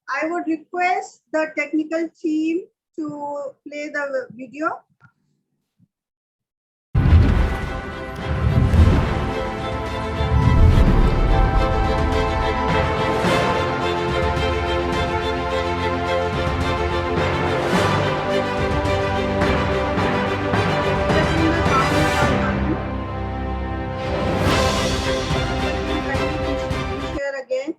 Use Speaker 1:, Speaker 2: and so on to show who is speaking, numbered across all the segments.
Speaker 1: I would request the technical team to play the video. Share again.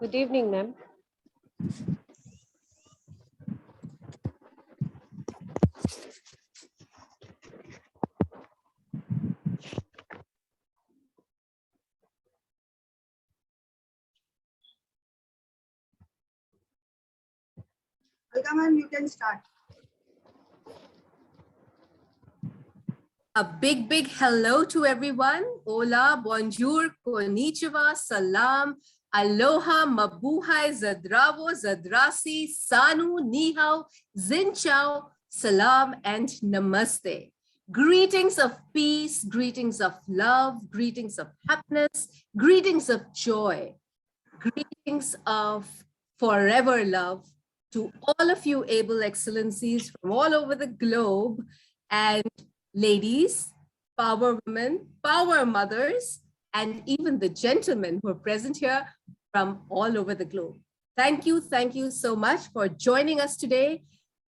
Speaker 2: Good evening, ma'am.
Speaker 1: Alka ma'am, you can start.
Speaker 3: A big hello to everyone. Hola, bonjour, konnichiwa, salam, aloha, mabuhay, zadravo, zadrasi, sanu, ni hao, xin chao, salam, and namaste. Greetings of peace, greetings of love, greetings of happiness, greetings of joy, greetings of forever love to all of you able excellencies from all over the globe, and ladies, power women, power mothers, and even the gentlemen who are present here from all over the globe. Thank you so much for joining us today.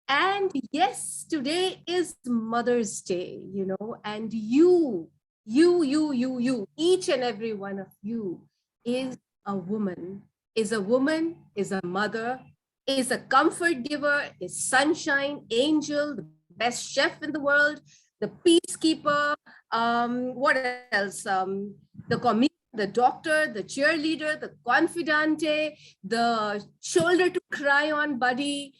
Speaker 3: And yes, today is Mother's Day, you know, and you, each and every one of you is a woman, is a mother, is a comfort giver, is sunshine, angel, the best chef in the world, the peacekeeper, what else? The comedian, the doctor, the cheerleader, the confidante, the shoulder to cry on buddy,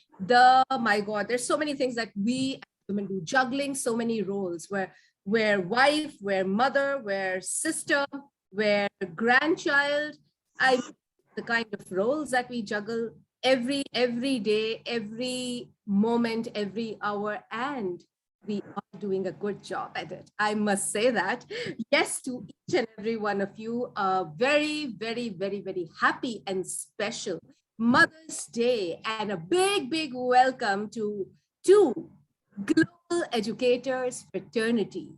Speaker 3: my God, there's so many things that we women do, juggling so many roles, where wife, where mother, where sister, where grandchild. The kind of roles that we juggle every day, every moment, every hour, and we are doing a good job at it. I must say that. Yes, to each and every one of you, a very happy and special Mother's Day, and a big welcome to Global Educators Fraternity.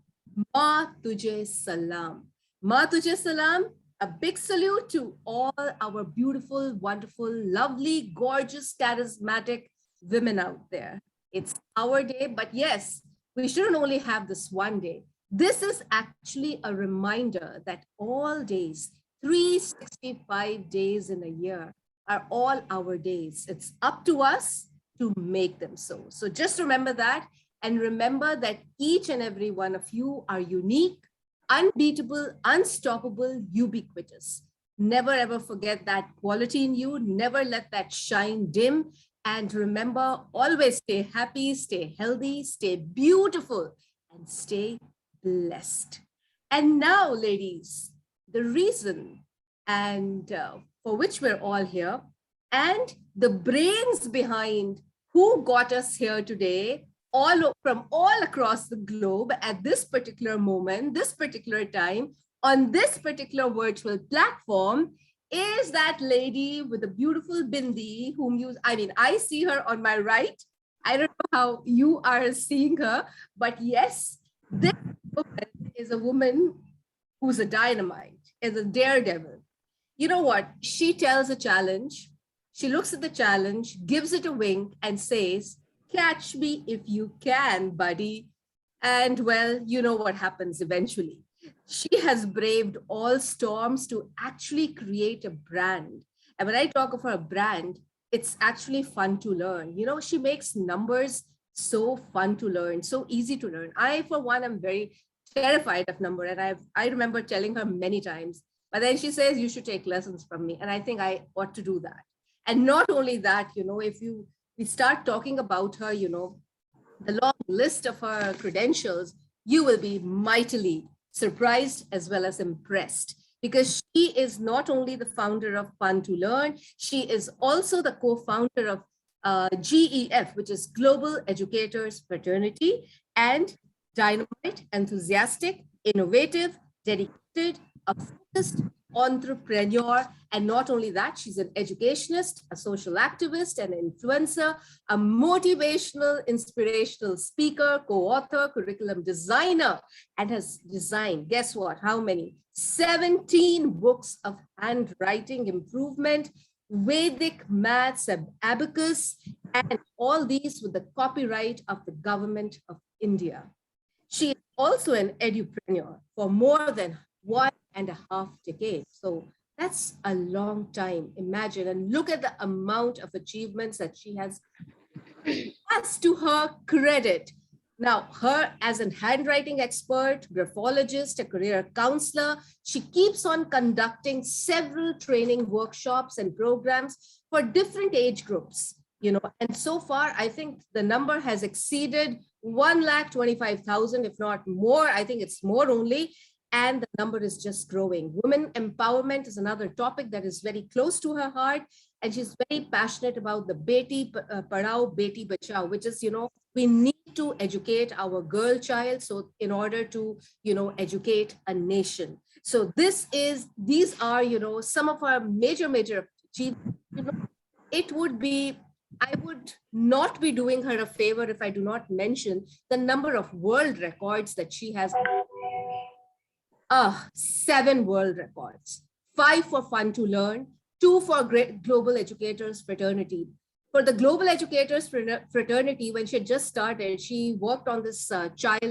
Speaker 3: TUJHE SALAAM. TUJHE SALAAM. A big salute to all our beautiful, wonderful, lovely, gorgeous, charismatic women out there. It's our day, but yes, we shouldn't only have this one day. This is actually a reminder that all days, 365 days in a year, are all our days. It's up to us to make them so. So just remember that, and remember that each and every one of you are unique, unbeatable, unstoppable, ubiquitous. Never ever forget that quality in you. Never let that shine dim. And remember, always stay happy, stay healthy, stay beautiful, and stay blessed. And now, ladies, the reason and for which we're all here, and the brains behind who got us here today, from all across the globe at this particular moment, this particular time, on this particular virtual platform, is that lady with the beautiful bindi whom I see her on my right. I don't know how you are seeing her, but yes, this woman is a woman who's a dynamite, is a daredevil. You know what? She tells a challenge, she looks at the challenge, gives it a wink, and says, "Catch me if you can, buddy." And well, you know what happens eventually. She has braved all storms to actually create a brand. And when I talk of her brand, it's actually fun to learn. You know, she makes numbers so fun to learn, so easy to learn. I, for one, am very terrified of number. And I remember telling her many times, but then she says, you should take lessons from me. And I think I ought to do that. And not only that, if we start talking about her, the long list of her credentials, you will be mightily surprised as well as impressed, because she is not only the founder of Fun to Learn, she is also the co-founder of GEF, which is Global Educators Fraternity, and dynamite, enthusiastic, innovative, dedicated, a focused entrepreneur. And not only that, she's an educationist, a social activist, an influencer, a motivational, inspirational speaker, co-author, curriculum designer, and has designed, guess what, how many? 17 books of handwriting improvement, Vedic maths, abacus, and all these with the copyright of the government of India. She is also an edupreneur for more than 1.5 decades. So that's a long time. Imagine, and look at the amount of achievements that she has. As to her credit, now her as a handwriting expert, graphologist, a career counselor, she keeps on conducting several training workshops and programs for different age groups. And so far, I think the number has exceeded 1,25,000, if not more. I think it's more only. And the number is just growing. Women empowerment is another topic that is very close to her heart. And she's very passionate about the Beti Padhao, Beti Bachao, which is, we need to educate our girl child. So in order to, educate a nation. So these are, some of our major achievements. It would be, I would not be doing her a favor if I do not mention the number of world records that she has. 7 world records, 5 for Fun to Learn, 2 for Global Educators Fraternity. For the Global Educators Fraternity, when she had just started, she worked on this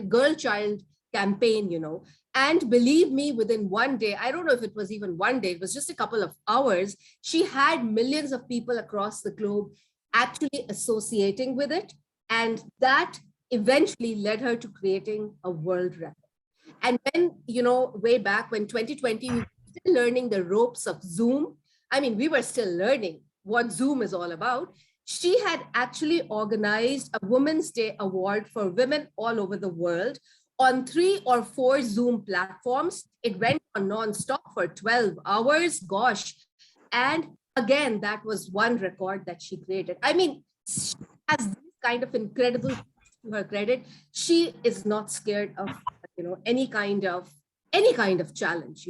Speaker 3: girl child campaign, and believe me, within one day, I don't know if it was even one day, it was just a couple of hours, she had millions of people across the globe actually associating with it. And that eventually led her to creating a world record. And when, way back when 2020, we were still learning the ropes of Zoom. I mean, we were still learning what Zoom is all about. She had actually organized a Women's Day Award for women all over the world on 3 or 4 Zoom platforms. It went on nonstop for 12 hours, gosh. And again, that was one record that she created. I mean, she has this kind of incredible, to her credit, she is not scared of any kind of challenge.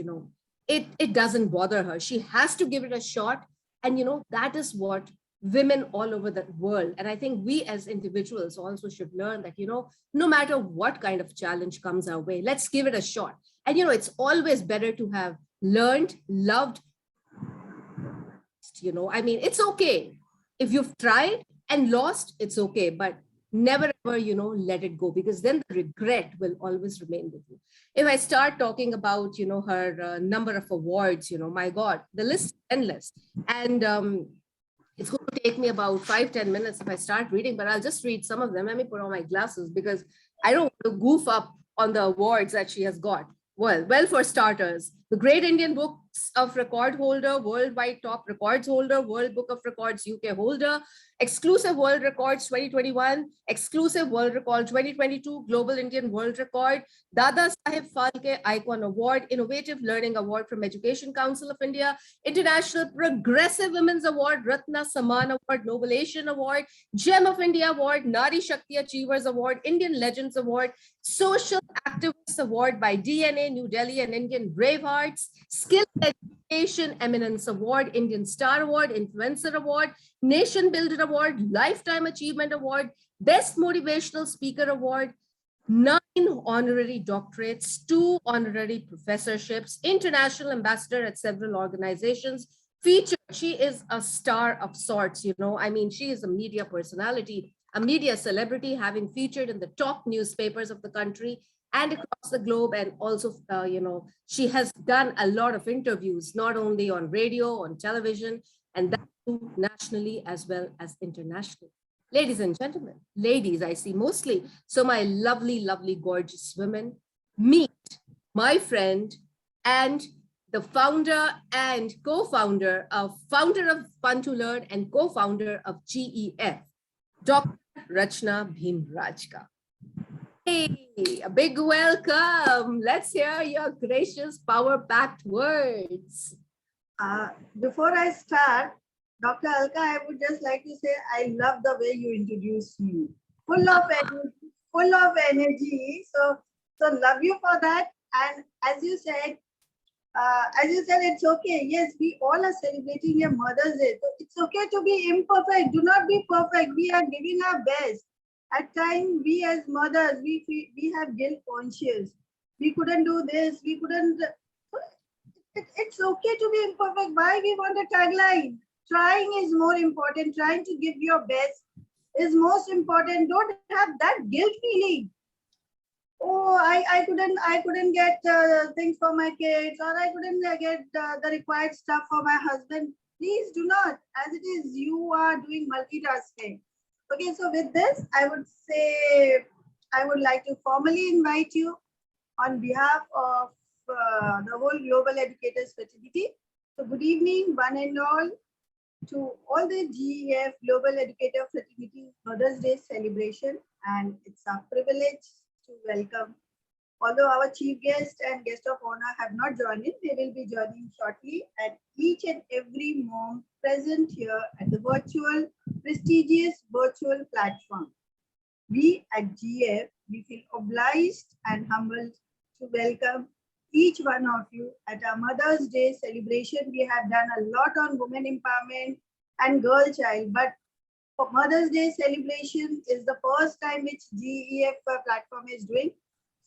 Speaker 3: It doesn't bother her. She has to give it a shot. And that is what women all over the world, and I think we as individuals also should learn that, no matter what kind of challenge comes our way, let's give it a shot. And it's always better to have learned, loved, I mean, it's okay if you've tried and lost, it's okay, but never ever, let it go, because then the regret will always remain with you. If I start talking about, her number of awards, my God, the list is endless. And it's going to take me about 5-10 minutes if I start reading, but I'll just read some of them. Let me put on my glasses because I don't want to goof up on the awards that she has got. Well, for starters, the Great Indian Books of Record holder, Worldwide Top Records holder, World Book of Records UK holder, Exclusive World Records 2021, Exclusive World Record 2022, Global Indian World Record, Dada Saheb Phalke Icon Award, Innovative Learning Award from Education Council of India, International Progressive Women's Award, Ratna Saman Award, Noble Asian Award, Gem of India Award, Nari Shakti Achievers Award, Indian Legends Award, Social Activists Award by DNA, New Delhi and Indian Bravehearts, Skill Education Eminence Award, Indian Star Award, Influencer Award, Nation Builder Award, Lifetime Achievement Award, Best Motivational Speaker Award, 9 honorary doctorates, 2 honorary professorships, international ambassador at several organizations, featured. She is a star of sorts, I mean, she is a media personality, a media celebrity, having featured in the top newspapers of the country and across the globe. And also, she has done a lot of interviews, not only on radio, on television, and that too nationally as well as internationally. Ladies and gentlemen, ladies, I see mostly. So my lovely, lovely, gorgeous women, meet my friend and the founder and co-founder of Fun to Learn and co-founder of GEF, Dr. Rachna Bhimrajka. Hey, a big welcome. Let's hear your gracious, power-packed words.
Speaker 1: Before I start, Dr. Alka, I would just like to say, I love the way you introduced me. Full of energy. So love you for that. And as you said, it's okay. Yes, we all are celebrating a Mother's Day. So it's okay to be imperfect. Do not be perfect. We are giving our best. At times, we as mothers, we have guilt conscious. We couldn't do this. We couldn't. It's okay to be imperfect. Why we want a tagline? Trying is more important. Trying to give your best is most important. Don't have that guilt feeling. Oh, I couldn't get things for my kids, or I couldn't get the required stuff for my husband. Please do not. As it is, you are doing multitasking. Okay, so with this, I would say I would like to formally invite you on behalf of the whole Global Educators Fraternity. So good evening, one and all, to all the GEF Global Educator Fraternity Mother's Day celebration. And it's a privilege to welcome. Although our chief guest and guest of honor have not joined in, they will be joining shortly, and each and every mom present here at the prestigious virtual platform. We at GF, we feel obliged and humbled to welcome each one of you at our Mother's Day celebration. We have done a lot on women empowerment and girl child, but for Mother's Day celebration is the first time which GEF platform is doing.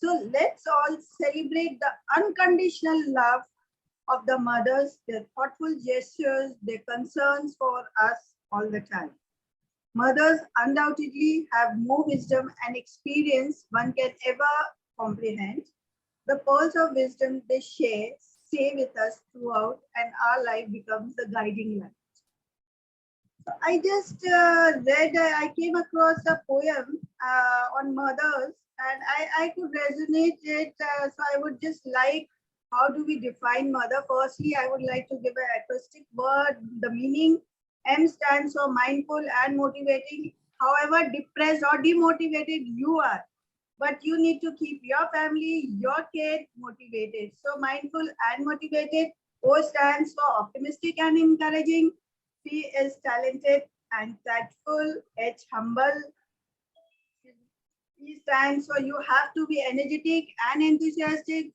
Speaker 1: So let's all celebrate the unconditional love of the mothers, their thoughtful gestures, their concerns for us all the time. Mothers undoubtedly have more wisdom and experience one can ever comprehend. The pearls of wisdom they share stay with us throughout, and our life becomes the guiding light. So I just I came across a poem on mothers, and I could resonate it. So I would just like, how do we define mother? Firstly, I would like to give an acrostic word, the meaning. M stands for mindful and motivating. However depressed or demotivated you are, but you need to keep your family, your kid motivated. So mindful and motivated. O stands for optimistic and encouraging. P is talented and tactful. H humble. E stands for you have to be energetic and enthusiastic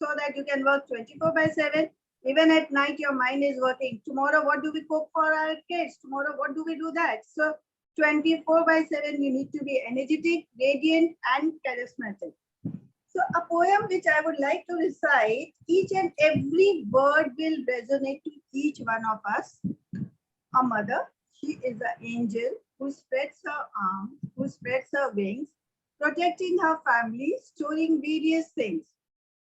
Speaker 1: so that you can work 24/7. Even at night, your mind is working. Tomorrow, what do we cook for our kids? Tomorrow, what do we do that? So 24/7, you need to be energetic, radiant, and charismatic. So a poem which I would like to recite, each and every word will resonate to each one of us. A mother, she is an angel who spreads her arms, who spreads her wings, protecting her family, storing various things.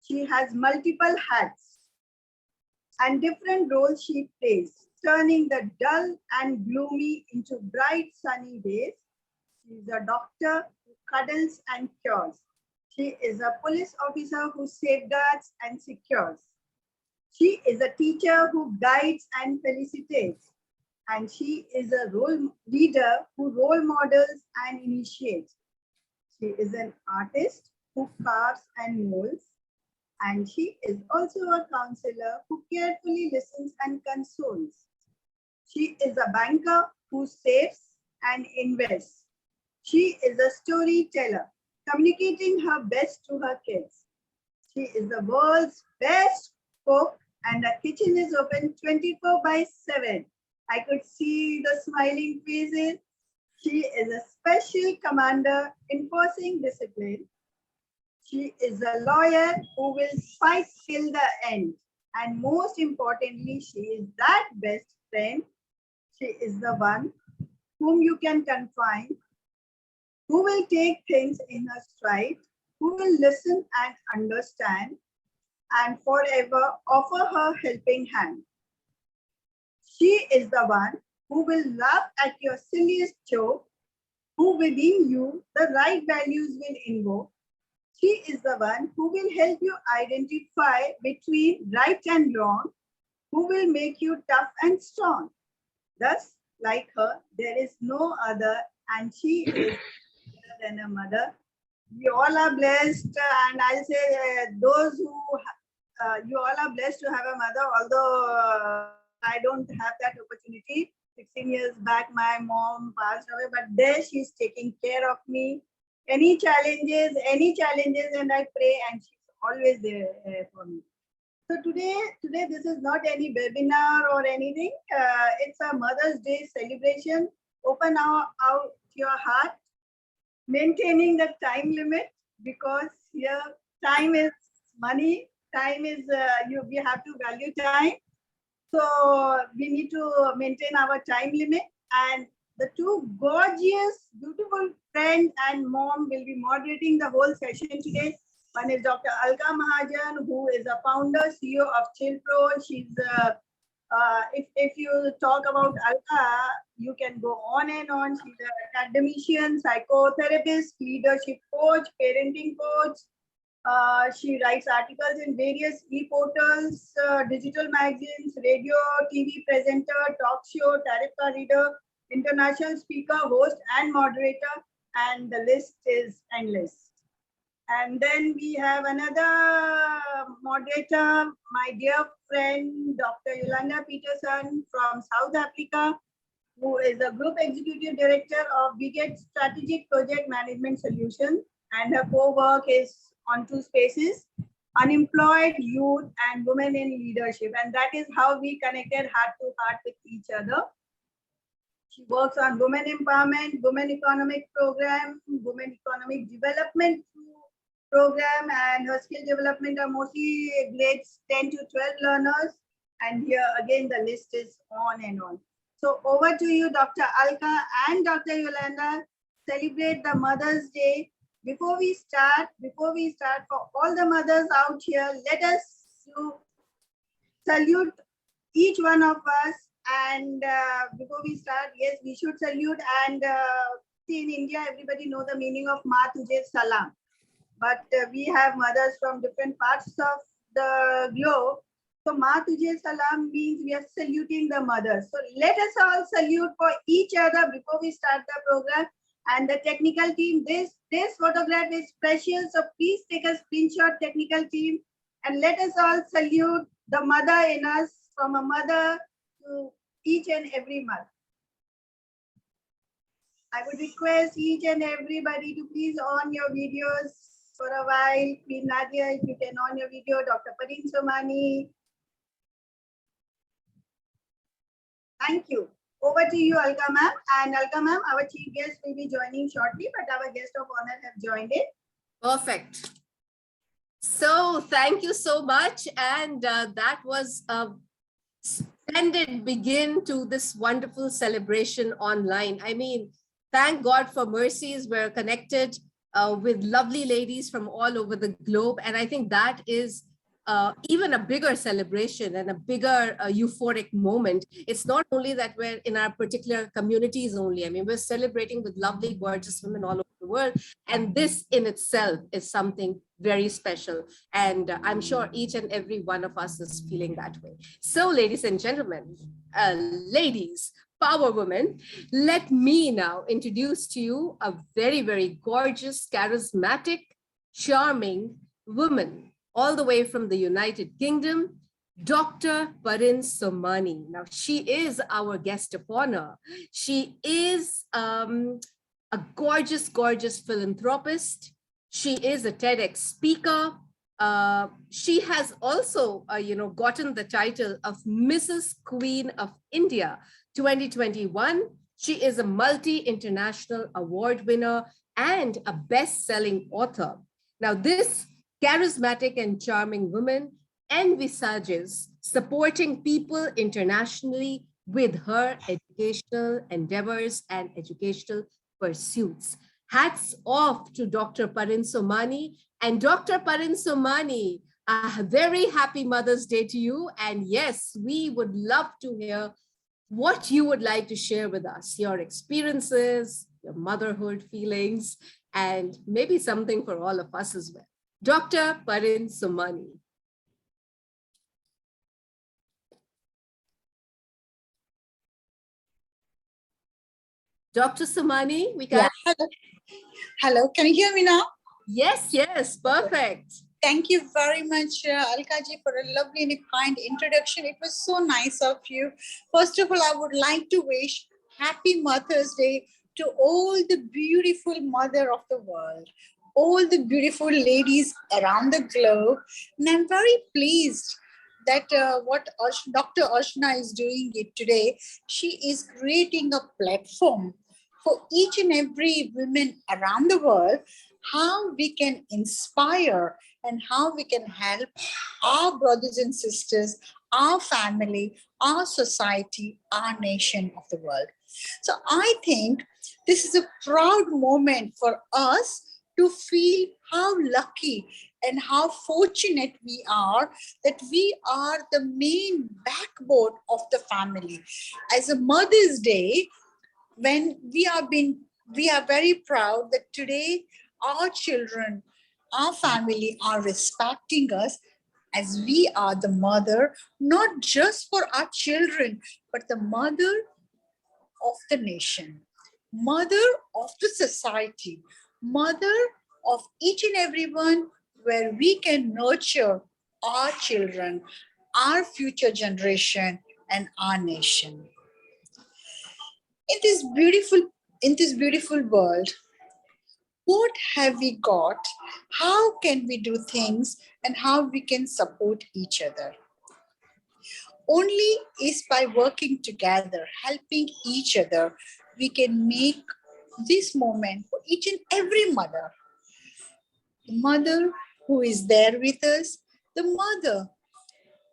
Speaker 1: She has multiple hats and different roles she plays, turning the dull and gloomy into bright sunny days. She is a doctor who cuddles and cures. She is a police officer who safeguards and secures. She is a teacher who guides and felicitates. And she is a role leader who role models and initiates. She is an artist who carves and molds. And she is also a counselor who carefully listens and consoles. She is a banker who saves and invests. She is a storyteller, communicating her best to her kids. She is the world's best cook, and her kitchen is open 24/7. I could see the smiling faces. She is a special commander enforcing discipline. She is a lawyer who will fight till the end. And most importantly, she is that best friend. She is the one whom you can confide, who will take things in her stride, who will listen and understand, and forever offer her helping hand. She is the one who will laugh at your silliest joke, who within you the right values will invoke. She is the one who will help you identify between right and wrong, who will make you tough and strong. Thus, like her, there is no other, and she is better than a mother. We all are blessed, and I'll say those who you all are blessed to have a mother, although I don't have that opportunity. 16 years back, my mom passed away, but there she's taking care of me. Any challenges, and I pray, and she's always there for me. So today this is not any webinar or anything. It's a Mother's Day celebration. Open out your heart, maintaining the time limit, because here time is money. Time is we have to value time. So we need to maintain our time limit. And the two gorgeous, beautiful friends and mom will be moderating the whole session today. One is Dr. Alka Mahajan, who is a founder, CEO of Chillpro. She's if you talk about Alka, you can go on and on. She's an academician, psychotherapist, leadership coach, parenting coach. She writes articles in various e-portals, digital magazines, radio, TV presenter, talk show, tarifka reader, international speaker, host, and moderator, and the list is endless. And then we have another moderator, my dear friend, Dr. Yolanda Peterson from South Africa, who is a Group Executive Director of Biget Strategic Project Management Solutions, and her co-work is on two spaces, unemployed youth and women in leadership. And that is how we connected heart to heart with each other. She works on women empowerment, women economic program, women economic development program, and her skill development are mostly grades 10 to 12 learners. And here again, the list is on and on. So over to you, Dr. Alka and Dr. Yolanda. Celebrate the Mother's Day. Before we start, for all the mothers out here, let us salute each one of us. And before we start, yes, we should salute. And see, in India, everybody know the meaning of Ma Tujhe Salaam. But we have mothers from different parts of the globe. So Ma Tujhe Salaam means we are saluting the mothers. So let us all salute for each other before we start the program. And the technical team, this photograph is precious. So please take a screenshot, technical team, and let us all salute the mother in us, from a mother to each and every mother. I would request each and everybody to please on your videos for a while. Queen Nadia, if you can on your video, Dr. Parin Somani. Thank you. Over to you, Alka ma'am. And Alka ma'am, our chief guest will be joining shortly, but our guest of honor have joined it.
Speaker 3: Perfect. So thank you so much. And that was a splendid begin to this wonderful celebration online. I mean, thank God for mercies. We're connected with lovely ladies from all over the globe. And I think that is even a bigger celebration and a bigger euphoric moment. It's not only that we're in our particular communities only. I mean, we're celebrating with lovely, gorgeous women all over the world. And this in itself is something very special. And I'm sure each and every one of us is feeling that way. So ladies and gentlemen, ladies, power women, let me now introduce to you a very, very gorgeous, charismatic, charming woman, all the way from the United Kingdom, Dr. Parin Somani. Now, she is our guest of honor. She is a gorgeous, gorgeous philanthropist. She is a TEDx speaker. She has also, gotten the title of Mrs. Queen of India 2021. She is a multi-international award winner and a best-selling author. Now, this charismatic and charming woman envisages supporting people internationally with her educational endeavors and educational pursuits. Hats off to Dr. Parin Somani. And Dr. Parin Somani, a very happy Mother's Day to you. And yes, we would love to hear what you would like to share with us, your experiences, your motherhood feelings, and maybe something for all of us as well. Dr. Parin Sumani. Dr. Sumani, we
Speaker 4: Yeah.
Speaker 3: can't.
Speaker 4: Hello. Hello. Can you hear me now?
Speaker 3: Yes, yes, perfect.
Speaker 4: Thank you very much, Alkaji, for a lovely and a kind introduction. It was so nice of you. First of all, I would like to wish Happy Mother's Day to all the beautiful mother of the world, all the beautiful ladies around the globe. And I'm very pleased that what Dr. Ashna is doing it today. She is creating a platform for each and every woman around the world, how we can inspire and how we can help our brothers and sisters, our family, our society, our nation of the world. So I think this is a proud moment for us to feel how lucky and how fortunate we are that we are the main backbone of the family. As a Mother's Day, when we are very proud that today our children, our family are respecting us as we are the mother, not just for our children, but the mother of the nation, mother of the society, mother of each and everyone, where we can nurture our children, our future generation, and our nation. In this beautiful world, what have we got? How can we do things and how we can support each other? Only is by working together, helping each other, we can make this moment for each and every mother. The mother who is there with us, the mother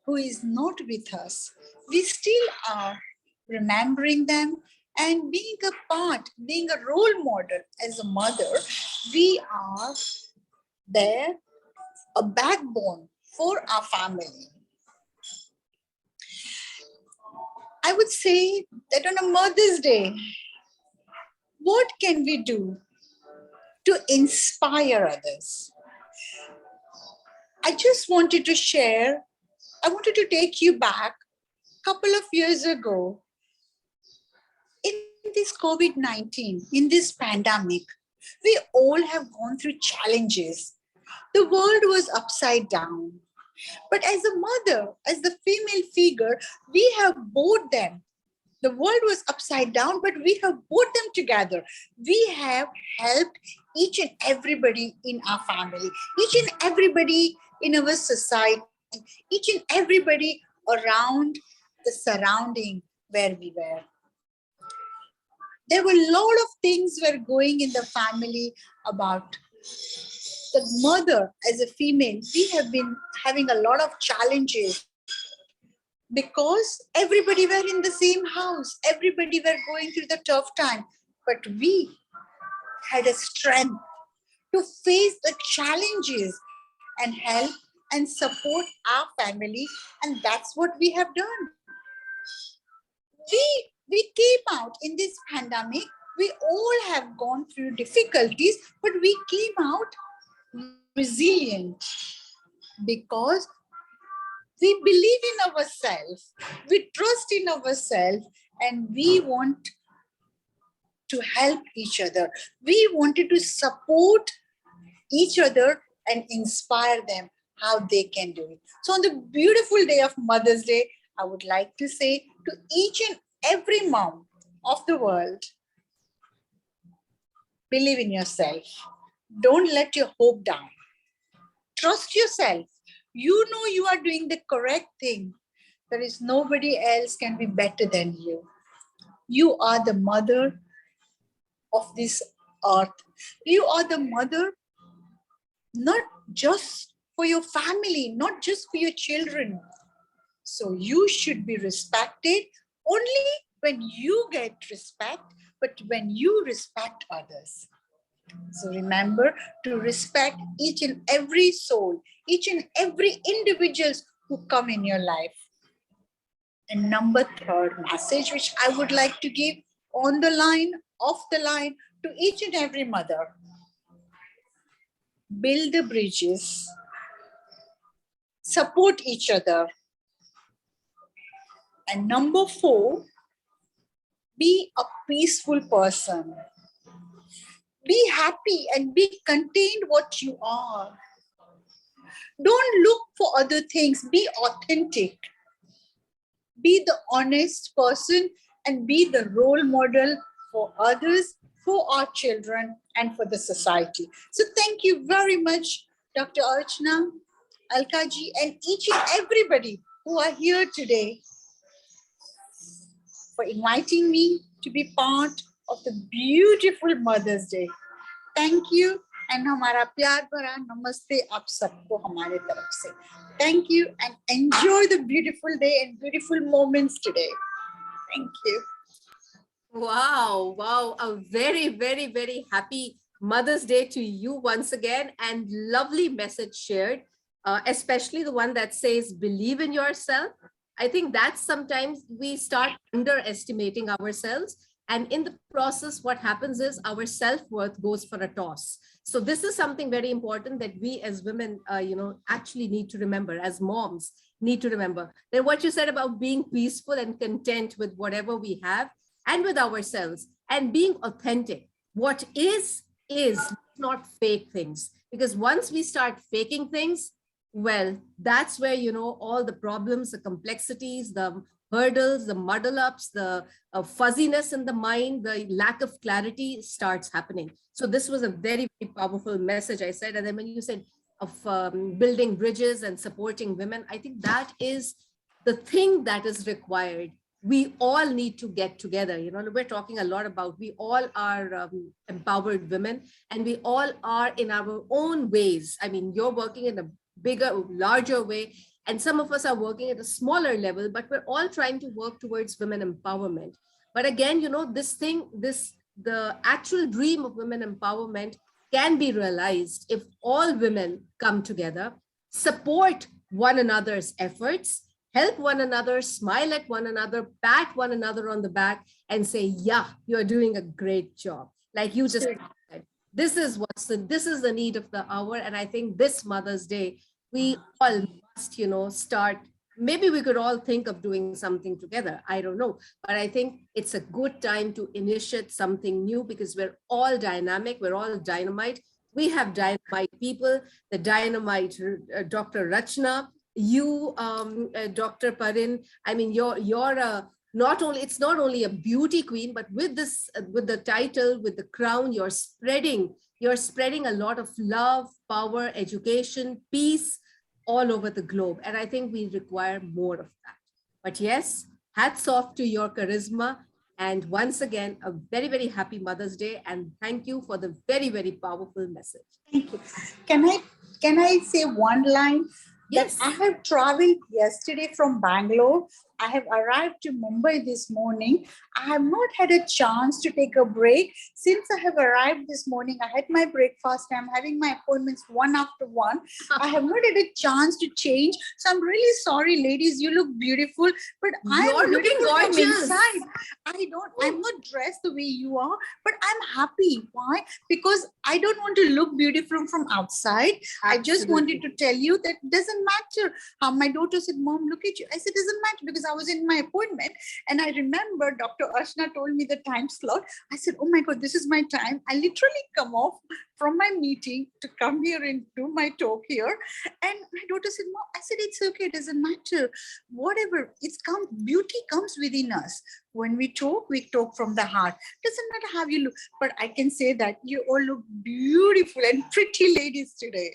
Speaker 4: who is not with us, we still are remembering them and being a part, being a role model as a mother. We are there, a backbone for our family. I would say that on a Mother's Day, what can we do to inspire others? I just wanted to share, I wanted to take you back a couple of years ago. In this COVID-19, in this pandemic, we all have gone through challenges. The world was upside down. But as a mother, as the female figure, we have brought them. The world was upside down, but we have brought them together. We have helped each and everybody in our family, each and everybody in our society, each and everybody around the surrounding where we were. There were a lot of things were going in the family about the mother as a female. We have been having a lot of challenges because everybody were in the same house. Everybody were going through the tough time. But we had a strength to face the challenges and help and support our family. And that's what we have done. We came out in this pandemic. We all have gone through difficulties, but we came out resilient because we believe in ourselves, we trust in ourselves, and we want to help each other. We wanted to support each other and inspire them how they can do it. So on the beautiful day of Mother's Day, I would like to say to each and every mom of the world, believe in yourself. Don't let your hope down. Trust yourself. You know you are doing the correct thing. There is nobody else can be better than you. You are the mother of this earth. You are the mother not just for your family, not just for your children. So you should be respected only when you get respect, but when you respect others. So remember to respect each and every soul, each and every individuals who come in your life. And number third message, which I would like to give on the line, off the line, to each and every mother. build the bridges, support each other. And number 4, be a peaceful person. Be happy and be contained what you are. Don't look for other things. Be authentic. Be the honest person and be the role model for others, for our children, and for the society. So thank you very much, Dr. Archana, Alkaji, and each and everybody who are here today for inviting me to be part of the beautiful Mother's Day. Thank you, and हमारा प्यार भरा नमस्ते आप सबको हमारे तरफ से. Thank you and enjoy the beautiful day and beautiful moments today. Thank you.
Speaker 3: Wow, wow. A very, very, very happy Mother's Day to you once again, and lovely message shared, especially the one that says, believe in yourself. I think that sometimes we start underestimating ourselves. And in the process, what happens is our self-worth goes for a toss. So this is something very important that we as women, actually need to remember, as moms need to remember. Then what you said about being peaceful and content with whatever we have and with ourselves and being authentic. What is not fake things. Because once we start faking things, well, that's where, all the problems, the complexities, the hurdles, the muddle ups, the fuzziness in the mind, the lack of clarity starts happening. So this was a very, very powerful message, I said. And then when you said of building bridges and supporting women, I think that is the thing that is required. We all need to get together. We're talking a lot about, we all are empowered women, and we all are in our own ways. I mean, you're working in a bigger, larger way, and some of us are working at a smaller level, but we're all trying to work towards women empowerment. But again, the actual dream of women empowerment can be realized if all women come together, support one another's efforts, help one another, smile at one another, pat one another on the back, and say, yeah, you're doing a great job. Like you just said, this is the need of the hour. And I think this Mother's Day, we all must, start. Maybe we could all think of doing something together. I don't know. But I think it's a good time to initiate something new, because we're all dynamic. We're all dynamite. We have dynamite people, the dynamite Dr. Rachna, you, Dr. Parin. I mean, you're it's not only a beauty queen, but with the title, with the crown, you're spreading a lot of love, power, education, peace all over the globe. And I think we require more of that. But yes, hats off to your charisma. And once again, a very, very happy Mother's Day. And thank you for the very, very powerful message.
Speaker 4: Thank you. Can I say one line?
Speaker 3: Yes.
Speaker 4: That I have traveled yesterday from Bangalore. I have arrived to Mumbai this morning. I have not had a chance to take a break. Since I have arrived this morning, I had my breakfast. I'm having my appointments one after one. I have not had a chance to change. So I'm really sorry, ladies. You look beautiful, but I'm
Speaker 3: looking gorgeous.
Speaker 4: Inside. I'm not dressed the way you are, but I'm happy. Why? Because I don't want to look beautiful from outside. Absolutely. I just wanted to tell you that it doesn't matter. My daughter said, Mom, look at you. I said, it doesn't matter, because I was in my appointment. And I remember Dr. Archana told me the time slot. I said, oh my God, this is my time. I literally come off from my meeting to come here and do my talk here. And my daughter said, Mom, I said, it's okay. It doesn't matter. Whatever, beauty comes within us. When we talk from the heart. Doesn't matter how you look, but I can say that you all look beautiful and pretty ladies today.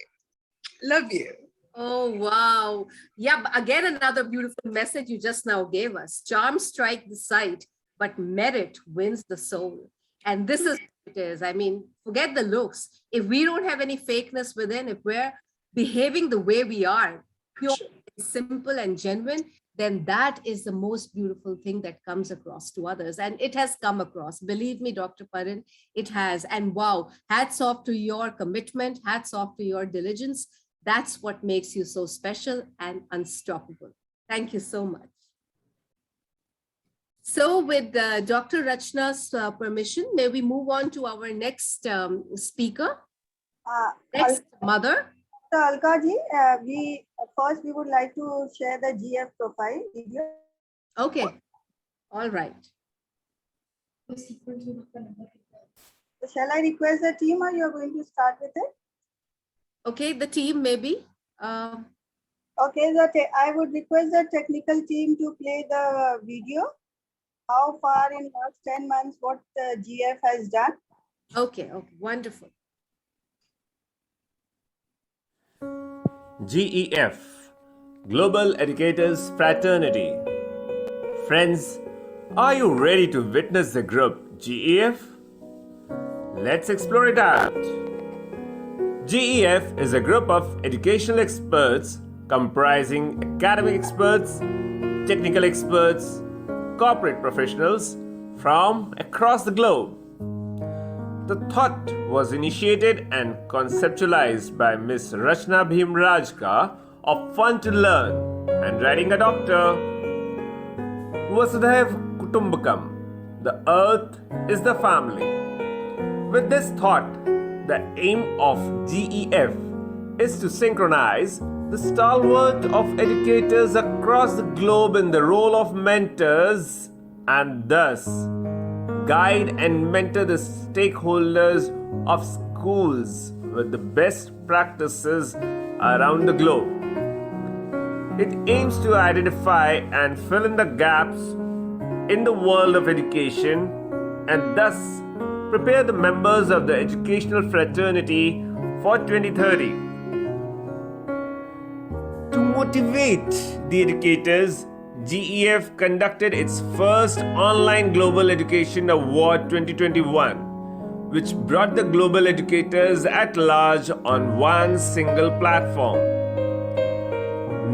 Speaker 4: Love you.
Speaker 3: Oh, wow. Yeah, but again, another beautiful message you just now gave us. Charms strike the sight, but merit wins the soul. And this is what it is. I mean, forget the looks. If we don't have any fakeness within, if we're behaving the way we are, pure, simple and genuine, then that is the most beautiful thing that comes across to others. And it has come across. Believe me, Dr. Parin, it has. And wow, hats off to your commitment, hats off to your diligence. That's what makes you so special and unstoppable. Thank you so much. So with Dr. Rachna's permission, may we move on to our next speaker? Next, Mother.
Speaker 1: So Alka ji, we would like to share the GF profile video.
Speaker 3: Okay. All right.
Speaker 1: So shall I request the team or you're going to start with it?
Speaker 3: Okay, the team maybe.
Speaker 1: Okay, I would request the technical team to play the video. How far in last 10 months, what GF has done.
Speaker 3: Okay, wonderful.
Speaker 5: GEF, Global Educators Fraternity. Friends, are you ready to witness the group GEF? Let's explore it out. GEF is a group of educational experts comprising academic experts, technical experts, corporate professionals from across the globe. The thought was initiated and conceptualized by Ms. Rachna Bhimrajka of Fun to Learn and writing a doctor. Vasudhaiv Kutumbakam, the earth is the family. With this thought, the aim of GEF is to synchronize the stalwart of educators across the globe in the role of mentors and thus guide and mentor the stakeholders of schools with the best practices around the globe. It aims to identify and fill in the gaps in the world of education and thus prepare the members of the educational fraternity for 2030. To motivate the educators, GEF conducted its first online Global Education Award 2021, which brought the global educators at large on one single platform.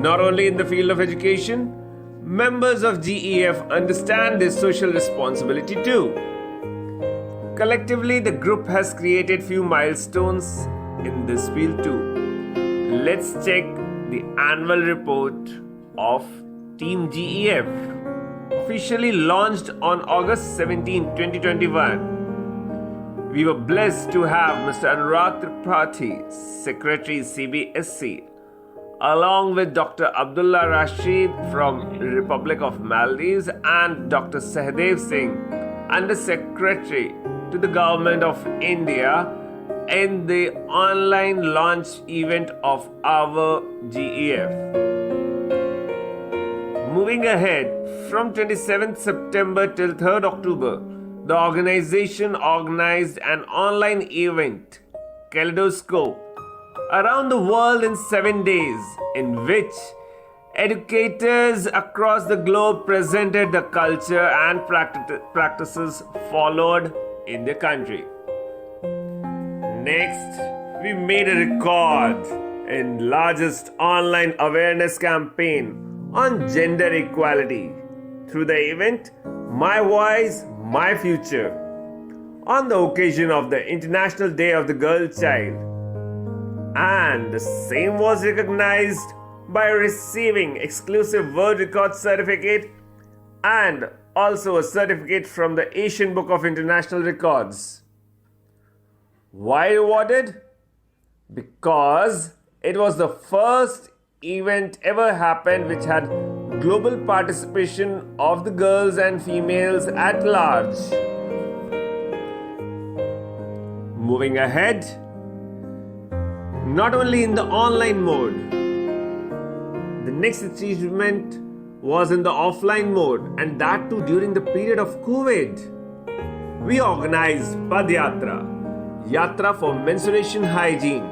Speaker 5: Not only in the field of education, members of GEF understand their social responsibility too. Collectively, the group has created few milestones in this field too. Let's check the annual report of Team GEF, officially launched on August 17, 2021. We were blessed to have Mr. Anurag Tripathi, Secretary CBSC, along with Dr. Abdullah Rashid from Republic of Maldives and Dr. Sahdev Singh, Under Secretary to the Government of India, in the online launch event of our GEF. Moving ahead, from 27th September till 3rd October, the organization organized an online event, Kaleidoscope, around the world in 7 days, in which educators across the globe presented the culture and practices followed in the country. Next, we made a record in largest online awareness campaign on gender equality through the event My Voice, My Future on the occasion of the International Day of the Girl Child. And the same was recognized by receiving exclusive World Record certificate and also a certificate from the Asian Book of International Records. Why awarded? Because it was the first event ever happened which had global participation of the girls and females at large. Moving ahead, not only in the online mode, the next achievement was in the offline mode, and that too during the period of COVID. We organized Padyatra, Yatra for Menstruation Hygiene,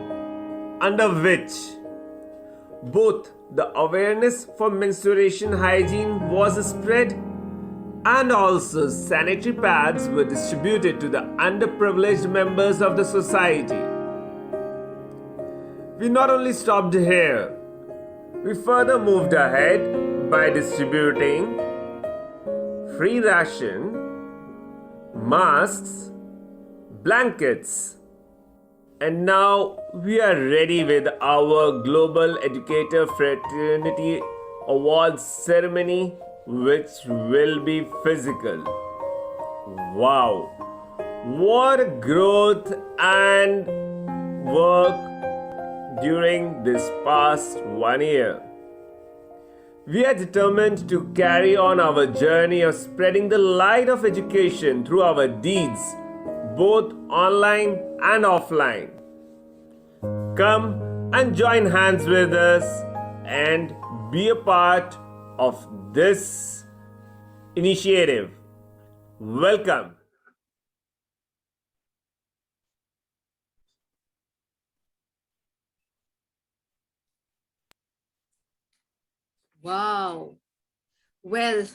Speaker 5: under which both the awareness for menstruation hygiene was spread and also sanitary pads were distributed to the underprivileged members of the society. We not only stopped here, we further moved ahead by distributing free ration, masks, blankets, and now we are ready with our Global Educator Fraternity Awards ceremony, which will be physical. Wow! What growth and work during this past 1 year. We are determined to carry on our journey of spreading the light of education through our deeds, both online and offline. Come and join hands with us and be a part of this initiative. Welcome.
Speaker 3: Wow. Well,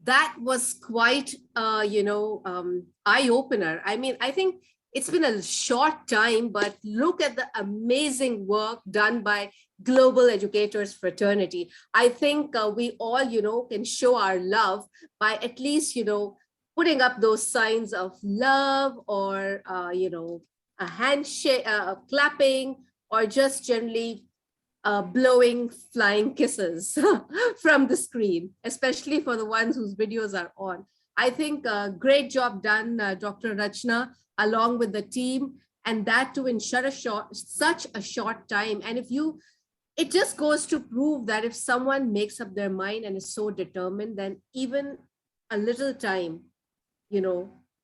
Speaker 3: that was quite, eye opener. I mean, I think it's been a short time, but look at the amazing work done by Global Educators Fraternity. I think we all, can show our love by at least, putting up those signs of love or, a handshake, clapping, or just generally blowing flying kisses from the screen, especially for the ones whose videos are on. I think great job done, Dr. Rachna, along with the team, and that too in such a short time. And it just goes to prove that if someone makes up their mind and is so determined, then even a little time,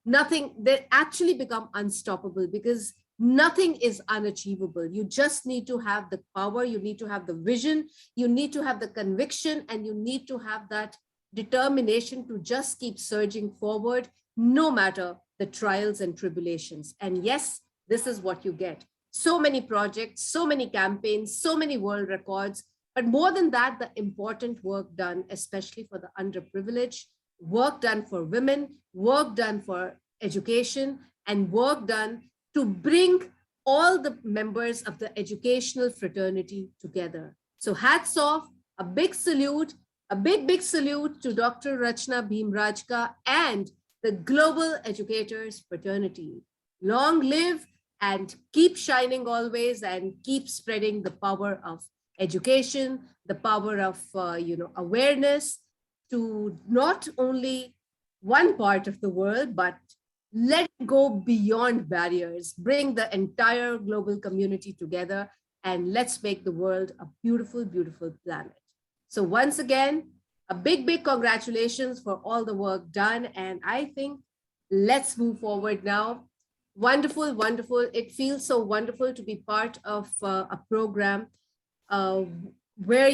Speaker 3: nothing, they actually become unstoppable, because nothing is unachievable. You just need to have the power, you need to have the vision, you need to have the conviction, and you need to have that determination to just keep surging forward, no matter the trials and tribulations. And yes, this is what you get. So many projects, so many campaigns, so many world records, but more than that, the important work done, especially for the underprivileged, work done for women, work done for education, and work done to bring all the members of the educational fraternity together. So hats off, a big salute, a big salute to Dr. Rachna Bhimrajka and the Global Educators Fraternity. Long live and keep shining always, and keep spreading the power of education, the power of awareness to not only one part of the world, but let it go beyond barriers, bring the entire global community together, and let's make the world a beautiful, beautiful planet. So once again, a big congratulations for all the work done. And I think let's move forward now. Wonderful, wonderful. It feels so wonderful to be part of a program where,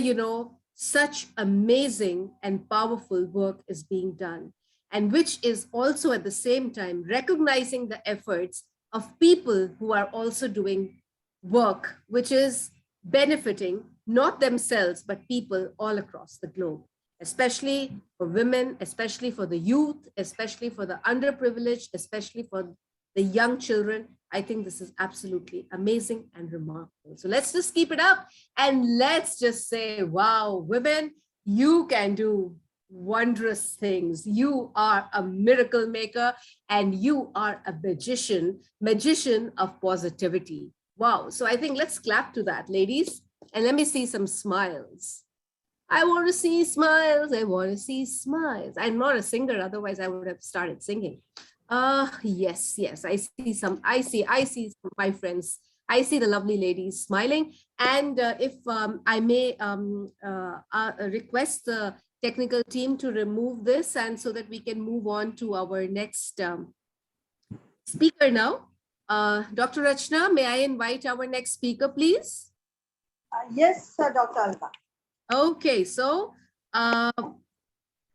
Speaker 3: such amazing and powerful work is being done, and which is also at the same time recognizing the efforts of people who are also doing work, which is benefiting not themselves, but people all across the globe, especially for women, especially for the youth, especially for the underprivileged, especially for the young children. I think this is absolutely amazing and remarkable. So let's just keep it up, and let's just say, wow, women, you can do wondrous things. You are a miracle maker, and you are a magician of positivity. Wow. So I think let's clap to that, ladies, and let me see some smiles. I want to see smiles. I want to see smiles. I'm not a singer, otherwise I would have started singing. Yes. I see my friends. I see the lovely ladies smiling. And if I may request the technical team to remove this, and so that we can move on to our next speaker now. Dr. Rachna, may I invite our next speaker, please?
Speaker 1: Yes, Dr. Alka.
Speaker 3: Okay, so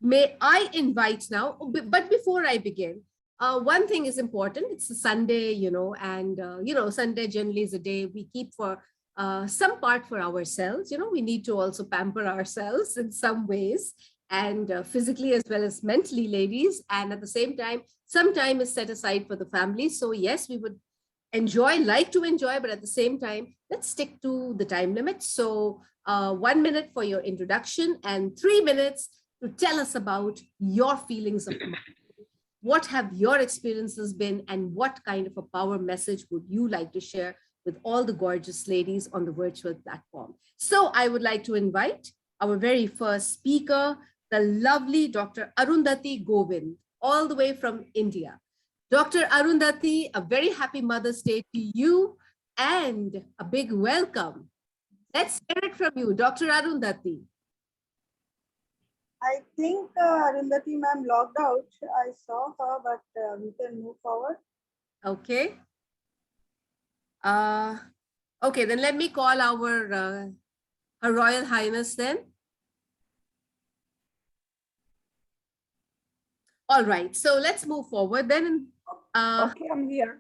Speaker 3: may I invite now, but before I begin, one thing is important. It's a Sunday, and Sunday generally is a day we keep for some part for ourselves. We need to also pamper ourselves in some ways, and physically as well as mentally, ladies. And at the same time, some time is set aside for the family. So yes, we would like to enjoy, but at the same time, let's stick to the time limit. So 1 minute for your introduction and 3 minutes to tell us about your feelings of what have your experiences been, and what kind of a power message would you like to share with all the gorgeous ladies on the virtual platform. So I would like to invite our very first speaker, the lovely Dr. Arundhati Govind, all the way from India. Dr. Arundhati, a very happy Mother's Day to you. and a big welcome. Let's hear it from you, Dr. Arundhati.
Speaker 1: I think Arundhati ma'am logged out. I saw her, but we can move forward.
Speaker 3: Okay. Okay, then let me call our Her Royal Highness then. All right, so let's move forward then.
Speaker 6: Okay, I'm here.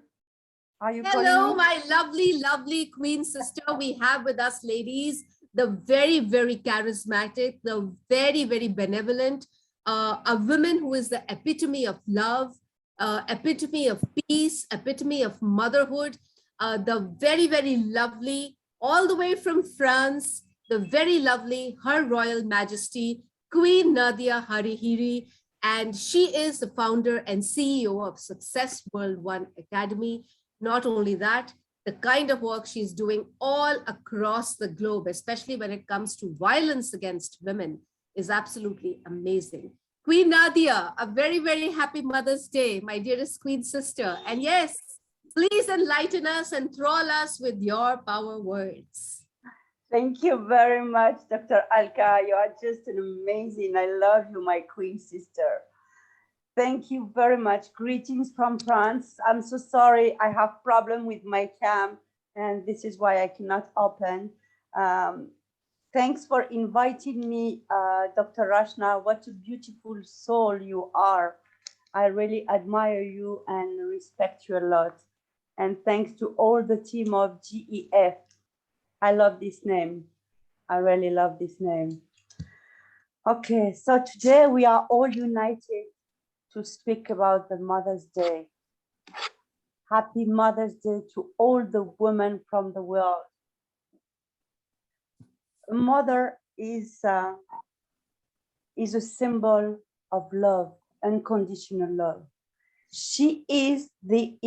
Speaker 6: Are you
Speaker 3: Hello,
Speaker 6: calling me?
Speaker 3: my lovely, lovely Queen sister. We have with us, ladies, the very, very charismatic, the very, very benevolent, a woman who is the epitome of love, epitome of peace, epitome of motherhood, the very, very lovely, all the way from France, the very lovely Her Royal Majesty, Queen Nadia Harihiri, and she is the founder and CEO of Success World One Academy. Not only that, the kind of work she's doing all across the globe, especially when it comes to violence against women, is absolutely amazing. Queen Nadia, a very, very happy Mother's Day, my dearest Queen sister. And yes, please enlighten us and enthrall us with your power words.
Speaker 6: Thank you very much, Dr. Alka. You are just an amazing. I love you, my queen sister. Thank you very much. Greetings from France. I'm so sorry. I have problem with my cam, and this is why I cannot open. Thanks for inviting me, Dr. Rashna. What a beautiful soul you are. I really admire you and respect you a lot. And thanks to all the team of GEF. I love this name. I really love this name. Okay, so today we are all united to speak about the Mother's Day. Happy Mother's Day to all the women from the world. A mother is a symbol of love, unconditional love. She is the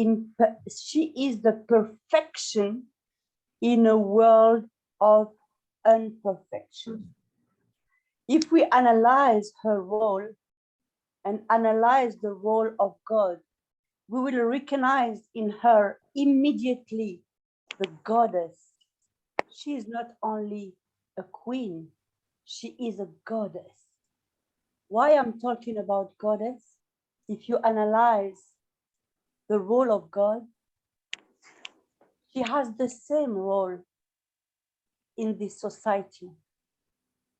Speaker 6: perfection in a world of imperfection. If we analyze her role and analyze the role of God, we will recognize in her immediately the goddess. She is not only a queen, she is a goddess. Why I'm talking about goddess? If you analyze the role of God, she has the same role in this society.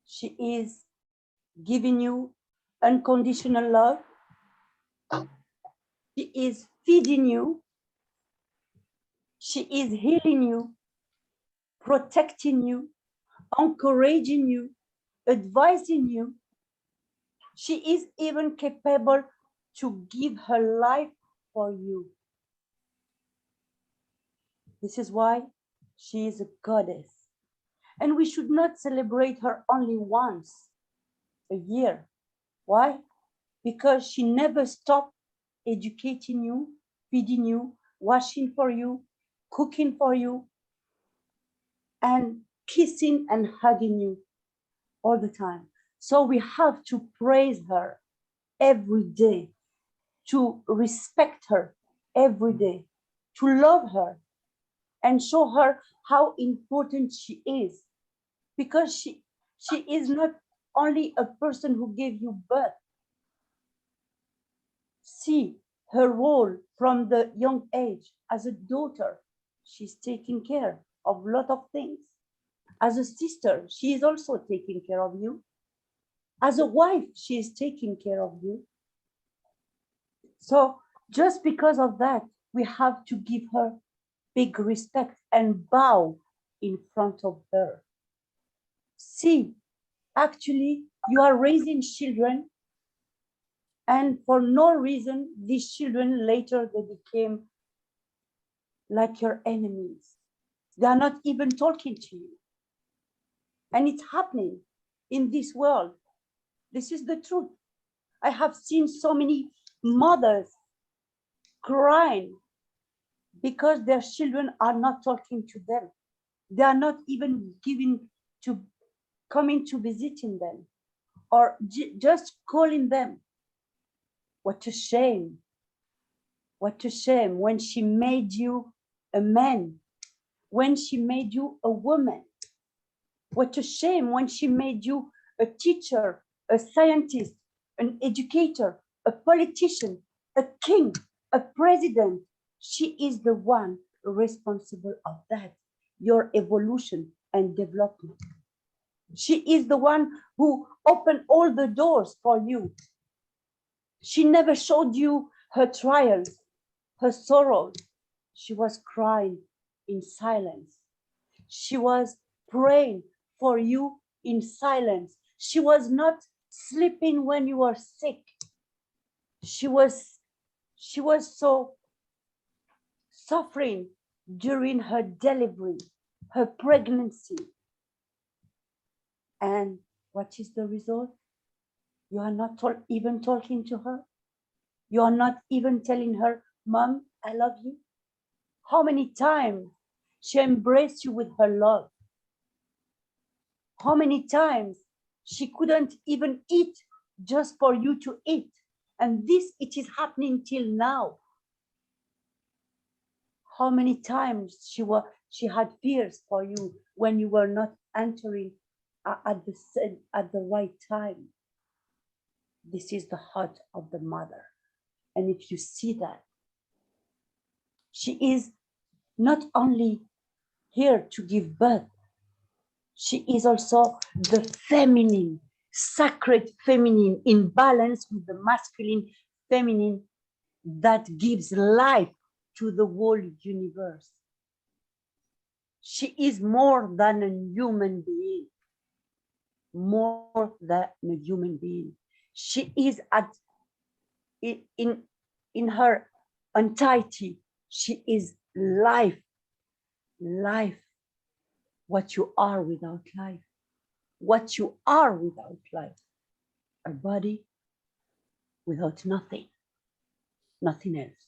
Speaker 6: She is giving you unconditional love. She is feeding you. She is healing you, protecting you, encouraging you, advising you. She is even capable to give her life for you. This is why she is a goddess. And we should not celebrate her only once a year. Why? Because she never stopped educating you, feeding you, washing for you, cooking for you, and kissing and hugging you all the time. So we have to praise her every day, to respect her every day, to love her and show her how important she is. Because she is not only a person who gave you birth. See her role from the young age as a daughter. She's taking care of a lot of things. As a sister, she is also taking care of you. As a wife, she is taking care of you. So just because of that, we have to give her big respect and bow in front of her. See, actually, you are raising children, and for no reason, these children later they became like your enemies. They are not even talking to you. And it's happening in this world. This is the truth. I have seen so many mothers crying because their children are not talking to them. They are not even coming to visiting them or just calling them. What a shame. What a shame when she made you a man. when she made you a woman. What a shame when she made you a teacher, a scientist, an educator, a politician, a king, a president. She is the one responsible of that, your evolution and development. She is the one who opened all the doors for you. She never showed you her trials, her sorrows. She was crying in silence. She was praying for you in silence. She was not sleeping when you were sick. She was so suffering during her delivery, her pregnancy. And what is the result? You are not even talking to her. You are not even telling her, Mom, I love you. How many times she embraced you with her love? How many times she couldn't even eat just for you to eat? And this, it is happening till now. How many times she had fears for you when you were not entering at the right time. This is the heart of the mother. And if you see that, she is not only here to give birth, she is also the feminine, sacred feminine in balance with the masculine feminine that gives life to the whole universe. She is more than a human being, more than a human being. She is in her entirety. She is life, life. What you are without life, what you are without life, a body without nothing, nothing else.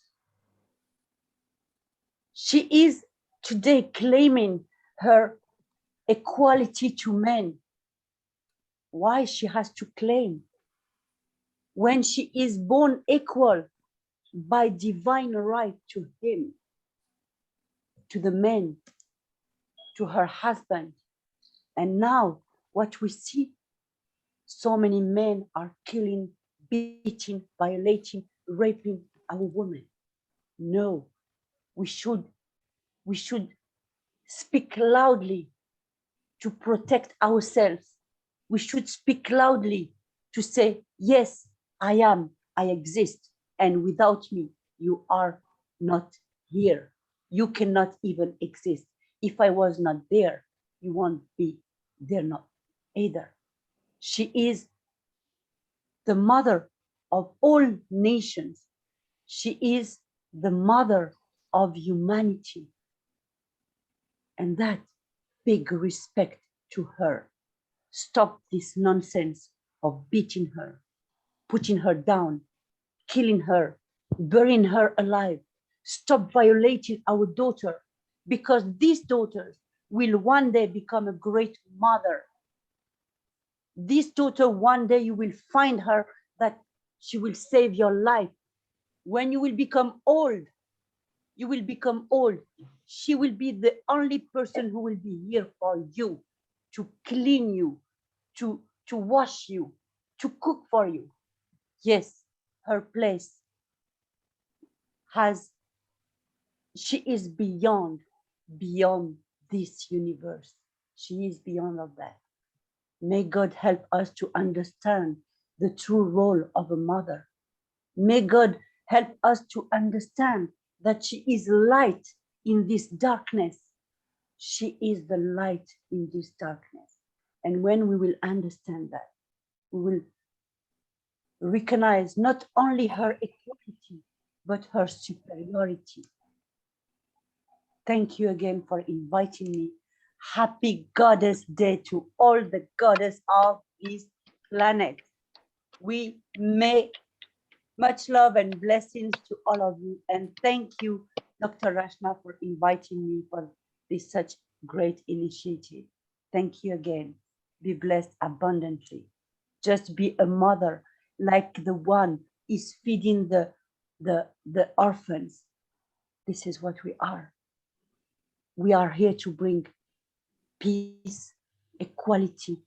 Speaker 6: She is today claiming her equality to men. Why she has to claim? When she is born equal by divine right to him, to the men, to her husband. And now what we see, so many men are killing, beating, violating, raping our women. No, we should speak loudly to protect ourselves. We should speak loudly to say, yes, I exist, and without me, you are not here. You cannot even exist. If I was not there, you won't be there not either. She is the mother of all nations. She is the mother of humanity. And that big respect to her. Stop this nonsense of beating her, putting her down, killing her, burying her alive. Stop violating our daughter, because these daughters will one day become a great mother. This daughter, one day you will find her that she will save your life. When you will become old, she will be the only person who will be here for you, to clean you, to wash you, to cook for you. Yes, her place she is beyond this universe. She is beyond of that. May God help us to understand the true role of a mother. May God help us to understand that she is light in this darkness. She is the light in this darkness. And when we will understand that, we will recognize not only her equality, but her superiority. Thank you again for inviting me. Happy Goddess Day to all the goddess of this planet. We may much love and blessings to all of you. And thank you, Dr. Rashna, for inviting me for this such great initiative. Thank you again. Be blessed abundantly. Just be a mother like the one is feeding the orphans. This is what we are. we are here to bring peace, equality,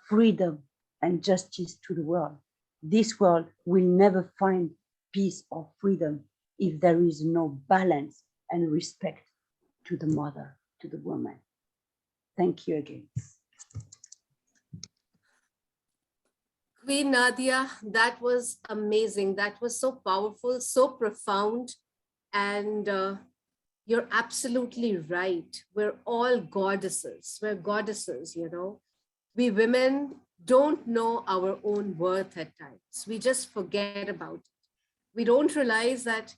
Speaker 6: freedom, and justice to the world. This world will never find peace or freedom if there is no balance and respect to the mother, to the woman. Thank you again.
Speaker 3: Queen Nadia, that was amazing. That was so powerful, so profound. And you're absolutely right. We're all goddesses. We're goddesses, you know. We women don't know our own worth at times. We just forget about it. We don't realize that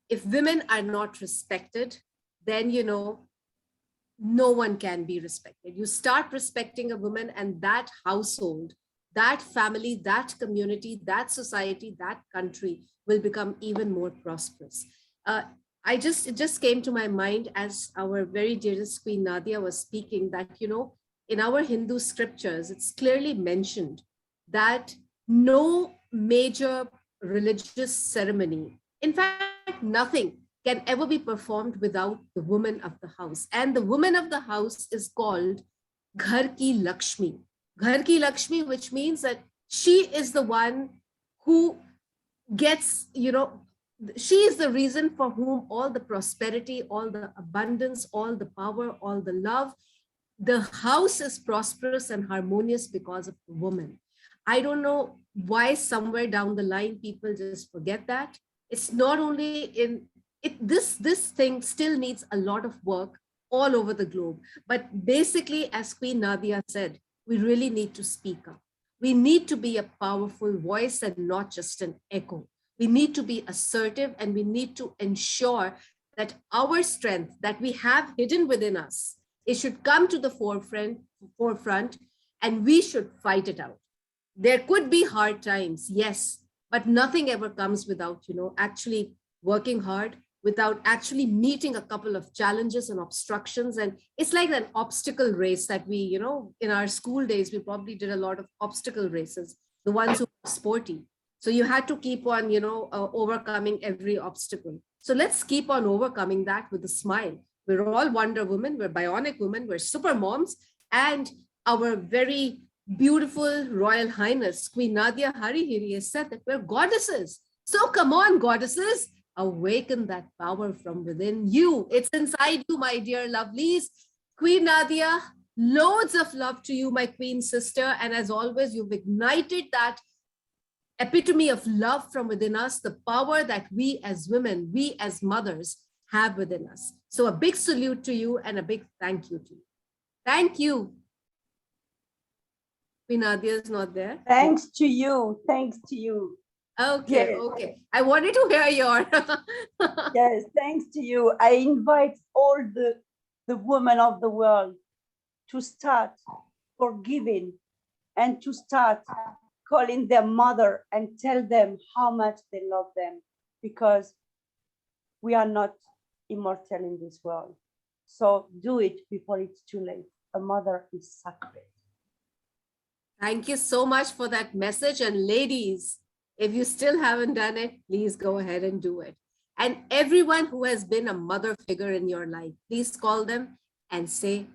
Speaker 3: if women are not respected, then, you know, no one can be respected. You start respecting a woman, and that household, that family, that community, that society, that country will become even more prosperous. It just came to my mind as our very dearest Queen Nadia was speaking that, you know, in our Hindu scriptures, it's clearly mentioned that no major religious ceremony, in fact, nothing can ever be performed without the woman of the house. And the woman of the house is called Ghar Ki Lakshmi. Ghar Ki Lakshmi, which means that she is the one who gets, you know, she is the reason for whom all the prosperity, all the abundance, all the power, all the love, the house is prosperous and harmonious because of the woman. I don't know why somewhere down the line people just forget that. It's not only in it, this thing still needs a lot of work all over the globe. But basically, as Queen Nadia said, we really need to speak up. We need to be a powerful voice and not just an echo. We need to be assertive, and we need to ensure that our strength that we have hidden within us, it should come to the forefront, and we should fight it out. There could be hard times, yes, but nothing ever comes without, you know, actually working hard, without actually meeting a couple of challenges and obstructions. And it's like an obstacle race that we, you know, in our school days, we probably did a lot of obstacle races, the ones who were sporty. So you had to keep on, you know, overcoming every obstacle. So let's keep on overcoming that with a smile. We're all Wonder Women, we're bionic women, we're super moms, and our very beautiful Royal Highness, Queen Nadia Harihiri, has said that we're goddesses. So come on, goddesses, awaken that power from within you. It's inside you, my dear lovelies. Queen Nadia, loads of love to you, my queen sister. And as always, you've ignited that epitome of love from within us, the power that we as women, we as mothers have within us. So a big salute to you and a big thank you to you. Thank you. Queen Nadia is not there.
Speaker 6: Thanks to you. Thanks to you.
Speaker 3: Okay,
Speaker 6: Yes.
Speaker 3: okay. I wanted to hear your.
Speaker 6: Yes, thanks to you. I invite all the women of the world to start forgiving and to start calling their mother and tell them how much they love them, because we are not immortal in this world. So do it before it's too late. A mother is sacred.
Speaker 3: Thank you so much for that message. And ladies, if you still haven't done it, please go ahead and do it. And everyone who has been a mother figure in your life, please call them and say,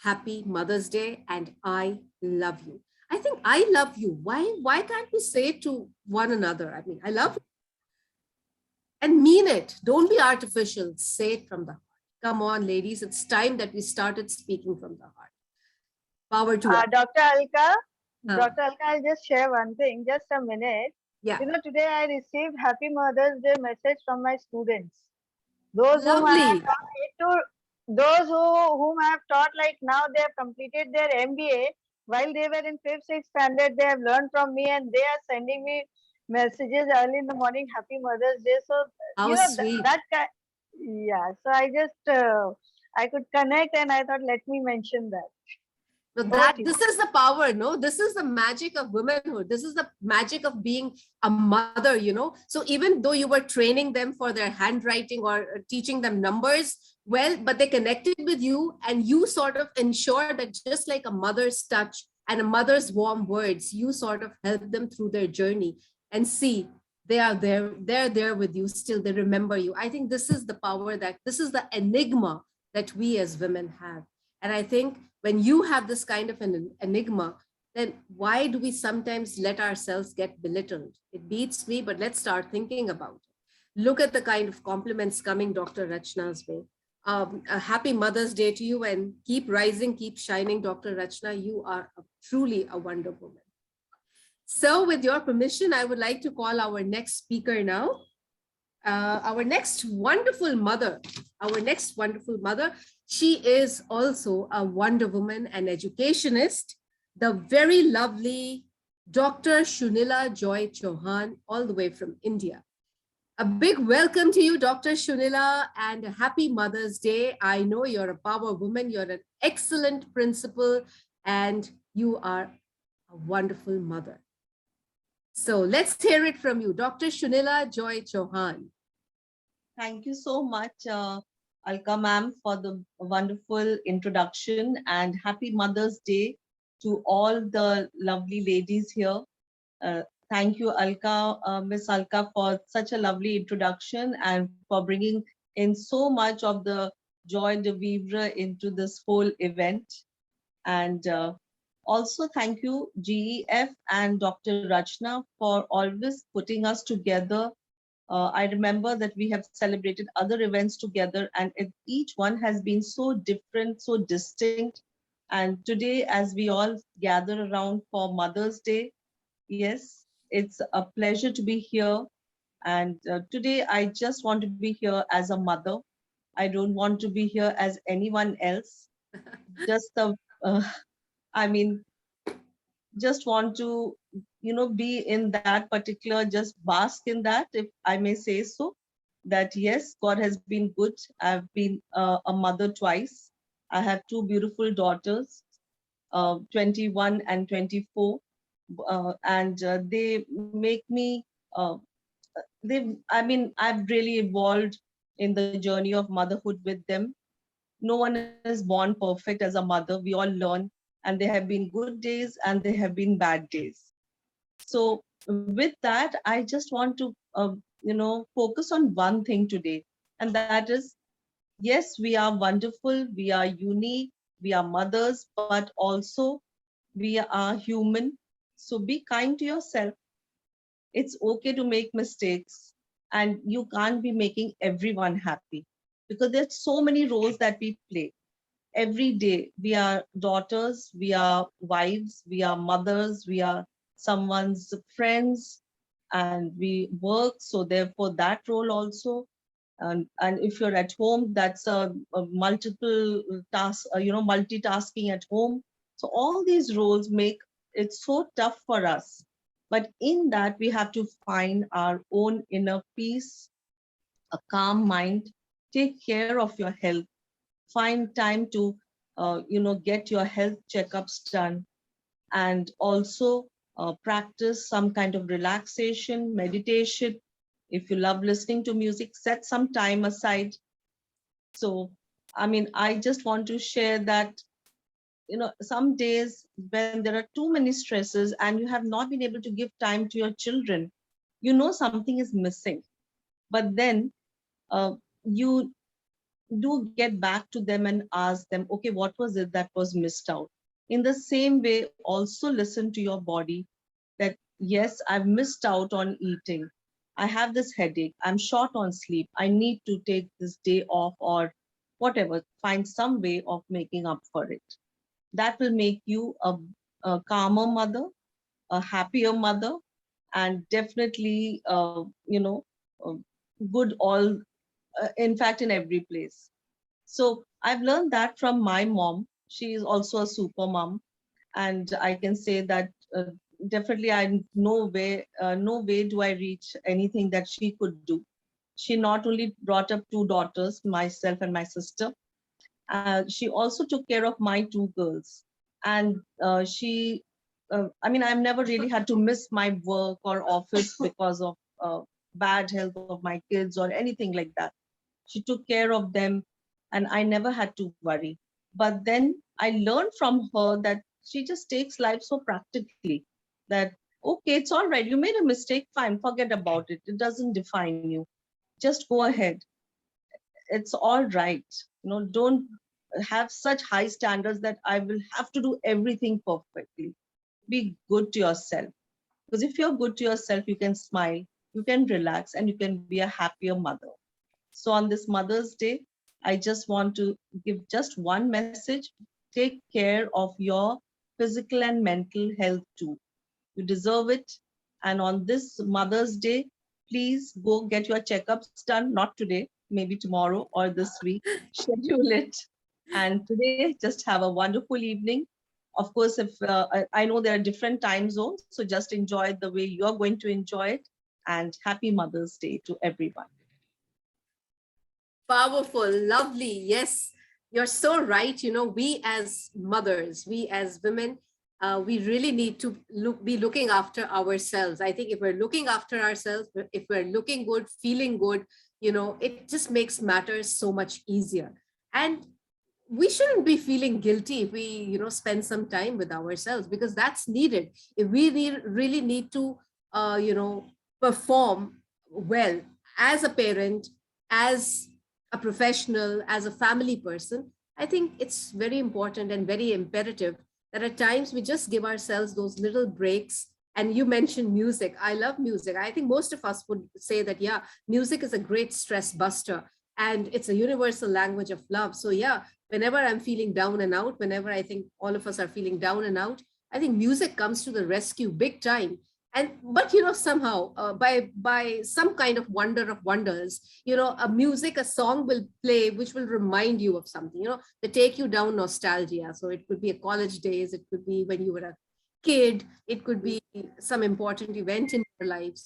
Speaker 3: Happy Mother's Day and I love you. I think I love you. Why can't we say it to one another? I mean, I love you. And mean it. Don't be artificial. Say it from the heart. Come on, ladies. It's time that we started speaking from the heart. Power to us.
Speaker 1: Dr. Alka, Dr. Alka, I'll just share one thing, just a minute.
Speaker 3: Yeah.
Speaker 1: You know, today I received Happy Mother's Day message from my students. Those
Speaker 3: Lovely.
Speaker 1: whom I have taught those whom I have taught, like now they have completed their MBA. While they were in 5th, 6th standard, they have learned from me and they are sending me messages early in the morning, Happy Mother's Day. So,
Speaker 3: How
Speaker 1: you know,
Speaker 3: sweet.
Speaker 1: that kind, yeah. So I just, I could connect and I thought, let me mention that.
Speaker 3: So this is the power, no? This is the magic of womanhood. This is the magic of being a mother, you know? So even though you were training them for their handwriting or teaching them numbers, well, but they connected with you and you sort of ensure that just like a mother's touch and a mother's warm words, you sort of help them through their journey and see they are there, they're there with you still, they remember you. I think this is the power this is the enigma that we as women have. And I think when you have this kind of an enigma, then why do we sometimes let ourselves get belittled? It beats me, but let's start thinking about it. Look at the kind of compliments coming Dr. Rachna's way. A happy Mother's Day to you, and keep rising, keep shining, Dr. Rachna. You are truly a Wonder Woman. So with your permission, I would like to call our next speaker now. Our next wonderful mother, she is also a Wonder Woman and educationist, the very lovely Dr. Shunila Joy Chauhan, all the way from India. A big welcome to you, Dr. Shunila, and a happy Mother's Day. I know you're a power woman, you're an excellent principal, and you are a wonderful mother. So let's hear it from you, Dr. Shunila Joy Chauhan.
Speaker 7: Thank you so much, Alka ma'am, for the wonderful introduction, and happy Mother's Day to all the lovely ladies here. Thank you, Alka, Miss Alka, for such a lovely introduction and for bringing in so much of the joy de vivre into this whole event. And also thank you, GEF and Dr. Rachna, for always putting us together. I remember that we have celebrated other events together, and each one has been so different, so distinct. And today, as we all gather around for Mother's Day, yes, it's a pleasure to be here. And today, I just want to be here as a mother. I don't want to be here as anyone else. Just just want to, be in that particular, just bask in that, if I may say so, that yes, God has been good. I've been a mother twice. I have two beautiful daughters, 21 and 24. And they make me, I've really evolved in the journey of motherhood with them. No one is born perfect as a mother. We all learn, and there have been good days and there have been bad days. So with that, I just want to, focus on one thing today, and that is, yes, we are wonderful, we are unique, we are mothers, but also we are human. So be kind to yourself. It's okay to make mistakes, and you can't be making everyone happy because there's so many roles that we play. Every day, we are daughters, we are wives, we are mothers, we are someone's friends, and we work. So therefore, that role also. And if you're at home, that's a multiple task, multitasking at home. So all these roles make it so tough for us. But in that, we have to find our own inner peace, a calm mind, take care of your health, find time to, get your health checkups done, and also practice some kind of relaxation, meditation. If you love listening to music, set some time aside. So, I just want to share that, some days when there are too many stresses and you have not been able to give time to your children, something is missing. But then you do get back to them and ask them, okay, what was it that was missed out? In the same way, also listen to your body that, yes, I've missed out on eating. I have this headache. I'm short on sleep. I need to take this day off or whatever. Find some way of making up for it. That will make you a calmer mother, a happier mother, and definitely, good all, in fact, in every place. So I've learned that from my mom. She is also a super mom. And I can say that definitely no way do I reach anything that she could do. She not only brought up two daughters, myself and my sister, she also took care of my two girls. And I've never really had to miss my work or office because of bad health of my kids or anything like that. She took care of them, and I never had to worry. But then I learned from her that she just takes life so practically, that, okay, it's all right. You made a mistake, fine, forget about it. It doesn't define you. Just go ahead. it's all right. Don't have such high standards that I will have to do everything perfectly. Be good to yourself. Because if you're good to yourself, you can smile, you can relax, and you can be a happier mother. So on this Mother's Day, I just want to give just one message. Take care of your physical and mental health too. You deserve it. And on this Mother's Day, please go get your checkups done, not today, maybe tomorrow or this week. Schedule it. And today, just have a wonderful evening. Of course, if I know there are different time zones, so just enjoy it the way you're going to enjoy it. And happy Mother's Day to everyone.
Speaker 3: Powerful, lovely. Yes, you're so right. We as mothers, we as women, we really need to be looking after ourselves. I think if we're looking after ourselves, if we're looking good, feeling good, it just makes matters so much easier. And we shouldn't be feeling guilty if we, spend some time with ourselves, because that's needed. If we really need to, perform well as a parent, as a professional, as a family person, I think it's very important and very imperative that at times we just give ourselves those little breaks. And you mentioned music. I love music. I think most of us would say that, yeah, music is a great stress buster and it's a universal language of love. So yeah, whenever I'm feeling down and out, whenever I think all of us are feeling down and out, I think music comes to the rescue big time. But somehow by some kind of wonder of wonders, a song will play which will remind you of something, to take you down nostalgia. So it could be a college days, it could be when you were a kid, it could be some important event in your life.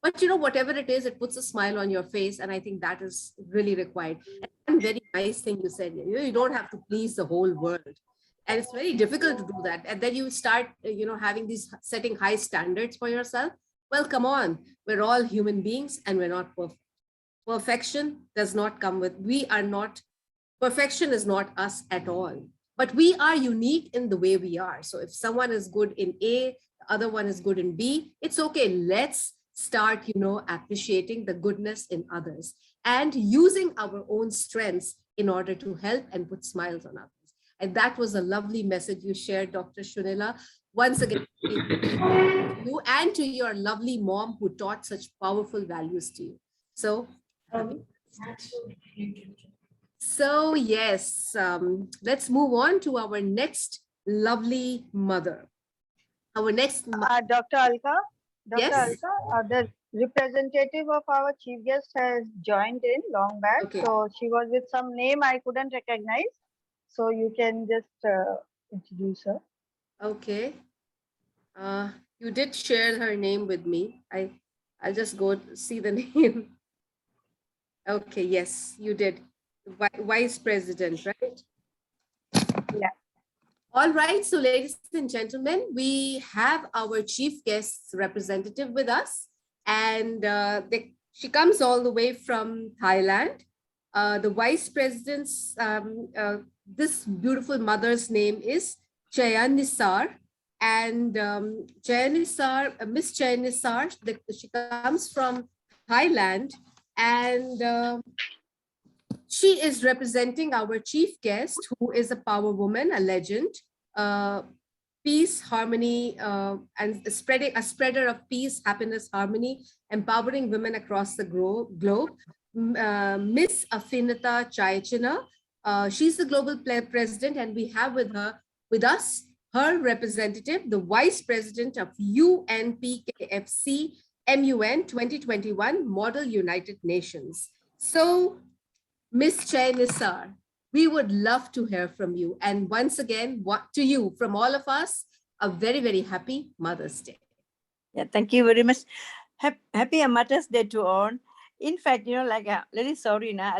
Speaker 3: But whatever it is, it puts a smile on your face, and I think that is really required. And one very nice thing you said, you don't have to please the whole world. And it's very difficult to do that. And then you start, having these setting high standards for yourself. Well, come on, we're all human beings and we're not perfect. Perfection does not come with, perfection is not us at all. But we are unique in the way we are. So if someone is good in A, the other one is good in B, it's okay. Let's start, appreciating the goodness in others and using our own strengths in order to help and put smiles on others. And that was a lovely message you shared, Dr. Shunila. Once again, you and to your lovely mom who taught such powerful values to you. So, yes, let's move on to our next lovely mother. Our next
Speaker 1: Dr. Alka,
Speaker 3: Yes?
Speaker 1: the representative of our chief guest has joined in long back.
Speaker 3: Okay.
Speaker 1: So she was with some name I couldn't recognize. So you can just introduce her.
Speaker 3: Okay. You did share her name with me. I'll just go see the name. Okay, yes, you did. Vice President, right?
Speaker 1: Yeah.
Speaker 3: All right, so ladies and gentlemen, we have our chief guest representative with us, and she comes all the way from Thailand. The Vice President's, this beautiful mother's name is Chayan Nisar, and Miss Chayan Nisar, she comes from Thailand, and she is representing our chief guest, who is a power woman, a legend, peace, harmony, and a spreader of peace, happiness, harmony, empowering women across the globe. Miss Afinata Chayachina. She's the global president, and we have with us her representative, the vice president of UNPKFC MUN 2021 Model United Nations. So, Miss Chayan Nisar, we would love to hear from you. And once again, to you, from all of us, a very, very happy Mother's Day.
Speaker 8: Yeah, thank you very much. Happy Mother's Day to all. In fact, very sorry now.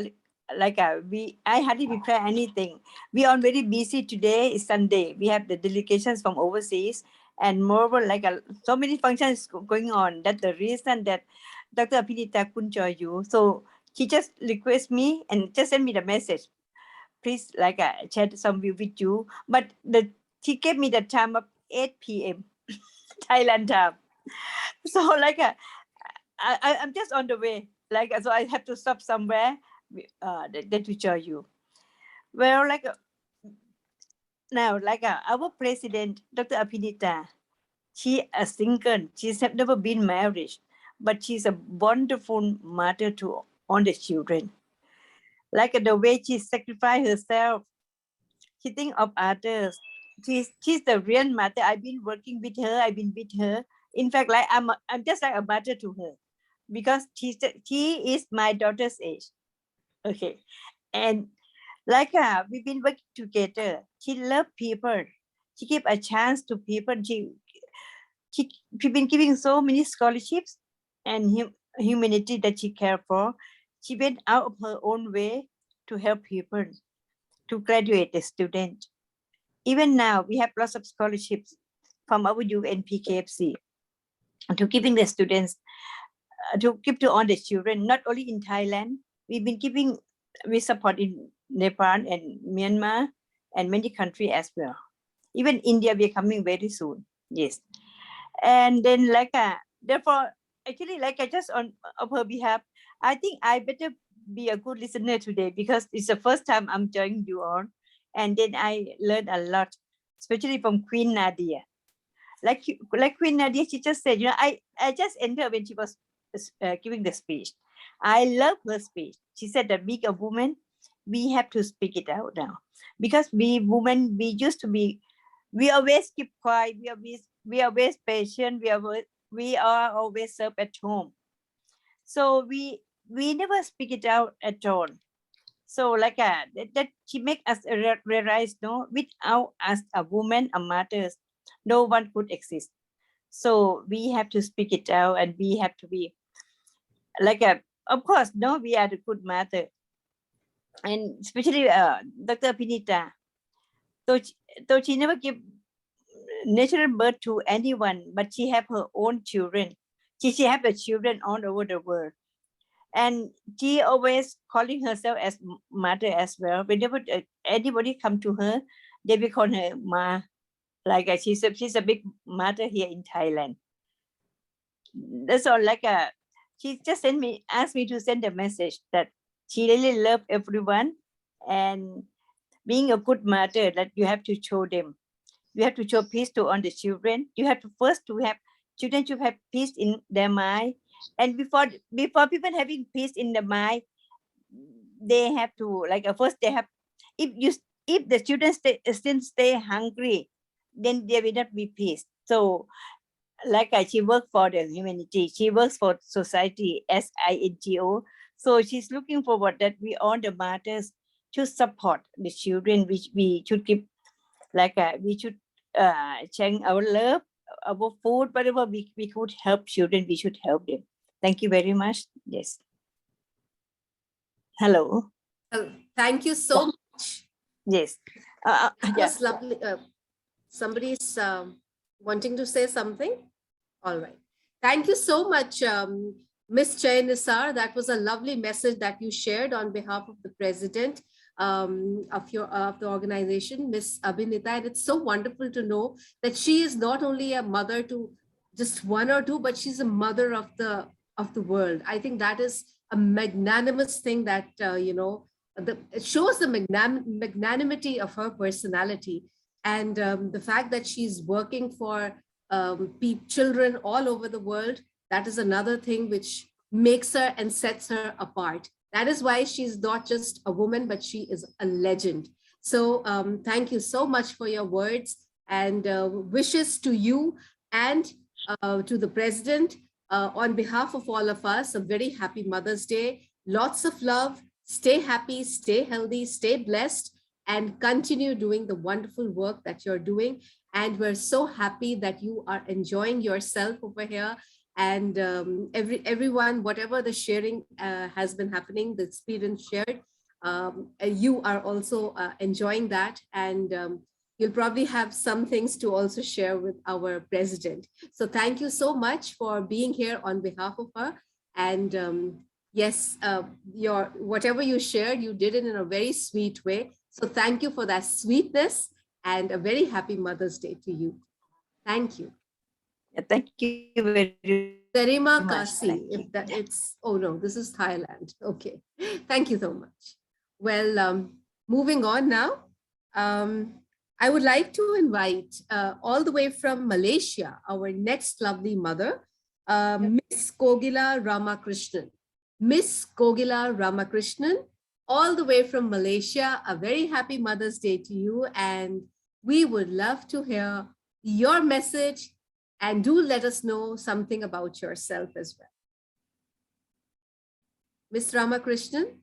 Speaker 8: I hardly prepare anything. We are very busy today. It's Sunday. We have the delegations from overseas, and moreover, so many functions going on. That's the reason that Dr. Apinita couldn't join you. So she just requests me and just send me the message. Please, chat some with you. But she gave me the time of 8 p.m. Thailand time. So I'm just on the way. So I have to stop somewhere. that we show you. Well, like now, like our president, Dr. Apinita, she a single. She's have never been married, but she's a wonderful mother to all the children. Like the way she sacrificed herself, she think of others. She's the real mother. I've been working with her. I've been with her. In fact, like I'm just like a mother to her, because she is my daughter's age. Okay, and like we've been working together. She loves people. She give a chance to people. She's been giving so many scholarships and humanity that she care for. She went out of her own way to help people to graduate the student. Even now, we have lots of scholarships from our UNPKFC to giving the students, to give to all the children, not only in Thailand. We've been giving, we support in Nepal and Myanmar and many countries as well. Even India, we're coming very soon. Yes. And then therefore, actually, I just on of her behalf, I think I better be a good listener today, because it's the first time I'm joining you all. And then I learned a lot, especially from Queen Nadia. Like Queen Nadia, she just said, I just entered when she was giving the speech. I love her speech. She said that being a woman, we have to speak it out now. Because we women, we used to be, we always keep quiet, we are always patient, we are always served at home. So we never speak it out at all. So that she make us realize, no, without us, a woman, a mothers, no one could exist. So we have to speak it out, and we have to be of course, no, we are the good mother. And especially Dr. Pinita, though she never give natural birth to anyone, but she have her own children. She have the children all over the world. And she always calling herself as mother as well. Whenever anybody come to her, they will call her Ma. She's a big mother here in Thailand. That's all. She just asked me to send a message that she really loved everyone, and being a good mother, that you have to show them. You have to show peace to all the children. You have to first to have children to have peace in their mind. And before people having peace in the mind, they have to first they have, if the children still stay hungry, then there will not be peace. So she works for the humanity, she works for society, SINGO. So she's looking forward that we all the mothers to support the children, which we should keep we should change our love, our food, whatever we could help children, we should help them. Thank you very much. Yes. Hello.
Speaker 3: Thank you so much.
Speaker 8: Yes.
Speaker 3: That
Speaker 8: Yeah.
Speaker 3: was lovely. Somebody's wanting to say something. All right. Thank you so much, Ms. Jay Nisar. That was a lovely message that you shared on behalf of the president of the organization, Ms. Abhinita. And it's so wonderful to know that she is not only a mother to just one or two, but she's a mother of the world. I think that is a magnanimous thing that it shows the magnanimity of her personality, and the fact that she's working for children all over the world. That is another thing which makes her and sets her apart. That is why she's not just a woman, but she is a legend. So thank you so much for your words, and wishes to you and to the president. On behalf of all of us, a very happy Mother's Day. Lots of love. Stay happy, stay healthy, stay blessed, and continue doing the wonderful work that you're doing. And we're so happy that you are enjoying yourself over here. And everyone, whatever the sharing has been happening, the experience shared, you are also enjoying that. And you'll probably have some things to also share with our president. So thank you so much for being here on behalf of her. And yes, whatever you shared, you did it in a very sweet way. So thank you for that sweetness, and a very happy Mother's Day to you. Thank you.
Speaker 8: Yeah, thank you very
Speaker 3: Terima
Speaker 8: much.
Speaker 3: kasih.
Speaker 8: Thank you.
Speaker 3: If that it's, oh no, this is Thailand. Okay. Thank you so much. Well, moving on now. I would like to invite all the way from Malaysia, our next lovely mother, Miss Kogila Ramakrishnan. Miss Kogila Ramakrishnan, all the way from Malaysia, a very happy Mother's Day to you. And we would love to hear your message, and do let us know something about yourself as well. Miss Ramakrishnan?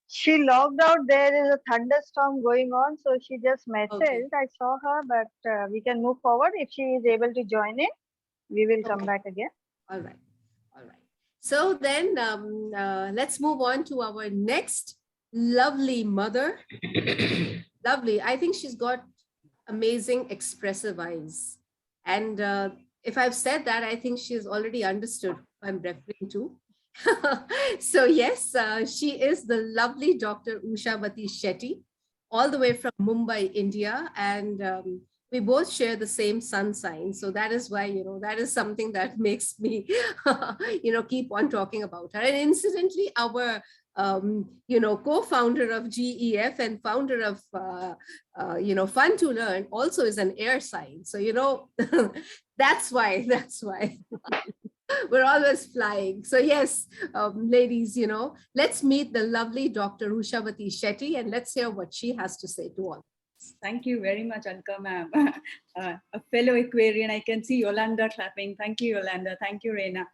Speaker 9: She logged out. There is a thunderstorm going on, so she just messaged.
Speaker 3: Okay.
Speaker 9: I saw her, but we can move forward. If she is able to join in, we will come
Speaker 3: Okay.
Speaker 9: back again.
Speaker 3: All right. All right. So then let's move on to our next lovely mother. Lovely. I think she's got amazing expressive eyes. And if I've said that, I think she's already understood who I'm referring to. So yes, she is the lovely Dr. Ushavati Shetty, all the way from Mumbai, India. And we both share the same sun sign. So that is why, that is something that makes me, keep on talking about her. And incidentally, our co-founder of GEF and founder of, Fun to Learn also is an air sign. So, that's why. We're always flying. So yes, ladies, let's meet the lovely Dr. Ushavati Shetty, and let's hear what she has to say to all.
Speaker 10: Thank you very much, Alka ma'am. A fellow Aquarian, I can see Yolanda clapping. Thank you, Yolanda. Thank you, Reina.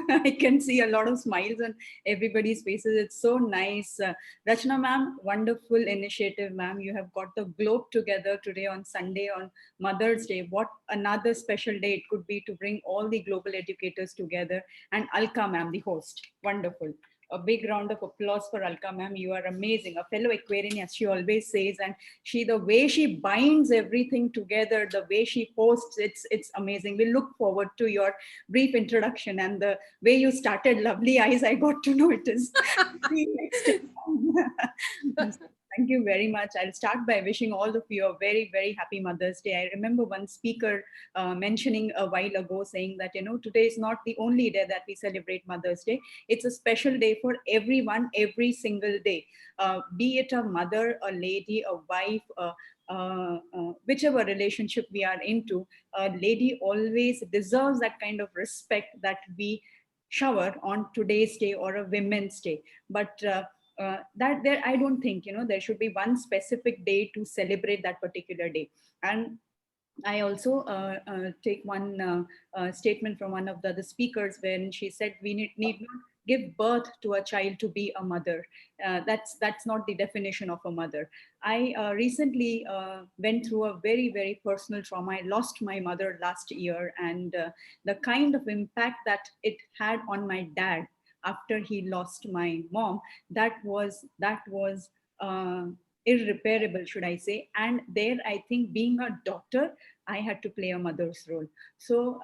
Speaker 10: I can see a lot of smiles on everybody's faces. It's so nice. Rachna ma'am, wonderful initiative, ma'am. You have got the globe together today on Sunday on Mother's Day. What another special day it could be to bring all the global educators together. And Alka ma'am, the host. Wonderful. A big round of applause for Alka ma'am. You are amazing. A fellow Aquarian, as she always says, and the way she binds everything together, the way she posts, it's amazing. We look forward to your brief introduction, and the way you started Lovely Eyes, I got to know it is the next time. Thank you very much. I'll start by wishing all of you a very, very happy Mother's Day. I remember one speaker mentioning a while ago saying that, today is not the only day that we celebrate Mother's Day. It's a special day for everyone, every single day. Be it a mother, a lady, a wife, whichever relationship we are into, a lady always deserves that kind of respect that we shower on today's day or a Women's Day. But that there, I don't think, there should be one specific day to celebrate that particular day. And I also take one statement from one of the speakers when she said we need not give birth to a child to be a mother. That's not the definition of a mother. I recently went through a very, very personal trauma. I lost my mother last year, and the kind of impact that it had on my dad after he lost my mom, that was irreparable, should I say. And there, I think, being a daughter, I had to play a mother's role. So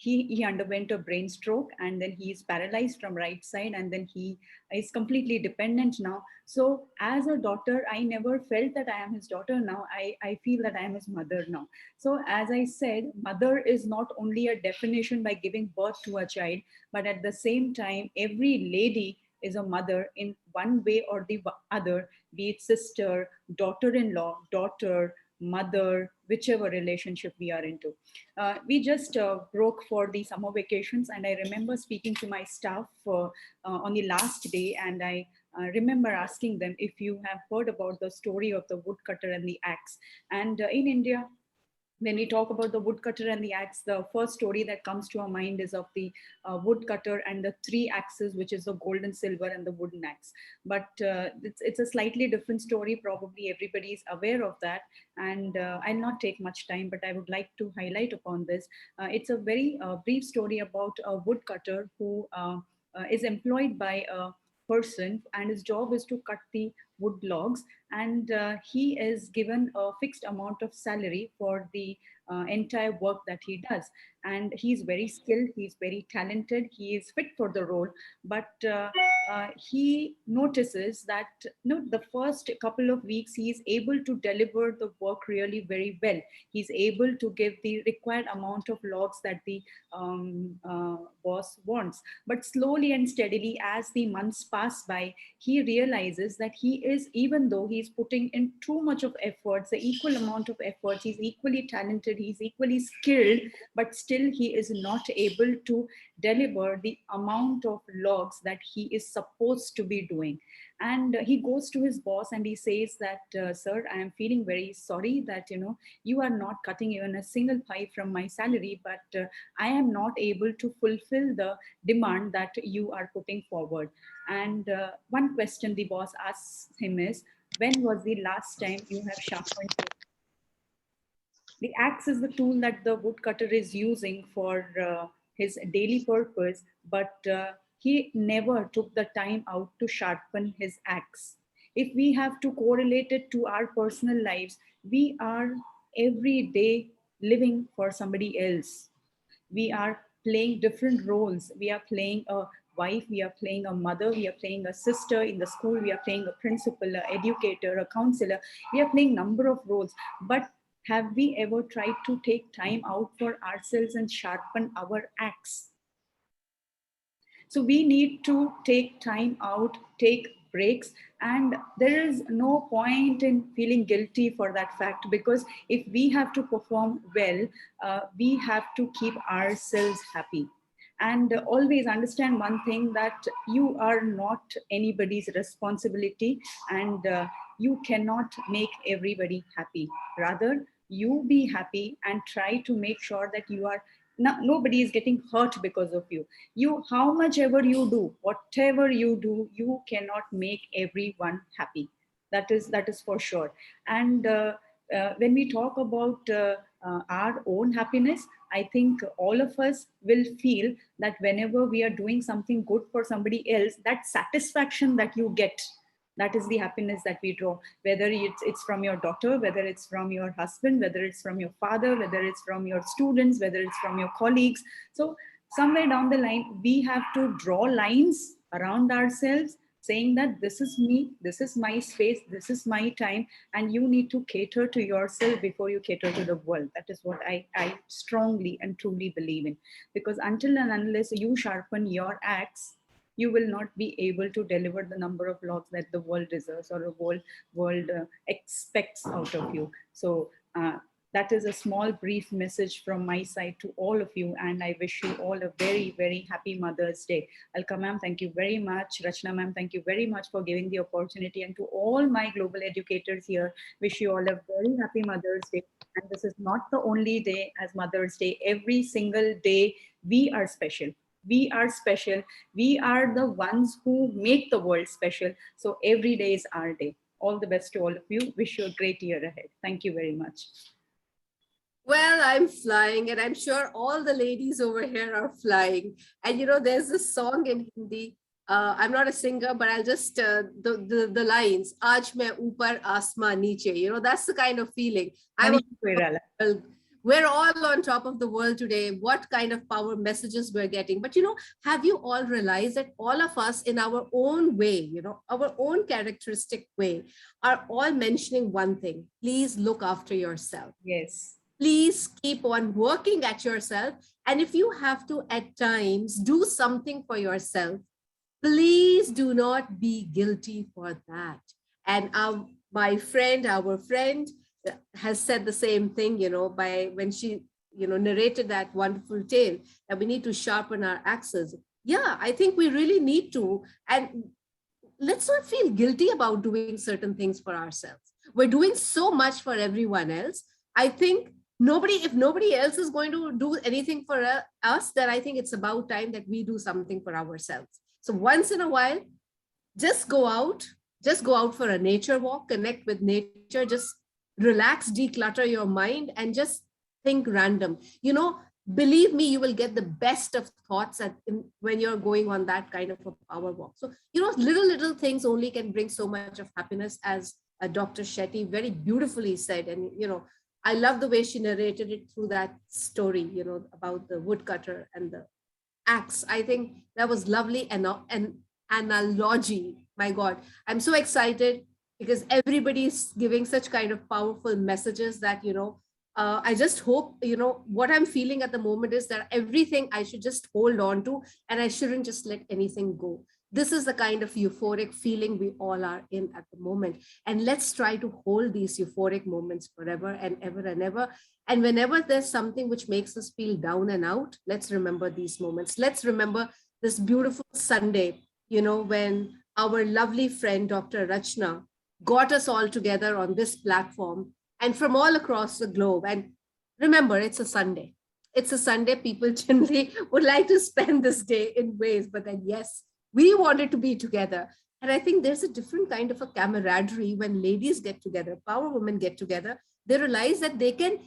Speaker 10: he underwent a brain stroke, and then he is paralyzed from right side, and then he is completely dependent now. So as a daughter, I never felt that I am his daughter. Now I feel that I am his mother now. So as I said, mother is not only a definition by giving birth to a child, but at the same time, every lady is a mother in one way or the other, be it sister, daughter-in-law, daughter, mother, whichever relationship we are into. We just broke for the summer vacations, and I remember speaking to my staff on the last day, and I remember asking them if you have heard about the story of the woodcutter and the axe. And in India, when we talk about the woodcutter and the axe, the first story that comes to our mind is of the woodcutter and the three axes, which is the gold and silver and the wooden axe. But it's a slightly different story. Probably everybody is aware of that. And I'll not take much time, but I would like to highlight upon this. It's a very brief story about a woodcutter who is employed by a person, and his job is to cut the wood logs, and he is given a fixed amount of salary for the entire work that he does. And he's very skilled, he's very talented, he is fit for the role, but he notices that the first couple of weeks he is able to deliver the work really very well. He's able to give the required amount of logs that the boss wants. But slowly and steadily, as the months pass by, he realizes that he is, even though he's putting in too much of efforts, the equal amount of effort, he's equally talented, he's equally skilled, but still he is not able to deliver the amount of logs that he is supposed to be doing. And he goes to his boss and he says that, sir, I am feeling very sorry that, you are not cutting even a single pie from my salary, but I am not able to fulfill the demand that you are putting forward. And one question the boss asks him is, when was the last time you have sharpened your axe? The axe is the tool that the woodcutter is using for his daily purpose, but he never took the time out to sharpen his axe. If we have to correlate it to our personal lives, we are every day living for somebody else. We are playing different roles. We are playing a wife, we are playing a mother, we are playing a sister in the school, we are playing a principal, an educator, a counselor. We are playing number of roles. But have we ever tried to take time out for ourselves and sharpen our axe? So we need to take time out, take breaks, and there is no point in feeling guilty for that fact, because if we have to perform well, we have to keep ourselves happy. And always understand one thing, that you are not anybody's responsibility, and you cannot make everybody happy. Rather, you be happy and try to make sure that you are nobody is getting hurt because of you. How much ever you do, whatever you do, you cannot make everyone happy. That is for sure. And when we talk about our own happiness, I think all of us will feel that whenever we are doing something good for somebody else, that satisfaction that you get, that is the happiness that we draw. Whether it's from your daughter, whether it's from your husband, whether it's from your father, whether it's from your students, whether it's from your colleagues. So somewhere down the line, we have to draw lines around ourselves, saying that this is me, this is my space, this is my time, and you need to cater to yourself before you cater to the world. That is what I strongly and truly believe in. Because until and unless you sharpen your axe, you will not be able to deliver the number of logs that the world deserves, or the world expects out of you. So that is a small brief message from my side to all of you, and I wish you all a very, very happy Mother's Day. Alka ma'am, thank you very much. Rachna ma'am, thank you very much for giving the opportunity, and to all my global educators here, wish you all a very happy Mother's Day. And this is not the only day as Mother's Day. Every single day we are special. We are special. We are the ones who make the world special. So every day is our day. All the best to all of you. Wish you a great year ahead. Thank you very much.
Speaker 3: Well, I'm flying, and I'm sure all the ladies over here are flying. And there's this song in Hindi. I'm not a singer, but I'll just the lines. Aaj main upar, asma niche. That's the kind of feeling. We're all on top of the world today. What kind of power messages we're getting. But, have you all realized that all of us in our own way, our own characteristic way, are all mentioning one thing. Please look after yourself.
Speaker 10: Yes.
Speaker 3: Please keep on working at yourself. And if you have to, at times, do something for yourself, please do not be guilty for that. And our friend has said the same thing, when she, narrated that wonderful tale that we need to sharpen our axes. Yeah, I think we really need to. And let's not feel guilty about doing certain things for ourselves. We're doing so much for everyone else. I think if nobody else is going to do anything for us, then I think it's about time that we do something for ourselves. So once in a while, just go out for a nature walk, connect with nature, just relax, declutter your mind, and just think random. believe me, you will get the best of thoughts when you're going on that kind of a power walk. So, little things only can bring so much of happiness, as Dr. Shetty very beautifully said. And, I love the way she narrated it through that story, about the woodcutter and the axe. I think that was lovely. And an analogy. My God, I'm so excited because everybody's giving such kind of powerful messages that, I just hope, what I'm feeling at the moment is that everything I should just hold on to, and I shouldn't just let anything go. This is the kind of euphoric feeling we all are in at the moment. And let's try to hold these euphoric moments forever and ever and ever. And whenever there's something which makes us feel down and out, let's remember these moments. Let's remember this beautiful Sunday, when our lovely friend, Dr. Rachna, got us all together on this platform and from all across the globe. And remember, it's a Sunday. It's a Sunday. People generally would like to spend this day in ways, but then yes, we wanted to be together. And I think there's a different kind of a camaraderie when ladies get together, power women get together. They realize that they can,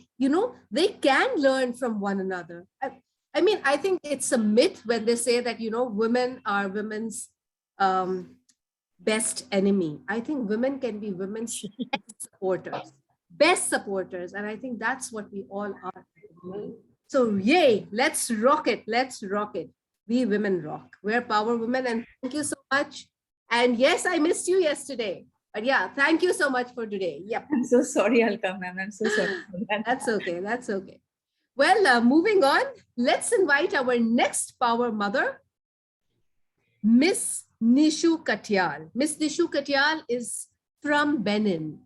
Speaker 3: they can learn from one another. I mean, I think it's a myth when they say that, women are women's best enemy. I think women can be women's best supporters. And I think that's what we all are. So yay, let's rock it. Let's rock it. We women rock. We're power women. And thank you so much. And yes, I missed you yesterday. But yeah, thank you so much for today. Yep.
Speaker 10: I'm so sorry, Alka ma'am. I'm so sorry.
Speaker 3: That's okay. That's okay. Well, moving on, let's invite our next power mother, Miss Nishu Katyal. Miss Nishu Katyal is from Benin.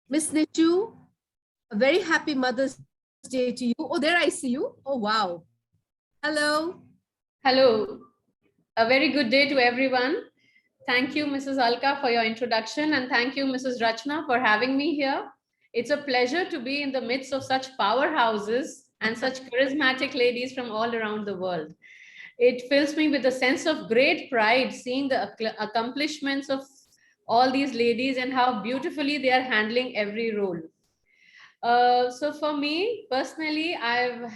Speaker 3: Miss Nishu, a very happy Mother's Day to you. Oh, there I see you. Oh, wow. Hello.
Speaker 11: Hello. A very good day to everyone. Thank you, Mrs. Alka, for your introduction. And thank you, Mrs. Rachna, for having me here. It's a pleasure to be in the midst of such powerhouses and such charismatic ladies from all around the world. It fills me with a sense of great pride seeing the accomplishments of all these ladies and how beautifully they are handling every role. So for me personally, I've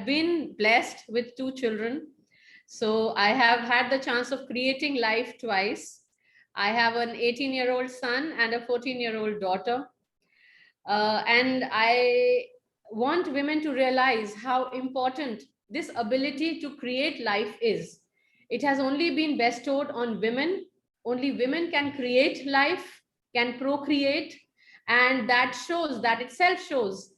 Speaker 11: been blessed with 2 children. So I have had the chance of creating life twice. I have an 18-year-old son and a 14-year-old daughter. And I want women to realize how important this ability to create life is. It has only been bestowed on women. Only women can create life, can procreate, and that itself shows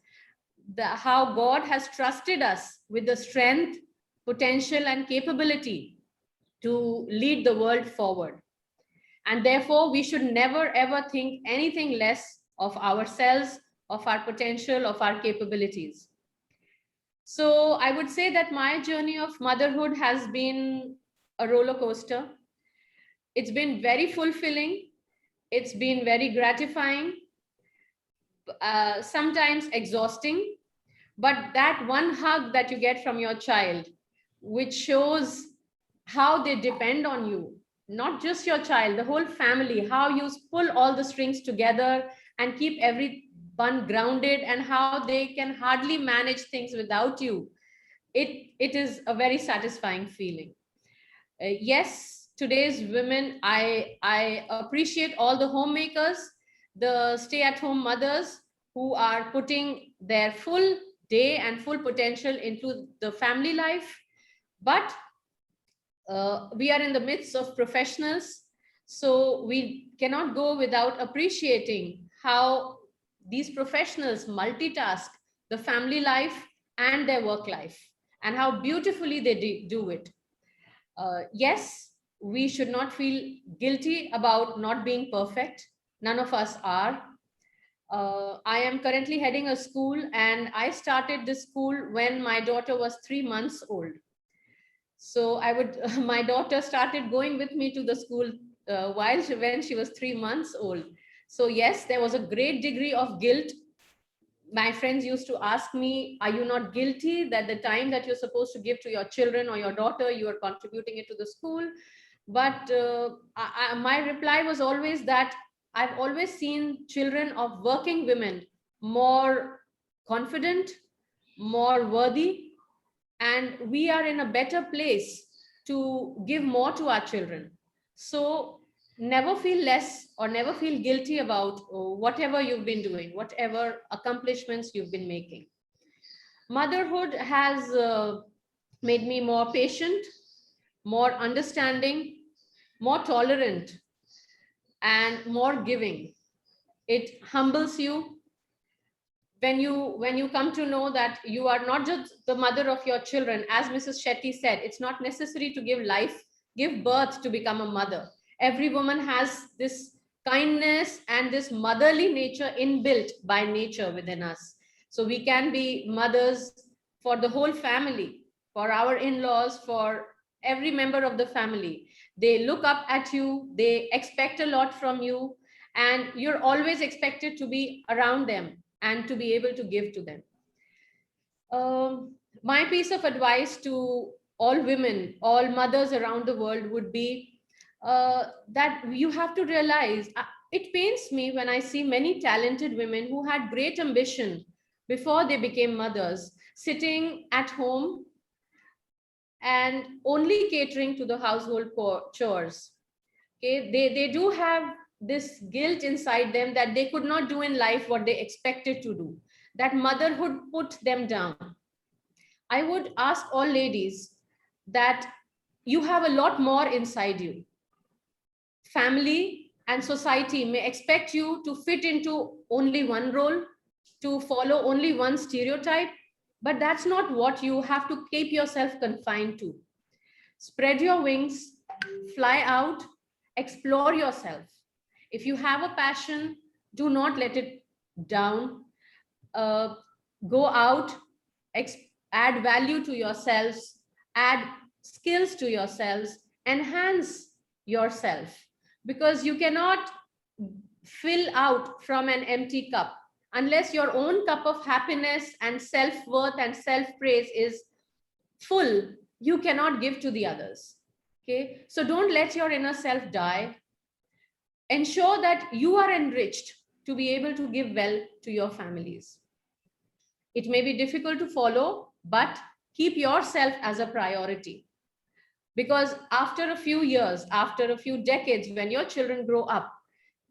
Speaker 11: how God has trusted us with the strength, potential, and capability to lead the world forward. And therefore, we should never ever think anything less of ourselves, of our potential, of our capabilities. So I would say that my journey of motherhood has been a roller coaster. It's been very fulfilling. It's been very gratifying, sometimes exhausting, but that one hug that you get from your child, which shows how they depend on you, not just your child, the whole family, how you pull all the strings together and keep everyone grounded, and how they can hardly manage things without you. It is a very satisfying feeling. Yes, today's women, I appreciate all the homemakers, the stay-at-home mothers who are putting their full day and full potential into the family life. But we are in the midst of professionals, so we cannot go without appreciating how these professionals multitask the family life and their work life, and how beautifully they do it. Yes, we should not feel guilty about not being perfect. None of us are. I am currently heading a school, and I started this school when my daughter was 3 months old. So my daughter started going with me to the school when she was 3 months old. So yes, there was a great degree of guilt. My friends used to ask me, are you not guilty that the time that you're supposed to give to your children or your daughter, you are contributing it to the school? But my reply was always that I've always seen children of working women more confident, more worthy, and we are in a better place to give more to our children. So never feel less or never feel guilty about whatever you've been doing, whatever accomplishments you've been making. Motherhood has made me more patient, more understanding, more tolerant, and more giving. It humbles you when you come to know that you are not just the mother of your children. As Mrs. Shetty said, it's not necessary to give birth to become a mother. Every woman has this kindness and this motherly nature inbuilt by nature within us. So we can be mothers for the whole family, for our in-laws, for every member of the family. They look up at you, they expect a lot from you, and you're always expected to be around them and to be able to give to them. My piece of advice to all women, all mothers around the world would be that you have to realize, it pains me when I see many talented women who had great ambition before they became mothers, sitting at home and only catering to the household chores. Okay, they do have this guilt inside them that they could not do in life what they expected to do, that motherhood put them down. I would ask all ladies that you have a lot more inside you. Family and society may expect you to fit into only one role, to follow only one stereotype, but that's not what you have to keep yourself confined to. Spread your wings, fly out, explore yourself. If you have a passion, do not let it down. Go out, add value to yourselves, add skills to yourselves, enhance yourself, because you cannot fill out from an empty cup. Unless your own cup of happiness and self-worth and self-praise is full, you cannot give to the others. Okay, so don't let your inner self die. Ensure that you are enriched to be able to give well to your families. It may be difficult to follow, but keep yourself as a priority. Because after a few years, after a few decades, when your children grow up,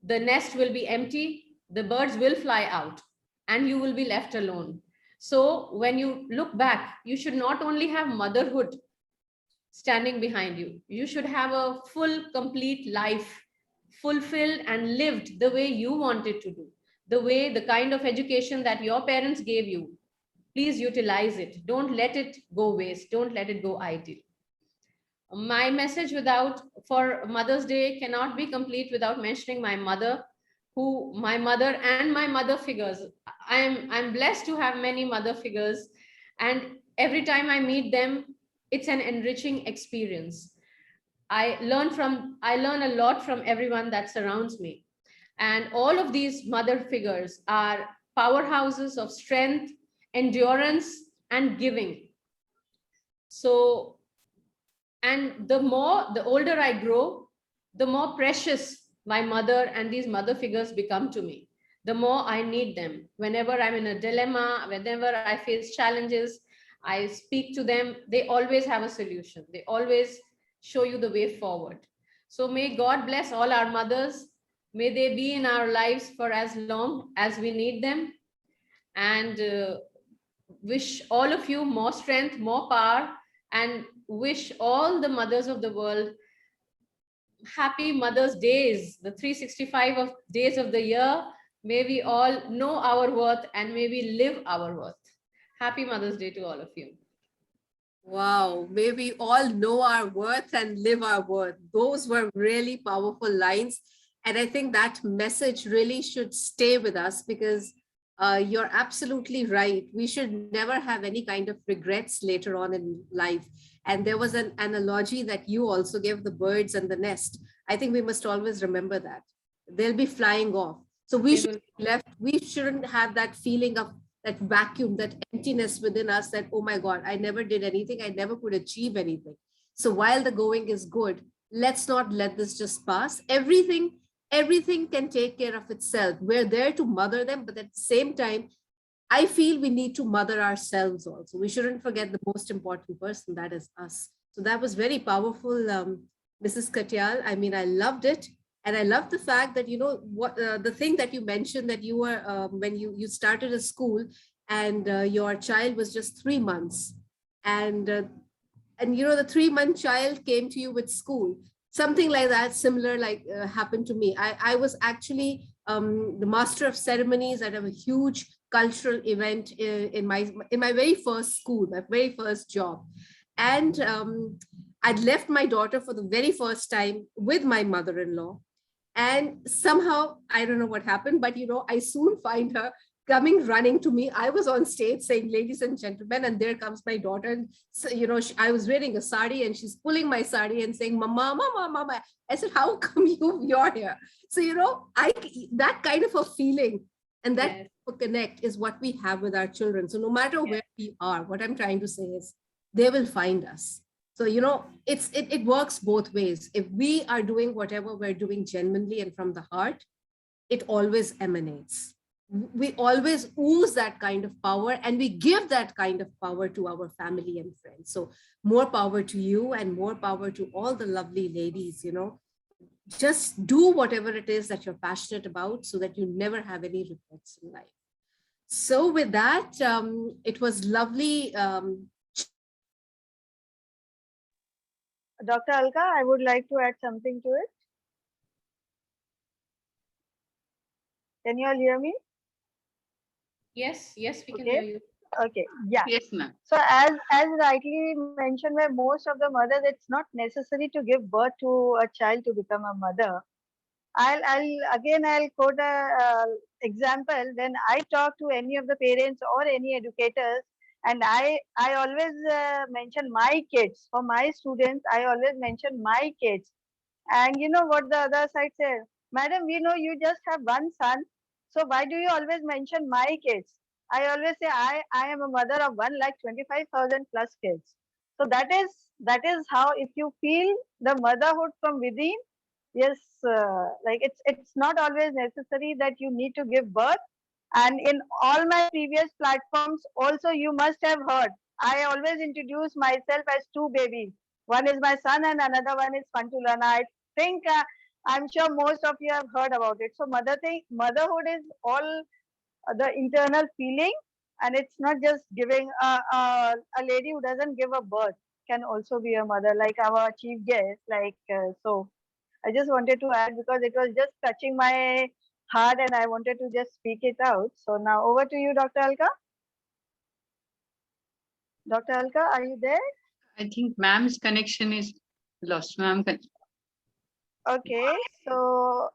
Speaker 11: the nest will be empty, the birds will fly out, and you will be left alone. So when you look back, you should not only have motherhood standing behind you, you should have a full, complete life, fulfilled and lived the way you wanted to do, the kind of education that your parents gave you. Please utilize it. Don't let it go waste. Don't let it go idle. My message for Mother's Day cannot be complete without mentioning my mother and my mother figures. I'm blessed to have many mother figures, and every time I meet them, it's an enriching experience. I learn a lot from everyone that surrounds me. And all of these mother figures are powerhouses of strength, endurance, and giving. So, and the older I grow, the more precious my mother and these mother figures become to me. The more I need them. Whenever I'm in a dilemma, whenever I face challenges, I speak to them. They always have a solution. They always show you the way forward. So may God bless all our mothers. May they be in our lives for as long as we need them. And wish all of you more strength, more power, and wish all the mothers of the world happy Mother's Days, the 365 days of the year. May we all know our worth and may we live our worth. Happy Mother's Day to all of you.
Speaker 3: Wow, may we all know our worth and live our worth. Those were really powerful lines. And I think that message really should stay with us, because you're absolutely right. We should never have any kind of regrets later on in life. And there was an analogy that you also gave, the birds and the nest. I think we must always remember that. They'll be flying off. So we should be left. We shouldn't have that feeling of that vacuum, that emptiness within us, that, oh my God, I never did anything. I never could achieve anything. So while the going is good, let's not let this just pass. Everything can take care of itself. We're there to mother them, but at the same time, I feel we need to mother ourselves also. We shouldn't forget the most important person, that is us. So that was very powerful, Mrs. Katyal. I mean, I loved it. And I love the fact that, you know, what the thing that you mentioned, that you were, when you started a school and your child was just 3 months. And you know, the 3-month child came to you with school. Something like that, similar, like happened to me. I was actually the master of ceremonies at a huge cultural event in my very first school, my very first job. And I'd left my daughter for the very first time with my mother-in-law. And somehow, I don't know what happened, but you know, I soon find her coming running to me. I was on stage saying, ladies and gentlemen, and there comes my daughter. And so, you know, I was wearing a sari and she's pulling my sari and saying, mama, mama, mama. I said, how come you're here? So, you know, that kind of a feeling and that
Speaker 11: Yes.
Speaker 3: connect is what we have with our children. So no matter where we are, what I'm trying to say is they will find us. So, you know, it works both ways. If we are doing whatever we're doing genuinely and from the heart, it always emanates. We always ooze that kind of power, and we give that kind of power to our family and friends. So more power to you, and more power to all the lovely ladies, you know. Just do whatever it is that you're passionate about so that you never have any regrets in life. So with that, it was lovely.
Speaker 9: Dr. Alka, I would like to add something to it. Can you all hear me?
Speaker 11: Yes, yes, we can
Speaker 9: Okay.
Speaker 11: hear you.
Speaker 9: Okay, yeah.
Speaker 10: Yes, ma'am.
Speaker 9: So as rightly mentioned by most of the mothers, it's not necessary to give birth to a child to become a mother. I'll quote a example. When I talk to any of the parents or any educators, and I always mention my kids. For my students, I always mention my kids. And you know what the other side says? Madam, we know you just have one son. So why do you always mention my kids? I always say I am a mother of 1,25,000 plus kids. So that is how, if you feel the motherhood from within, yes, like it's not always necessary that you need to give birth. And in all my previous platforms, also you must have heard, I always introduce myself as two babies. One is my son and another one is Pantulana. I think I'm sure most of you have heard about it. So motherhood is all the internal feeling, and it's not just giving a lady who doesn't give a birth can also be a mother, like our chief guest. So I just wanted to add because it was just touching my heart and I wanted to just speak it out. So now over to you, Dr. Alka. Dr. Alka, are you there?
Speaker 10: I think ma'am's connection is lost. Ma'am,
Speaker 9: Okay, so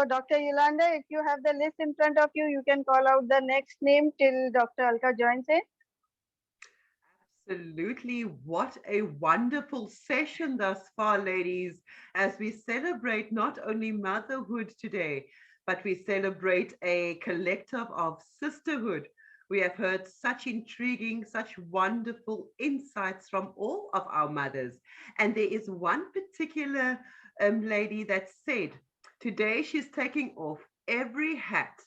Speaker 9: Dr. Yolanda, if you have the list in front of you, you can call out the next name till Dr. Alka joins in.
Speaker 12: Absolutely. What a wonderful session thus far, ladies, as we celebrate not only motherhood today, but we celebrate a collective of sisterhood. We have heard such intriguing, such wonderful insights from all of our mothers. And there is one particular lady that said, today she's taking off every hat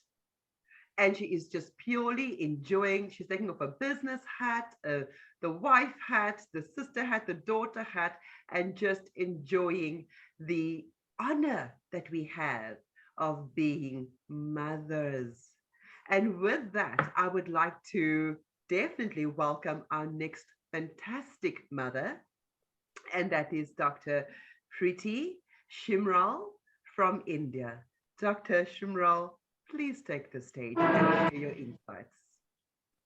Speaker 12: and she is just purely enjoying. She's taking off a business hat, the wife hat, the sister hat, the daughter hat, and just enjoying the honor that we have of being mothers. And with that, I would like to definitely welcome our next fantastic mother, and that is Dr. Preeti Shimral from India. Dr. Shimral, please take the stage and share your insights.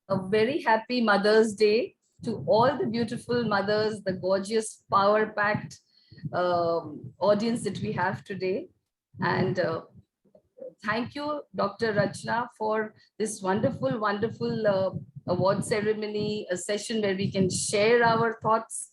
Speaker 13: A very happy Mother's Day to all the beautiful mothers, the gorgeous, power-packed audience that we have today. And thank you, Dr. Rachna, for this wonderful, wonderful award ceremony, a session where we can share our thoughts.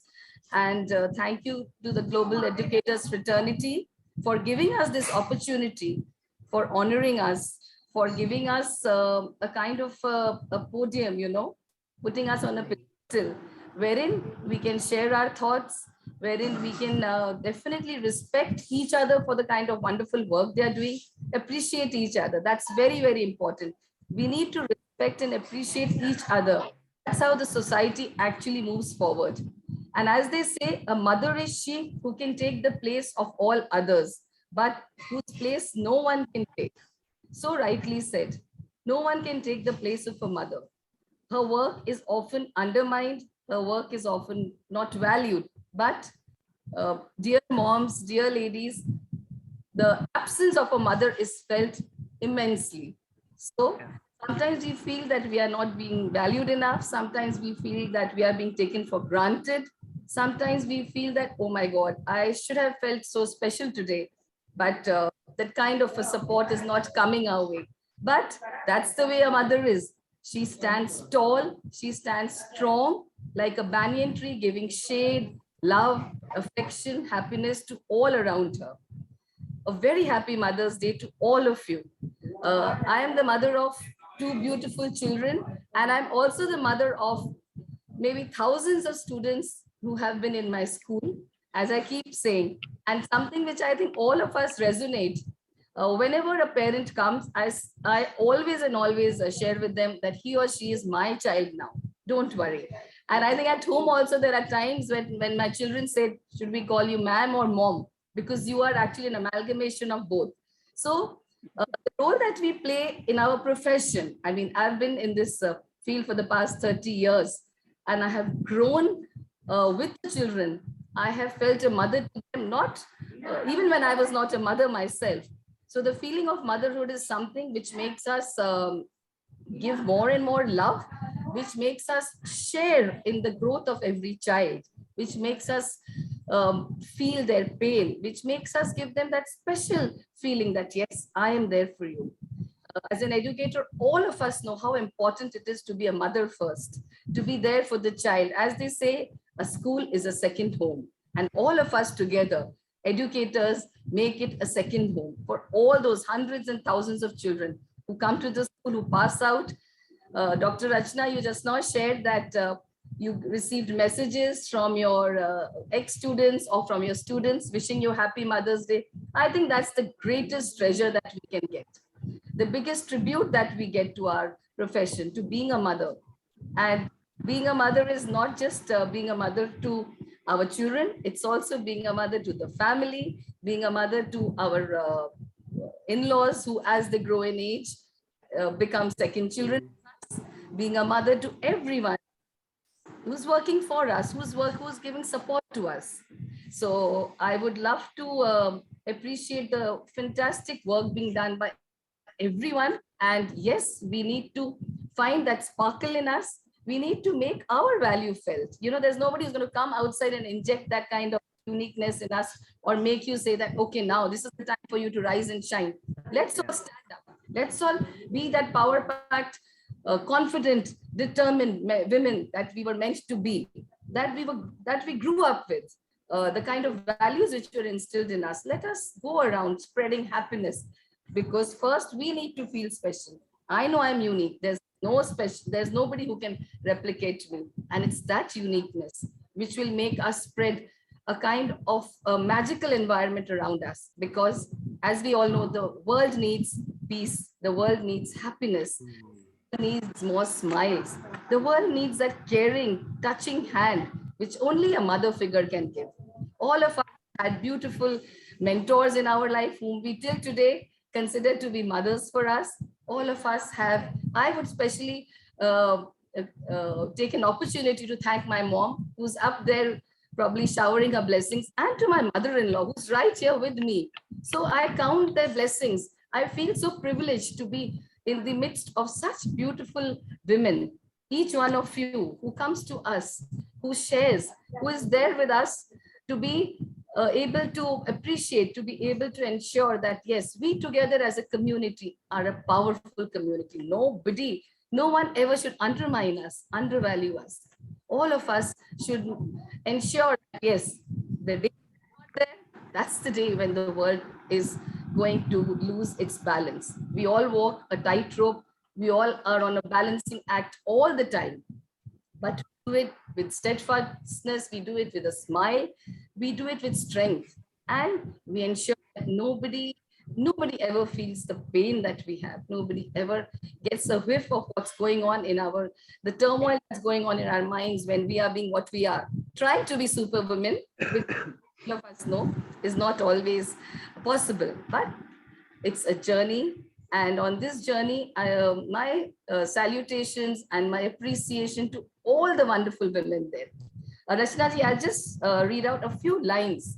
Speaker 13: And thank you to the Global Educators Fraternity for giving us this opportunity, for honoring us, for giving us a kind of a podium, you know, putting us on a pedestal, wherein we can share our thoughts, wherein we can definitely respect each other for the kind of wonderful work they are doing, appreciate each other. That's very, very important. We need to respect respect and appreciate each other. That's how the society actually moves forward. And as they say, a mother is she who can take the place of all others, but whose place no one can take. So rightly said, no one can take the place of a mother. Her work is often undermined, her work is often not valued. But dear moms, dear ladies, the absence of a mother is felt immensely. So sometimes we feel that we are not being valued enough. Sometimes we feel that we are being taken for granted. Sometimes we feel that, oh my God, I should have felt so special today. But that kind of a support is not coming our way. But that's the way a mother is. She stands tall, she stands strong, like a banyan tree, giving shade, love, affection, happiness to all around her. A very happy Mother's Day to all of you. I am the mother of two beautiful children, and I'm also the mother of maybe thousands of students who have been in my school, as I keep saying, and something which I think all of us resonate. Whenever a parent comes, I always and always share with them that he or she is my child now. Don't worry. And I think at home also there are times when my children say, should we call you ma'am or mom? Because you are actually an amalgamation of both. So the role that we play in our profession, I mean, I've been in this field for the past 30 years, and I have grown with the children. I have felt a mother to them, not even when I was not a mother myself. So the feeling of motherhood is something which makes us give more and more love, which makes us share in the growth of every child, which makes us feel their pain, which makes us give them that special feeling that, yes, I am there for you. As an educator, all of us know how important it is to be a mother first, to be there for the child. As they say, a school is a second home. And all of us together, educators, make it a second home for all those hundreds and thousands of children who come to the school, who pass out. Dr. Rachna, you just now shared that you received messages from your ex-students or from your students wishing you happy Mother's Day. I think that's the greatest treasure that we can get. The biggest tribute that we get to our profession, to being a mother. And being a mother is not just being a mother to our children, it's also being a mother to the family, being a mother to our in-laws who, as they grow in age, become second children, being a mother to everyone who's working for us, who's giving support to us. So I would love to appreciate the fantastic work being done by everyone. And yes, we need to find that sparkle in us. We need to make our value felt. You know, there's nobody who's going to come outside and inject that kind of uniqueness in us or make you say that, okay, now this is the time for you to rise and shine. Let's all stand up. Let's all be that power-packed, confident, determined women that we were meant to be, that we grew up with, the kind of values which were instilled in us. Let us go around spreading happiness, because first we need to feel special. I know I'm unique. There's nobody who can replicate me. And it's that uniqueness which will make us spread a kind of a magical environment around us. Because as we all know, the world needs peace. The world needs happiness. The world needs more smiles. The world needs that caring, touching hand, which only a mother figure can give. All of us had beautiful mentors in our life whom we till today consider to be mothers for us. All of us have. I would especially take an opportunity to thank my mom, who's up there probably showering her blessings, and to my mother-in-law, who's right here with me. So I count their blessings. I feel so privileged to be in the midst of such beautiful women. Each one of you who comes to us, who shares, who is there with us to be able to appreciate, to be able to ensure that, yes, we together as a community are a powerful community. No one ever should undermine us, undervalue us. All of us should ensure that, yes, the day that's the day when the world is going to lose its balance. We all walk a tightrope. We all are on a balancing act all the time. But we do it with steadfastness, we do it with a smile, we do it with strength, and we ensure that nobody Nobody ever feels the pain that we have. Nobody ever gets a whiff of what's going on in the turmoil that's going on in our minds when we are being what we are. Trying to be super women, which all of us know is not always possible, but it's a journey. And on this journey, my salutations and my appreciation to all the wonderful women there. Rachna ji, I'll just read out a few lines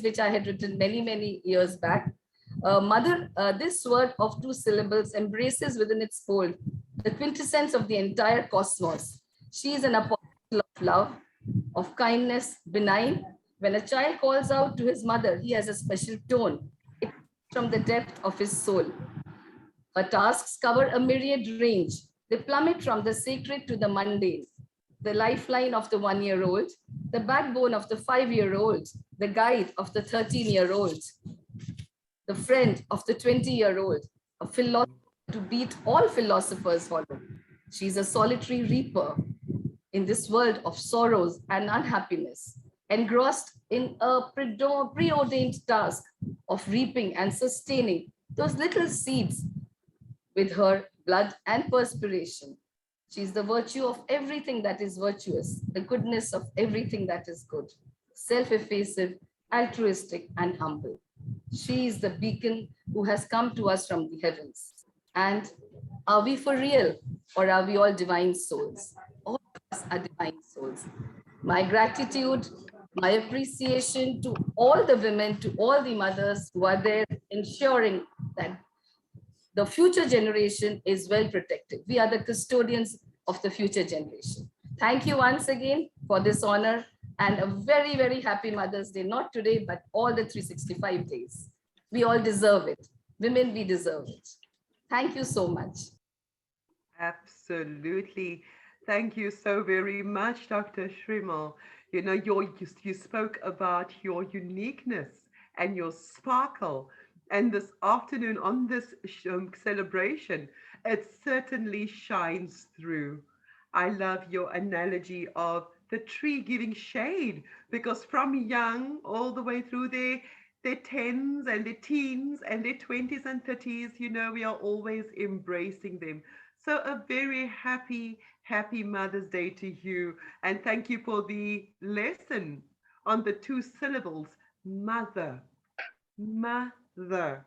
Speaker 13: which I had written many, many years back. Mother, this word of two syllables embraces within its fold the quintessence of the entire cosmos. She is an apostle of love, of kindness, benign. When a child calls out to his mother, he has a special tone. It comes from the depth of his soul. Her tasks cover a myriad range. They plummet from the sacred to the mundane, the lifeline of the 1-year-old, the backbone of the 5-year-old, the guide of the 13-year-old, the friend of the 20-year-old, a philosopher to beat all philosophers hollow. She's a solitary reaper in this world of sorrows and unhappiness, engrossed in a preordained task of reaping and sustaining those little seeds with her blood and perspiration. She's the virtue of everything that is virtuous, the goodness of everything that is good, self-effacive, altruistic, and humble. She is the beacon who has come to us from the heavens. And are we for real, or are we all divine souls? All of us are divine souls. My gratitude, my appreciation to all the women, to all the mothers who are there ensuring that the future generation is well protected. We are the custodians of the future generation. Thank you once again for this honor and a very, very happy Mother's Day, not today, but all the 365 days. We all deserve it. Women, we deserve it. Thank you so much.
Speaker 12: Absolutely. Thank you so very much, Dr. Shrimal. You know, you spoke about your uniqueness and your sparkle. And this afternoon on this celebration, it certainly shines through. I love your analogy of the tree giving shade because from young all the way through their tens and their teens and their 20s and 30s, you know, we are always embracing them. So a very happy Mother's Day to you. And thank you for the lesson on the two syllables, mother, mother,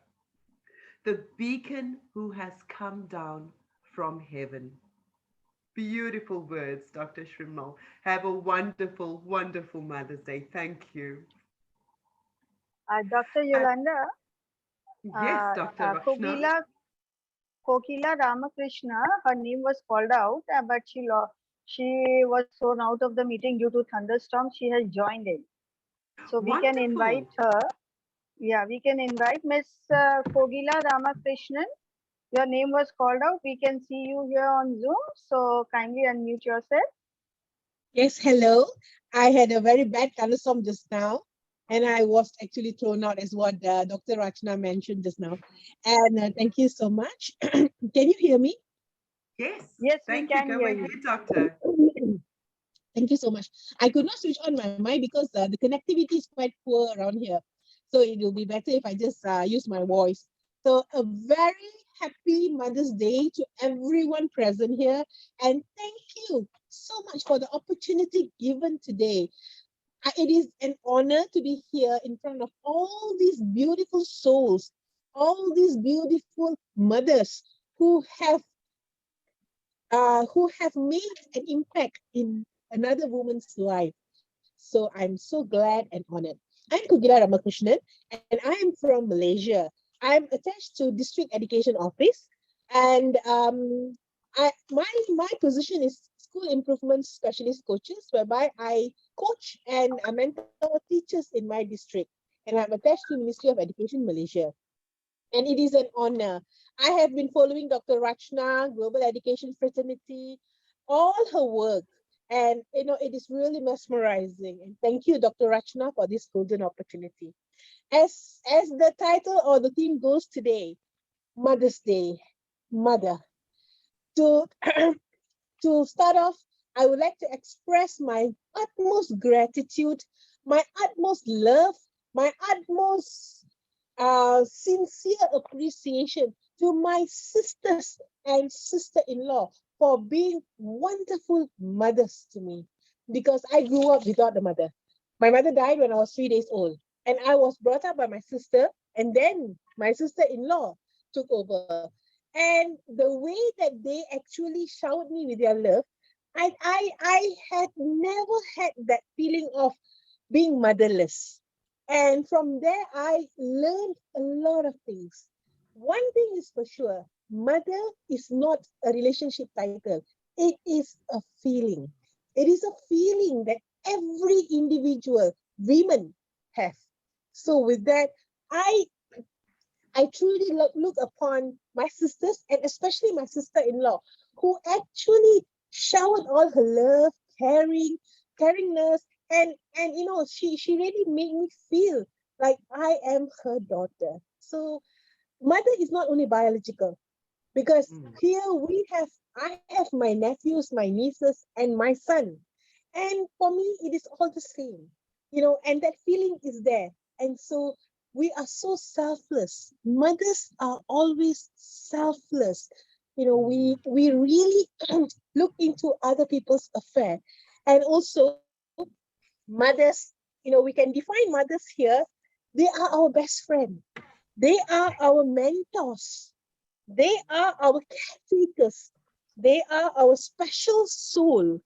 Speaker 12: the beacon who has come down from heaven. Beautiful words, Dr. Shrimal. Have a wonderful, wonderful Mother's Day. Thank you.
Speaker 9: Dr. Yolanda,
Speaker 12: Yes, Dr. Vakshna.
Speaker 9: Kokila Ramakrishna, her name was called out, but she was thrown out of the meeting due to thunderstorm. She has joined in. So we can invite her. Yeah, we can invite Miss Kogila Ramakrishnan. Your name was called out. We can see you here on Zoom. So kindly unmute yourself.
Speaker 14: Yes, hello. I had a very bad thunderstorm just now, and I was actually thrown out as what Dr. Rachna mentioned just now. And thank you so much. Can you hear me?
Speaker 12: Yes.
Speaker 9: Yes,
Speaker 12: thank
Speaker 9: we can
Speaker 12: you. Go
Speaker 9: hear
Speaker 12: ahead,
Speaker 9: you.
Speaker 12: Doctor.
Speaker 14: Thank you so much. I could not switch on my mic because the connectivity is quite poor around here. So it will be better if I just use my voice. So a very happy Mother's Day to everyone present here. And thank you so much for the opportunity given today. It is an honor to be here in front of all these beautiful souls, all these beautiful mothers who have made an impact in another woman's life. So I'm so glad and honored. I'm Kugila Ramakrishnan, and I am from Malaysia. I'm attached to District Education Office, and my position is School Improvement Specialist Coaches, whereby I coach and mentor teachers in my district, and I'm attached to Ministry of Education Malaysia. And it is an honor. I have been following Dr. Rachna, Global Education Fraternity, all her work. And you know, it is really mesmerizing. And thank you, Dr. Rachna, for this golden opportunity. As the title or the theme goes today, Mother's Day, Mother. To, to start off, I would like to express my utmost gratitude, my utmost love, my utmost sincere appreciation to my sisters and sister-in-law for being wonderful mothers to me, because I grew up without a mother. My mother died when I was 3 days old, and I was brought up by my sister, and then my sister-in-law took over. And the way that they actually showered me with their love, I had never had that feeling of being motherless. And from there, I learned a lot of things. One thing is for sure, mother is not a relationship title. It is a feeling. It is a feeling that every individual women have. So with that, I truly look upon my sisters, and especially my sister-in-law, who actually showered all her love, caringness, and she really made me feel like I am her daughter. So mother is not only biological, because here I have my nephews, my nieces, and my son. And for me, it is all the same, and that feeling is there. And so we are so selfless. Mothers are always selfless. We really look into other people's affair. And also, mothers, we can define mothers here. They are our best friend. They are our mentors. They are our caretakers. They are our special soul.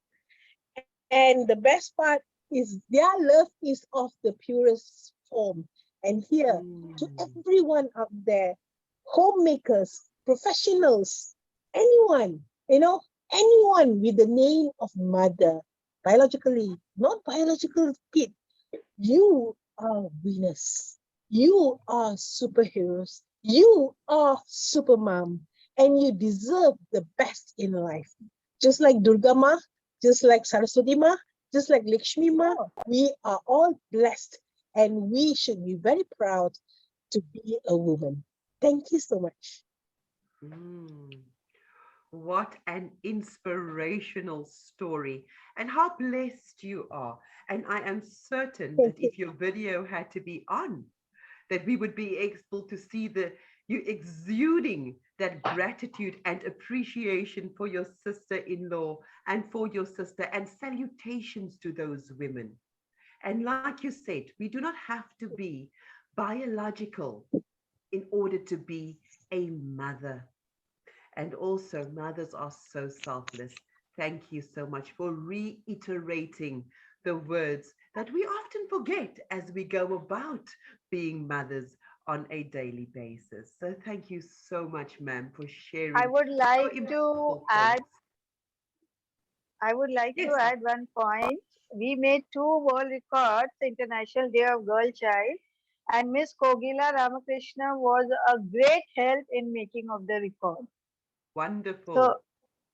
Speaker 14: And the best part is their love is of the purest form. And here, to everyone out there, homemakers, professionals, anyone, anyone with the name of mother, biologically, not biological kid, you are winners. You are superheroes. You are supermom, and you deserve the best in life. Just like Durga Ma, just like Saraswati Ma, just like Lakshmi Ma, we are all blessed, and we should be very proud to be a woman. Thank you so much.
Speaker 12: What an inspirational story, and how blessed you are. And I am certain that if your video had to be on, that we would be able to see you exuding that gratitude and appreciation for your sister-in-law and for your sister, and salutations to those women. And like you said, we do not have to be biological in order to be a mother. And also, mothers are so selfless. Thank you so much for reiterating the words that we often forget as we go about being mothers on a daily basis. So thank you so much, ma'am, for sharing.
Speaker 9: I would like to add
Speaker 12: Yes.
Speaker 9: one point. We made 2 world records, International Day of Girl Child, and Miss Kogila Ramakrishna was a great help in making of the record.
Speaker 12: Wonderful.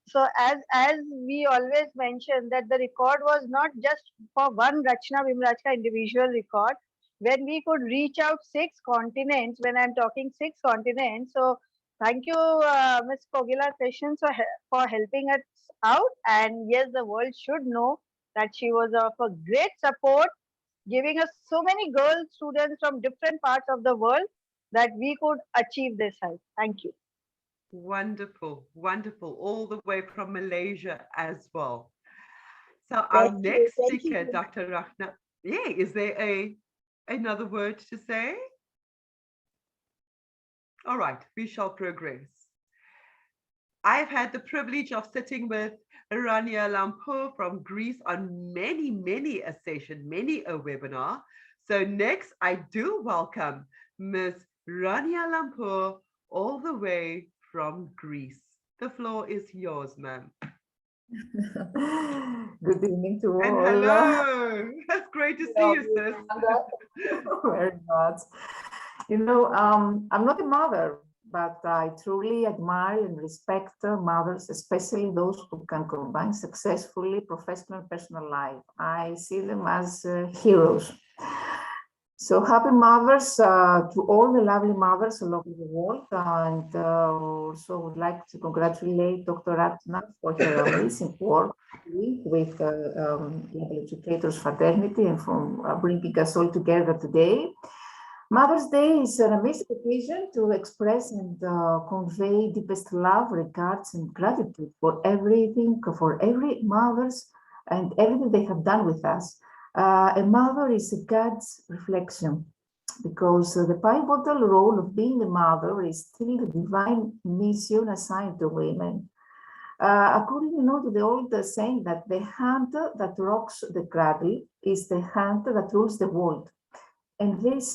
Speaker 9: So as we always mention that the record was not just for one Rachna Vimrachka individual record. When we could reach out 6 continents, when I'm talking 6 continents, so thank you, Ms. Kogila Krishnan, for helping us out. And yes, the world should know that she was of a great support, giving us so many girl students from different parts of the world that we could achieve this height. Thank you.
Speaker 12: Wonderful, wonderful, all the way from Malaysia as well. So our next speaker, Dr. Rachna, is there another word to say? All right, we shall progress. I've had the privilege of sitting with Rania Lampur from Greece on many a session, many a webinar. So next, I do welcome Ms. Rania Lampur all the way from Greece. The floor is yours, ma'am.
Speaker 15: Good evening to all.
Speaker 12: And hello. That's great to see you, sis.
Speaker 15: Very much. I'm not a mother, but I truly admire and respect mothers, especially those who can combine successfully professional and personal life. I see them as heroes. So happy mothers to all the lovely mothers all over the world, and also would like to congratulate Dr. Rachna for her amazing work with Global Educators Fraternity and for bringing us all together today. Mother's Day is an amazing occasion to express and convey deepest love, regards, and gratitude for everything, for every mothers and everything they have done with us. A mother is a God's reflection because the pivotal role of being a mother is still the divine mission assigned to women. According to the old saying that the hand that rocks the cradle is the hand that rules the world. And this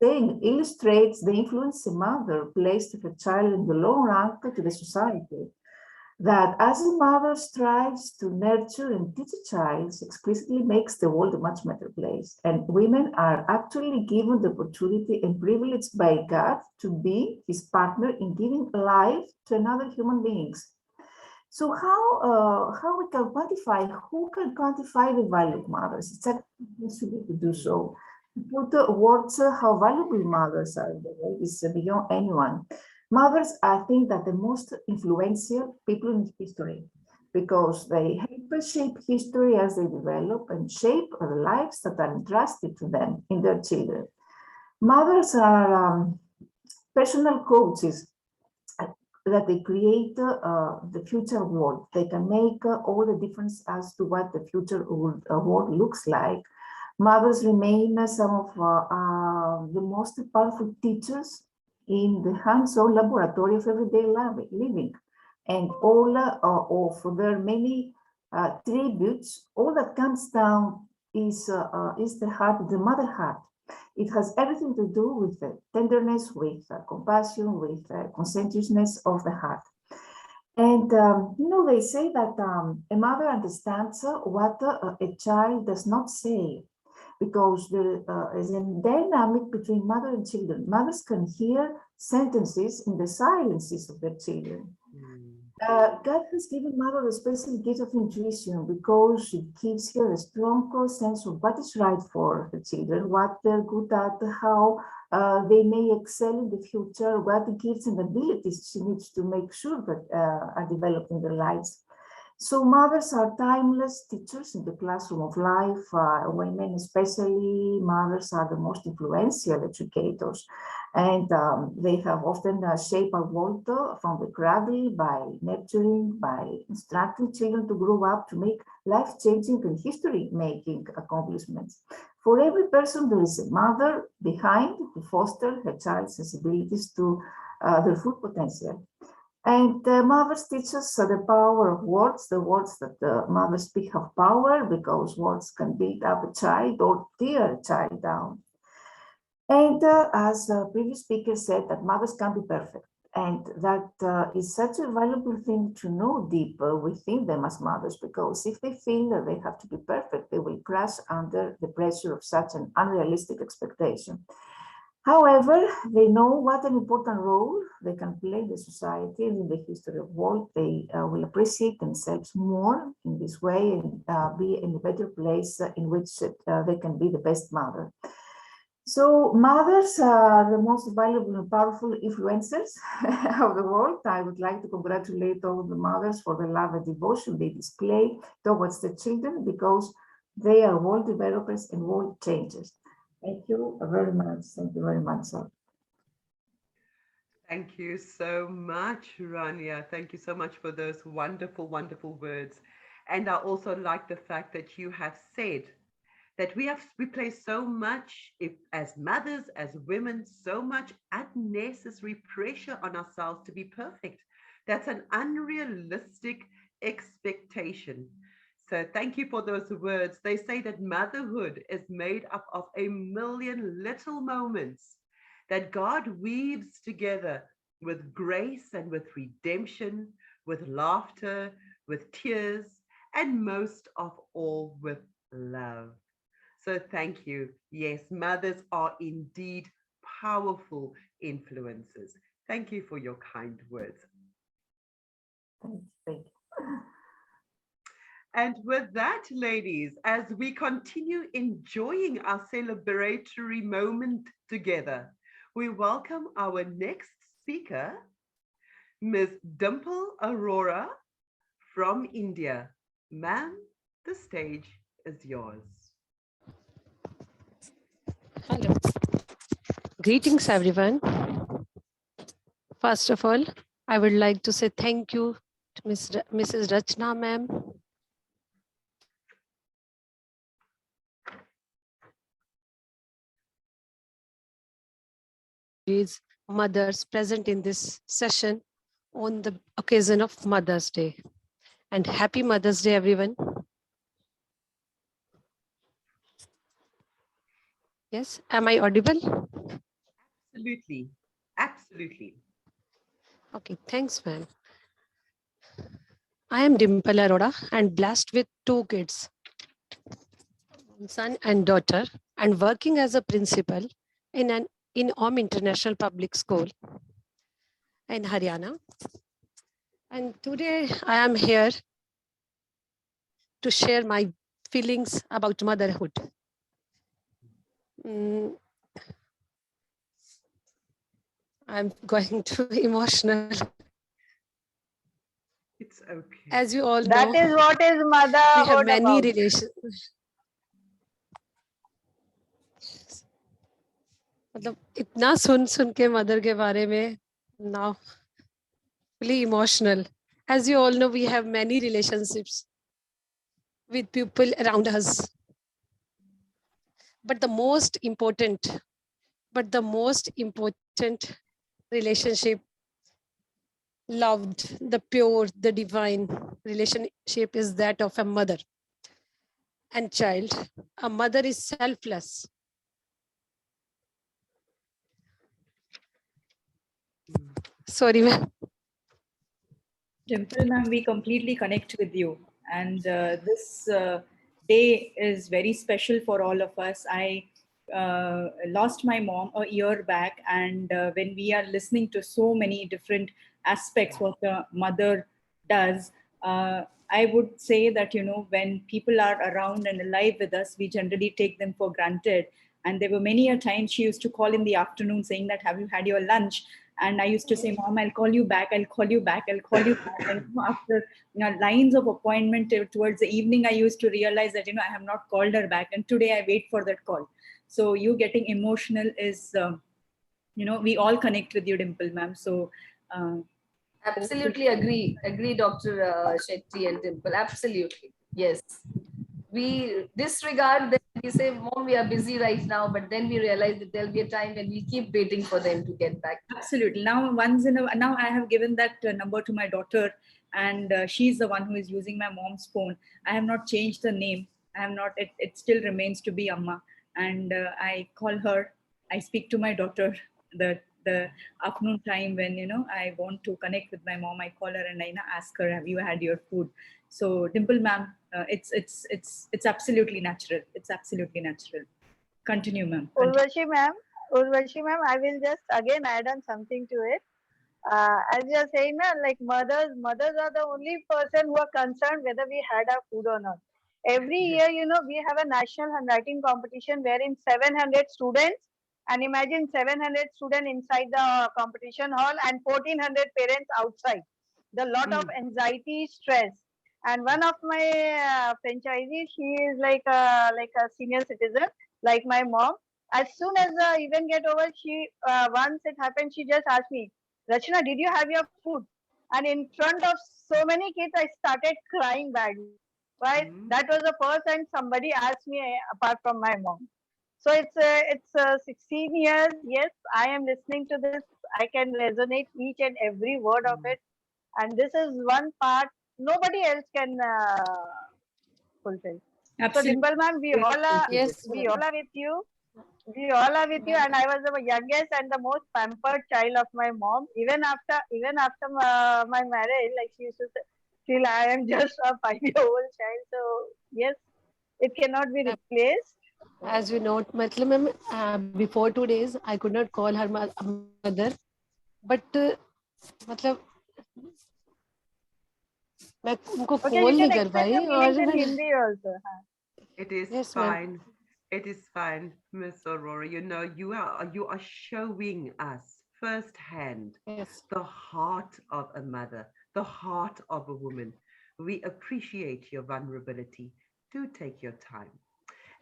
Speaker 15: thing illustrates the influence a mother placed of a child in the long run to the society. That as a mother strives to nurture and teach a child explicitly makes the world a much better place. And women are actually given the opportunity and privilege by God to be his partner in giving life to another human beings. So how we can quantify, who can quantify the value of mothers? It's actually to do so. Put words how valuable mothers are is beyond anyone. Mothers, I think, that the most influential people in history because they help shape history as they develop and shape the lives that are entrusted to them in their children. Mothers are personal coaches that they create the future world. They can make all the difference as to what the future world looks like. Mothers remain some of the most powerful teachers in the hands-on laboratory of everyday living. And all of their many tributes, all that comes down is the heart, the mother heart. It has everything to do with tenderness, with compassion, with conscientiousness of the heart. And, they say that a mother understands what a child does not say, because there is a dynamic between mother and children. Mothers can hear sentences in the silences of their children. God has given mother a special gift of intuition because it gives her a strong sense of what is right for the children, what they're good at, how they may excel in the future, what gifts and abilities she needs to make sure that are developed in their lives. So mothers are timeless teachers in the classroom of life. Women, especially mothers, are the most influential educators. And they have often shaped our world from the cradle by nurturing, by instructing children to grow up to make life-changing and history-making accomplishments. For every person, there is a mother behind to foster her child's sensibilities to their full potential. And mothers teach us the power of words. The words that the mothers speak have power because words can build up a child or tear a child down. And as the previous speaker said, that mothers can't be perfect. And that is such a valuable thing to know deep within them as mothers, because if they feel that they have to be perfect, they will crash under the pressure of such an unrealistic expectation. However, they know what an important role they can play in the society and in the history of the world. They will appreciate themselves more in this way and be in a better place in which they can be the best mother. So mothers are the most valuable and powerful influencers of the world. I would like to congratulate all the mothers for the love and devotion they display towards the children, because they are world developers and world changers. Thank you very much. Thank you very much, sir.
Speaker 12: Thank you so much, Rania. Thank you so much for those wonderful, wonderful words. And I also like the fact that you have said that we place so much, as mothers, as women, so much unnecessary pressure on ourselves to be perfect. That's an unrealistic expectation. So thank you for those words. They say that motherhood is made up of a million little moments that God weaves together with grace and with redemption, with laughter, with tears, and most of all with love. So thank you. Yes, mothers are indeed powerful influences. Thank you for your kind words.
Speaker 15: Thank you.
Speaker 12: And with that, ladies, as we continue enjoying our celebratory moment together, we welcome our next speaker, Ms. Dimple Arora from India. Ma'am, the stage is yours.
Speaker 2: Hello. Greetings, everyone. First of all, I would like to say thank you to Mrs. Rachna ma'am. These mothers present in this session on the occasion of Mother's Day. And happy Mother's Day, everyone. Yes, am I audible?
Speaker 12: Absolutely. Absolutely.
Speaker 2: Okay, thanks, ma'am. I am Dimple Arora and blessed with 2 kids, son and daughter, and working as a principal in Om International Public School in Haryana. And today I am here to share my feelings about motherhood. I'm going to emotional.
Speaker 12: It's okay.
Speaker 2: As you all know,
Speaker 9: That is what is
Speaker 2: we have
Speaker 9: motherhood
Speaker 2: many
Speaker 9: about.
Speaker 2: relations. मतलब इतना सुन के mother के बारे में now really emotional. As you all know, we have many relationships with people around us. But the most important relationship, loved, the pure, the divine relationship is that of a mother and child. A mother is selfless. Sorry, ma'am.
Speaker 10: Dimple, ma'am, we completely connect with you. And this day is very special for all of us. I lost my mom a year back. And when we are listening to so many different aspects what a mother does, I would say that, you know, when people are around and alive with us, we generally take them for granted. And there were many a times she used to call in the afternoon saying that, have you had your lunch? And I used to say, Mom, I'll call you back, I'll call you back, I'll call you back. And after lines of appointment towards the evening, I used to realize that, I have not called her back. And today I wait for that call. So you getting emotional is, we all connect with you, Dimple, ma'am. So
Speaker 13: Absolutely agree, Dr. Shetty and Dimple. Absolutely. Yes. We disregard them. We say, Mom, we are busy right now, but then we realize that there'll be a time when we keep waiting for them to get back.
Speaker 10: Absolutely. Now I have given that number to my daughter, and she's the one who is using my mom's phone. I have not changed the name. I have not. It still remains to be Amma, and I call her. I speak to my daughter the afternoon time when I want to connect with my mom. I call her and I ask her, "Have you had your food?" So Dimple, ma'am, it's absolutely natural. It's absolutely natural. Continue, ma'am.
Speaker 9: Urvashi ma'am, I will just again add on something to it. As you are saying, like mothers are the only person who are concerned whether we had our food or not. Every year, we have a national handwriting competition wherein 700 students, and imagine 700 students inside the competition hall and 1400 parents outside. The lot of anxiety, stress. And one of my franchisees, she is like a senior citizen, like my mom. As soon as the event get over, she once it happened, she just asked me, Rachna, did you have your food? And in front of so many kids, I started crying badly. Right? That was the first time somebody asked me apart from my mom. So it's 16 years. Yes, I am listening to this. I can resonate each and every word of it. And this is one part nobody else can fulfill. So
Speaker 10: Absolutely.
Speaker 9: Dimple ma'am, we all are
Speaker 2: Yes,
Speaker 9: we all are with you. We all are with you, and I was the youngest and the most pampered child of my mom. Even after my marriage, like she used to say, feel I am just a 5-year-old child. So yes, it cannot be replaced.
Speaker 2: as you know, मतलब ma'am, before 2 days, I could not call her mother, but मतलब मैं उनको
Speaker 9: Okay,
Speaker 2: call
Speaker 9: you
Speaker 2: नहीं
Speaker 9: can
Speaker 2: कर
Speaker 9: express
Speaker 2: pi
Speaker 9: your feelings
Speaker 2: और
Speaker 9: in
Speaker 2: मैं
Speaker 9: Hindi also.
Speaker 12: It is
Speaker 2: Yes, ma'am.
Speaker 12: fine. It is fine, Miss Aurora. You are showing us firsthand the heart of a mother, the heart of a woman. We appreciate your vulnerability. Do take your time.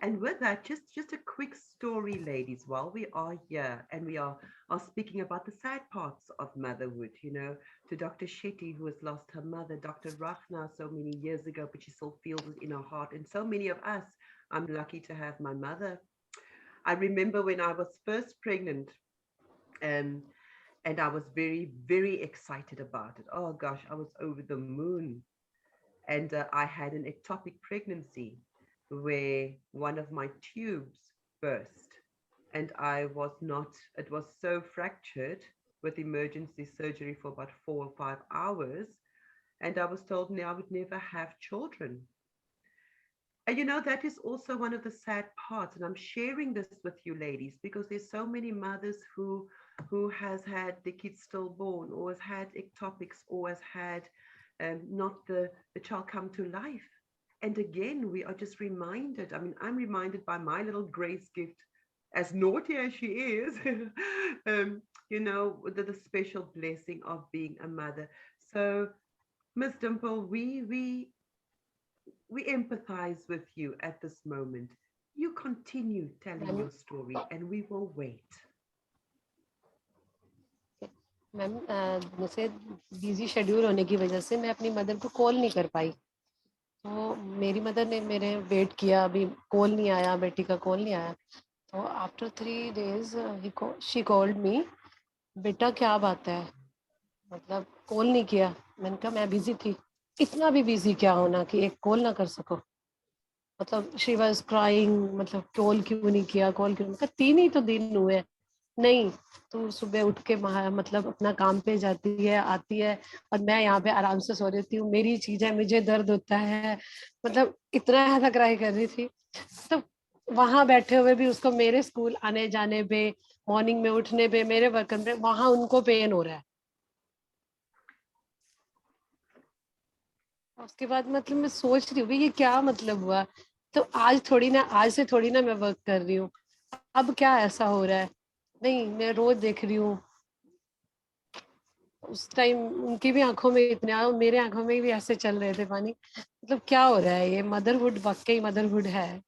Speaker 12: And with that, just a quick story, ladies, while we are here and we are speaking about the sad parts of motherhood, you know, to Dr. Shetty, who has lost her mother, Dr. Rachna so many years ago, but she still feels it in her heart. And so many of us, I'm lucky to have my mother. I remember when I was first pregnant, and I was very, very excited about it. Oh gosh, I was over the moon. And I had an ectopic pregnancy where one of my tubes burst, and I was not, it was so fractured with emergency surgery for about 4 or 5 hours. And I was told now I would never have children. And you know, that is also one of the sad parts. And I'm sharing this with you ladies because there's so many mothers who has had the kids stillborn, or has had ectopics, or has had not the child come to life. And again, we are just reminded. I mean, I'm reminded by my little Grace gift, as naughty as she is, you know, the special blessing of being a mother. So, Miss Dimple, we empathize with you at this moment. You continue telling your story, and we will wait.
Speaker 2: Ma'am जैसे busy schedule होने की वजह से मैं अपनी mother को call नहीं कर पाई, तो मेरी मदर ने मेरे वेट किया, अभी कॉल नहीं आया, बेटी का कॉल नहीं आया। तो after 3 days she called me, बेटा क्या बात है, मतलब कॉल नहीं किया। मैंने कहा मैं बिजी थी। इतना भी बिजी क्या होना कि एक कॉल ना कर सको, मतलब शी वाज क्राइंग, मतलब कॉल क्यों नहीं किया, कॉल क्यों। मतलब 3 ही तो दिन हुए। नहीं, तू सुबह उठ के मतलब अपना काम पे जाती है, आती है, और मैं यहाँ पे आराम से सो रही हूँ, मेरी चीज है, मुझे दर्द होता है। मतलब इतना ज्यादा क्राई कर रही थी। तो वहां बैठे हुए भी उसको मेरे स्कूल आने जाने पे, मॉर्निंग में उठने पे, मेरे वर्क पे, वहां उनको पेन हो रहा है। उसके बाद मतलब मैं सोच रही हूँ ये क्या मतलब हुआ। तो आज से थोड़ी ना मैं वर्क कर रही हूँ, अब क्या ऐसा हो रहा है। नहीं, मैं रोज देख रही हूँ, उस टाइम उनकी भी आंखों में इतने आए, मेरे आंखों में भी ऐसे चल रहे थे पानी। मतलब क्या हो रहा है, ये मदरहुड वाकई मदरहुड है।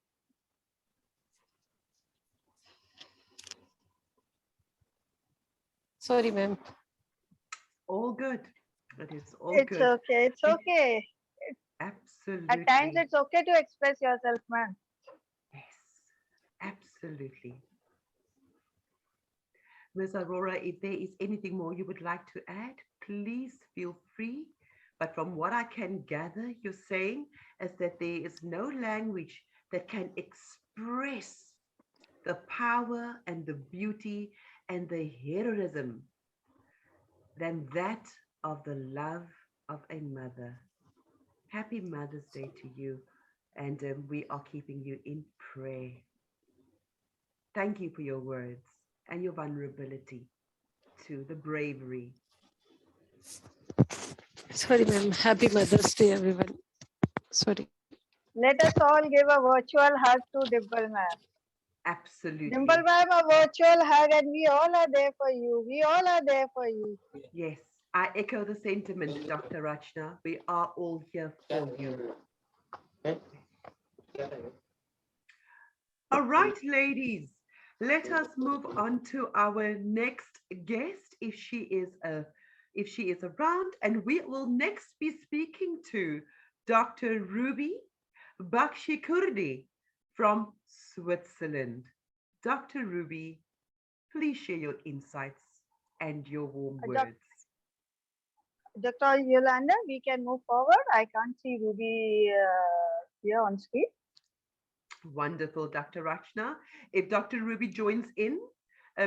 Speaker 2: Sorry ma'am.
Speaker 12: All good. It is all
Speaker 9: It's
Speaker 12: good.
Speaker 9: okay. It's okay.
Speaker 12: Absolutely.
Speaker 9: At times, it's okay to express yourself, man.
Speaker 12: Yes, absolutely. Ms. Aurora, if there is anything more you would like to add, please feel free. But from what I can gather, you're saying is that there is no language that can express the power and the beauty and the heroism than that of the love of a mother. Happy Mother's Day to you, and we are keeping you in prayer. Thank you for your words and your vulnerability to the bravery.
Speaker 2: Sorry ma'am, happy Mother's Day everyone. Sorry.
Speaker 9: Let us all give a virtual hug to Dimple ma'am.
Speaker 12: Absolutely.
Speaker 9: Dimple ma'am, a virtual hug, and we all are there for you. We all are there for you.
Speaker 12: Yes, I echo the sentiment, Dr. Rachna. We are all here for you. All right, ladies, let us move on to our next guest, if she is around, and we will next be speaking to Dr. Ruby Bakshikurdi from Switzerland. Dr. Ruby, please share your insights and your warm words.
Speaker 9: Dr. Yolanda, we can move forward. I can't see Ruby here on screen.
Speaker 12: Wonderful, Dr. Rachna. If Dr. Ruby joins in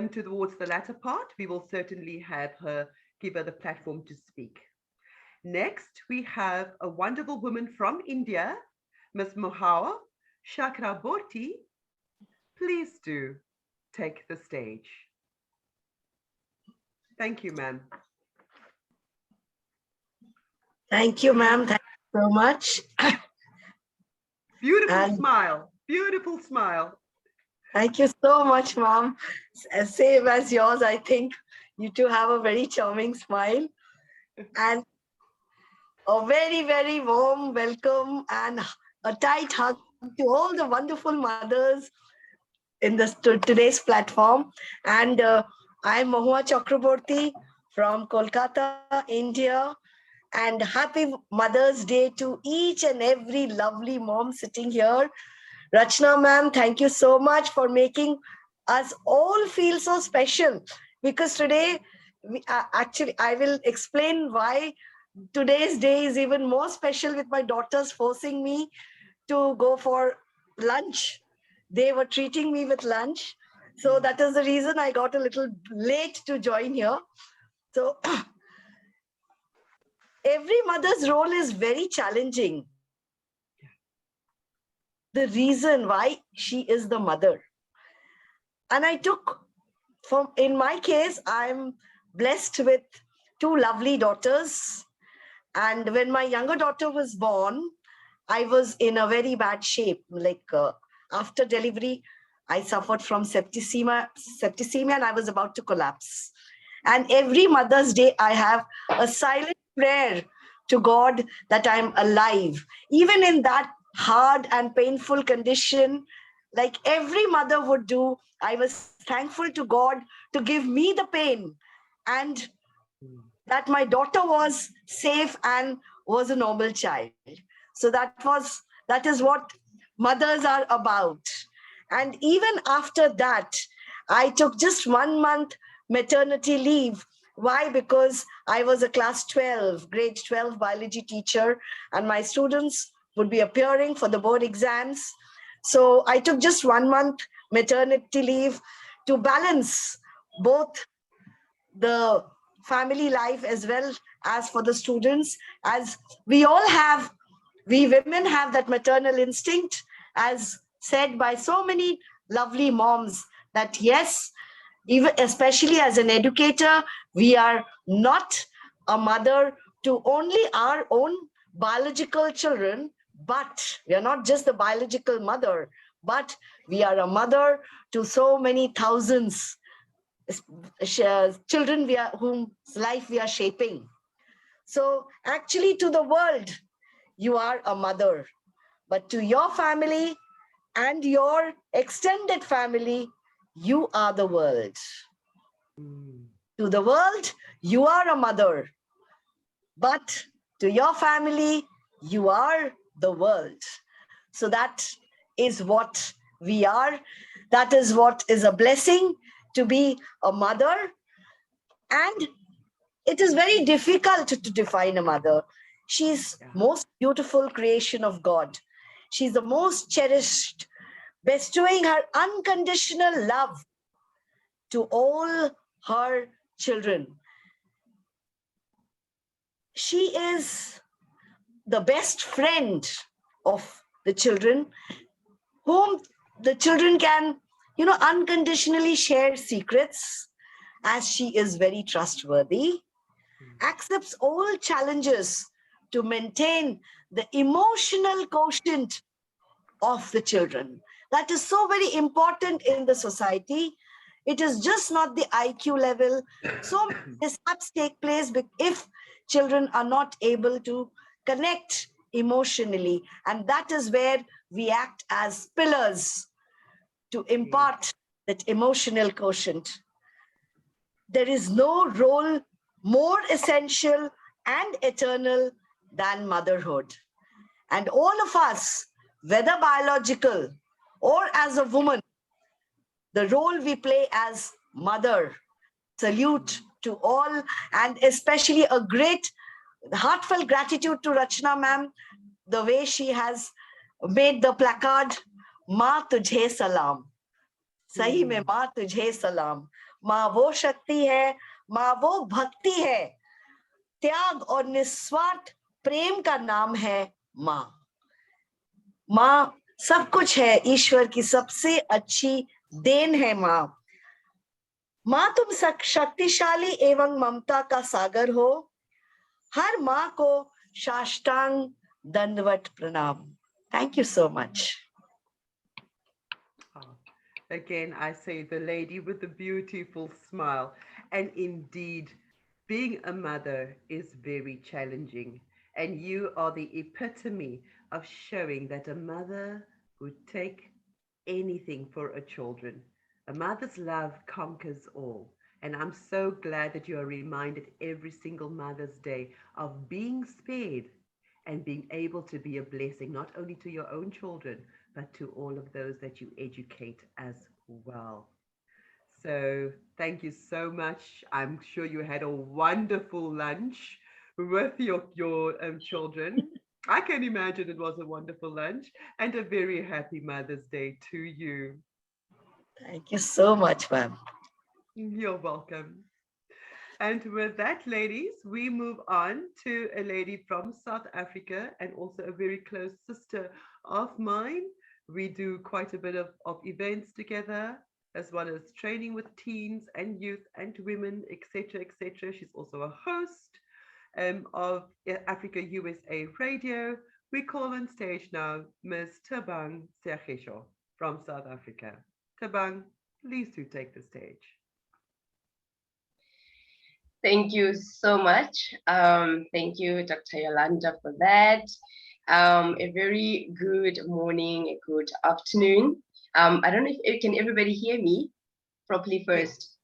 Speaker 12: towards the latter part, we will certainly have her, give her the platform to speak. Next, we have a wonderful woman from India, Ms. Mohawa Chakraborty. Please do take the stage. Thank you, ma'am.
Speaker 16: Thank you, ma'am. Thank you so much.
Speaker 12: Beautiful smile. Beautiful smile.
Speaker 16: Thank you so much, ma'am. Same as yours, I think. You two have a very charming smile. And a very, very warm welcome and a tight hug to all the wonderful mothers in this today's platform. And I'm Mahua Chakraborty from Kolkata, India. And happy Mother's Day to each and every lovely mom sitting here. Rachna ma'am, thank you so much for making us all feel so special, because today, actually, I will explain why today's day is even more special, with my daughters forcing me to go for lunch. They were treating me with lunch. So that is the reason I got a little late to join here. So every mother's role is very challenging. The reason why she is the mother. And I took, in my case, I'm blessed with two lovely daughters. And when my younger daughter was born, I was in a very bad shape. Like after delivery, I suffered from septicemia, and I was about to collapse. And every Mother's Day, I have a silent prayer to God that I'm alive. Even in that hard and painful condition, like every mother would do, I was thankful to God to give me the pain, and that my daughter was safe and was a normal child. So that is what mothers are about. And even after that, I took just 1 month maternity leave. Why? Because I was a class 12, grade 12 biology teacher, and my students would be appearing for the board exams. So I took just 1 month maternity leave to balance both the family life as well as for the students, as we women have that maternal instinct, as said by so many lovely moms, that yes, even especially as an educator, we are not a mother to only our own biological children, but we are not just the biological mother, but we are a mother to so many thousands children whose life we are shaping. So actually, to the world, you are a mother, but to your family and your extended family, you are the world. To the world, you are a mother, but to your family, you are the world. So that is what we are. That is what is a blessing to be a mother. And it is very difficult to define a mother. She's most beautiful creation of God. She's the most cherished, bestowing her unconditional love to all her children. She is the best friend of the children, whom the children can, unconditionally share secrets, as she is very trustworthy, accepts all challenges to maintain the emotional quotient of the children. That is so very important in the society. It is just not the IQ level. So mishaps take place if children are not able to connect emotionally. And that is where we act as pillars to impart that emotional quotient. There is no role more essential and eternal than motherhood. And all of us, whether biological or as a woman, the role we play as mother, salute to all, and especially a great heartfelt gratitude to Rachna ma'am, the way she has made the placard, "माँ तुझे सलाम." सही में माँ तुझे सलाम. माँ वो शक्ति है, माँ वो भक्ति है, त्याग और निस्वार्थ प्रेम का नाम है माँ. माँ सब कुछ है, ईश्वर की सबसे अच्छी देन है माँ. माँ तुम शक्तिशाली एवं ममता का सागर हो. हर माँ को साष्टांग दंडवत प्रणाम. Thank you so much.
Speaker 12: Again, I say the lady with the beautiful smile. And indeed, being a mother is very challenging. And you are the epitome of showing that a mother would take anything for a children. A mother's love conquers all. And I'm so glad that you are reminded every single Mother's Day of being spared and being able to be a blessing, not only to your own children, but to all of those that you educate as well. So thank you so much. I'm sure you had a wonderful lunch with your children. I can imagine it was a wonderful lunch and a very happy Mother's Day to you.
Speaker 16: Thank you so much, ma'am.
Speaker 12: You're welcome. And with that, ladies, we move on to a lady from South Africa and also a very close sister of mine. We do quite a bit of events together, as well as training with teens and youth and women, etc., etc. She's also a host of Africa USA Radio. We call on stage now Ms. Tabang Seagisho from South Africa. Tabang, please do take the stage.
Speaker 17: Thank you so much. Thank you, Dr. Yolanda, for that. A very good morning, a good afternoon. I don't know if can everybody hear me properly first?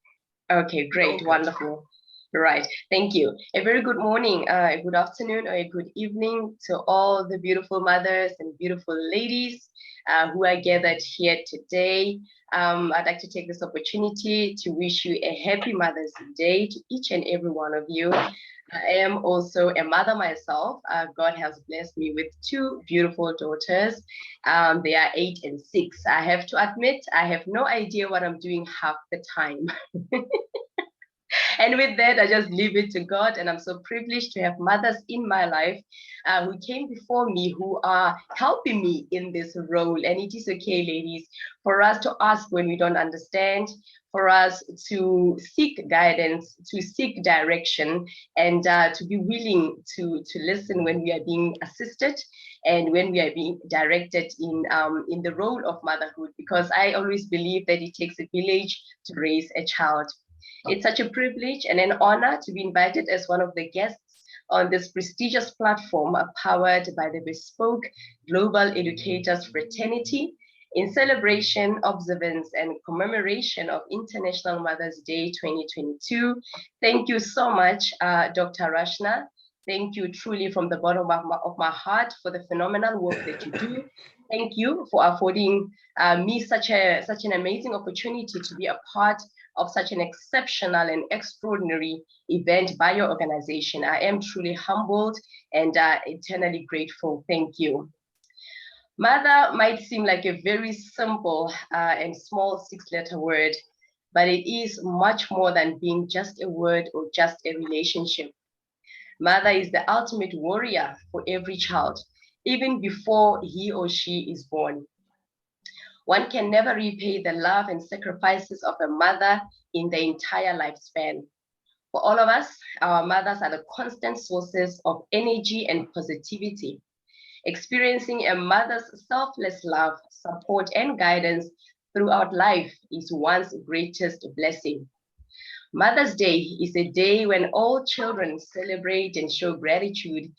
Speaker 17: Okay, great, wonderful. Right, thank you. A very good morning, a good afternoon, or a good evening to all the beautiful mothers and beautiful ladies who are gathered here today. I'd like to take this opportunity to wish you a happy Mother's Day to each and every one of you. I am also a mother myself. God has blessed me with two beautiful daughters. They are 8 and 6. I have to admit, I have no idea what I'm doing half the time. And with that, I just leave it to God. And I'm so privileged to have mothers in my life who came before me, who are helping me in this role. And it is okay, ladies, for us to ask when we don't understand, for us to seek guidance, to seek direction, and to be willing to listen when we are being assisted and when we are being directed in the role of motherhood, because I always believe that it takes a village to raise a child. It's such a privilege and an honor to be invited as one of the guests on this prestigious platform powered by the bespoke Global Educators Fraternity in celebration, observance, and commemoration of International Mother's Day 2022. Thank you so much, Dr. Rashna. Thank you truly from the bottom of my heart for the phenomenal work that you do. Thank you for affording me such an amazing opportunity to be a part of such an exceptional and extraordinary event by your organization. I am truly humbled and eternally grateful. Thank you. Mother might seem like a very simple and small 6-letter word, but it is much more than being just a word or just a relationship. Mother is the ultimate warrior for every child, even before he or she is born. One can never repay the love and sacrifices of a mother in the entire lifespan. For all of us, our mothers are the constant sources of energy and positivity. Experiencing a mother's selfless love, support, and guidance throughout life is one's greatest blessing. Mother's Day is a day when all children celebrate and show gratitude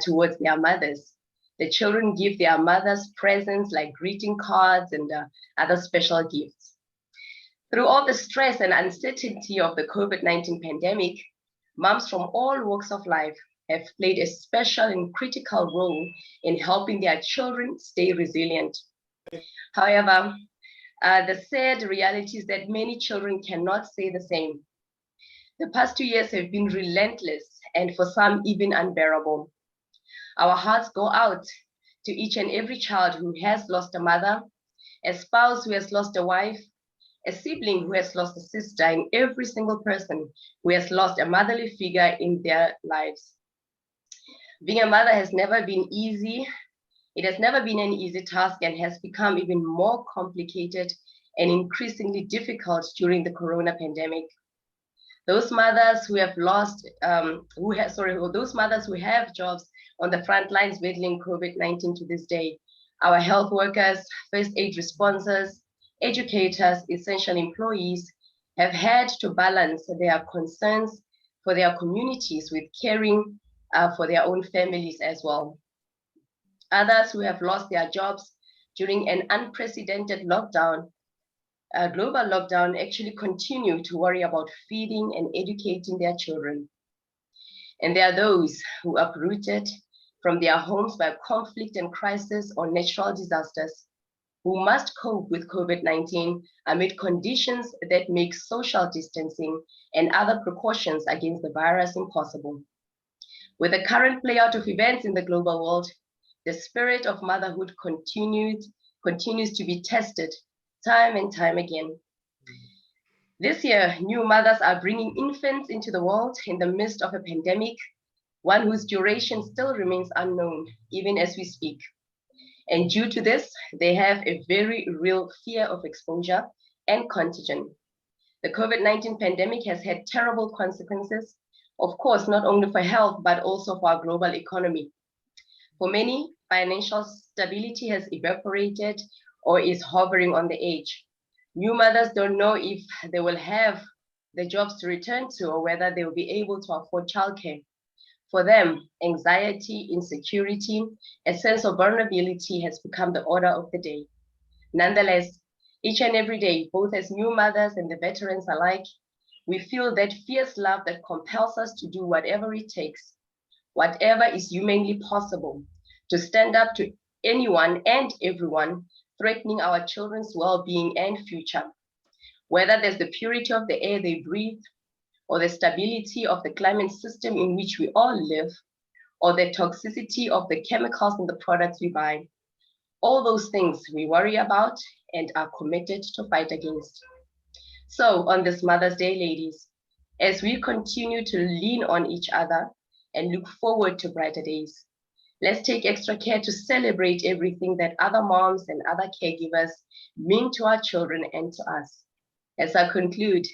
Speaker 17: towards their mothers. The children give their mothers presents like greeting cards and other special gifts. Through all the stress and uncertainty of the COVID-19 pandemic, moms from all walks of life have played a special and critical role in helping their children stay resilient. However, the sad reality is that many children cannot say the same. The past 2 years have been relentless and for some even unbearable. Our hearts go out to each and every child who has lost a mother, a spouse who has lost a wife, a sibling who has lost a sister, and every single person who has lost a motherly figure in their lives. Being a mother has never been easy. It has never been an easy task and has become even more complicated and increasingly difficult during the corona pandemic. Those mothers who have lost, those mothers who have jobs on the front lines battling COVID-19 to this day, our health workers, first aid responders, educators, essential employees have had to balance their concerns for their communities with caring for their own families as well. Others who have lost their jobs during an unprecedented lockdown, global lockdown, actually continue to worry about feeding and educating their children. And there are those who are uprooted from their homes by conflict and crisis or natural disasters, who must cope with COVID-19 amid conditions that make social distancing and other precautions against the virus impossible. With the current playout of events in the global world, the spirit of motherhood continues to be tested time and time again. This year, new mothers are bringing infants into the world in the midst of a pandemic, one whose duration still remains unknown, even as we speak. And due to this, they have a very real fear of exposure and contagion. The COVID-19 pandemic has had terrible consequences, of course, not only for health, but also for our global economy. For many, financial stability has evaporated or is hovering on the edge. New mothers don't know if they will have the jobs to return to or whether they will be able to afford childcare. For them, anxiety, insecurity, a sense of vulnerability has become the order of the day. Nonetheless, each and every day, both as new mothers and the veterans alike, we feel that fierce love that compels us to do whatever it takes, whatever is humanly possible, to stand up to anyone and everyone threatening our children's well-being and future. Whether there's the purity of the air they breathe, or the stability of the climate system in which we all live, or the toxicity of the chemicals in the products we buy. All those things we worry about and are committed to fight against. So on this Mother's Day, ladies, as we continue to lean on each other and look forward to brighter days, let's take extra care to celebrate everything that other moms and other caregivers mean to our children and to us. As I conclude,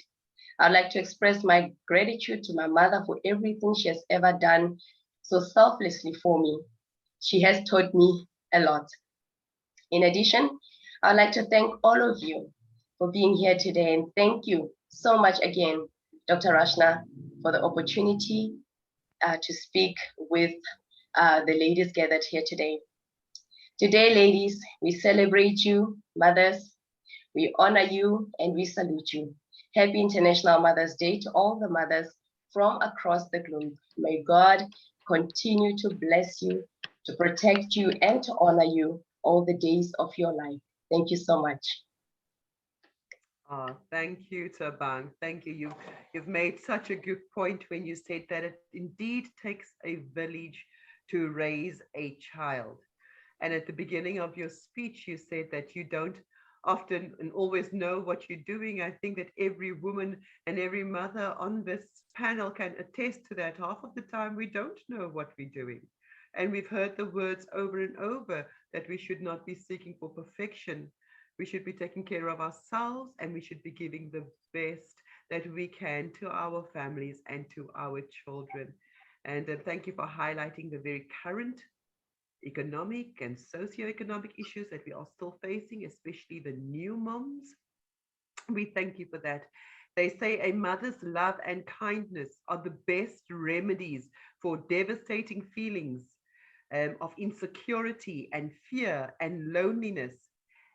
Speaker 17: I'd like to express my gratitude to my mother for everything she has ever done so selflessly for me. She has taught me a lot. In addition, I'd like to thank all of you for being here today, and thank you so much again, Dr. Rashna, for the opportunity to speak with the ladies gathered here today. Today, ladies, we celebrate you, mothers. We honor you and we salute you. Happy International Mother's Day to all the mothers from across the globe. May God continue to bless you, to protect you, and to honor you all the days of your life. Thank you so much.
Speaker 12: Thank you, Tabang. Thank you. You've made such a good point when you said that it indeed takes a village to raise a child. And at the beginning of your speech, you said that you don't often and always know what you're doing. I think that every woman and every mother on this panel can attest to that. Half of the time we don't know what we're doing. And we've heard the words over and over that we should not be seeking for perfection. We should be taking care of ourselves, and we should be giving the best that we can to our families and to our children. And thank you for highlighting the very current economic and socioeconomic issues that we are still facing, especially the new moms. We thank you for that. They say a mother's love and kindness are the best remedies for devastating feelings of insecurity and fear and loneliness,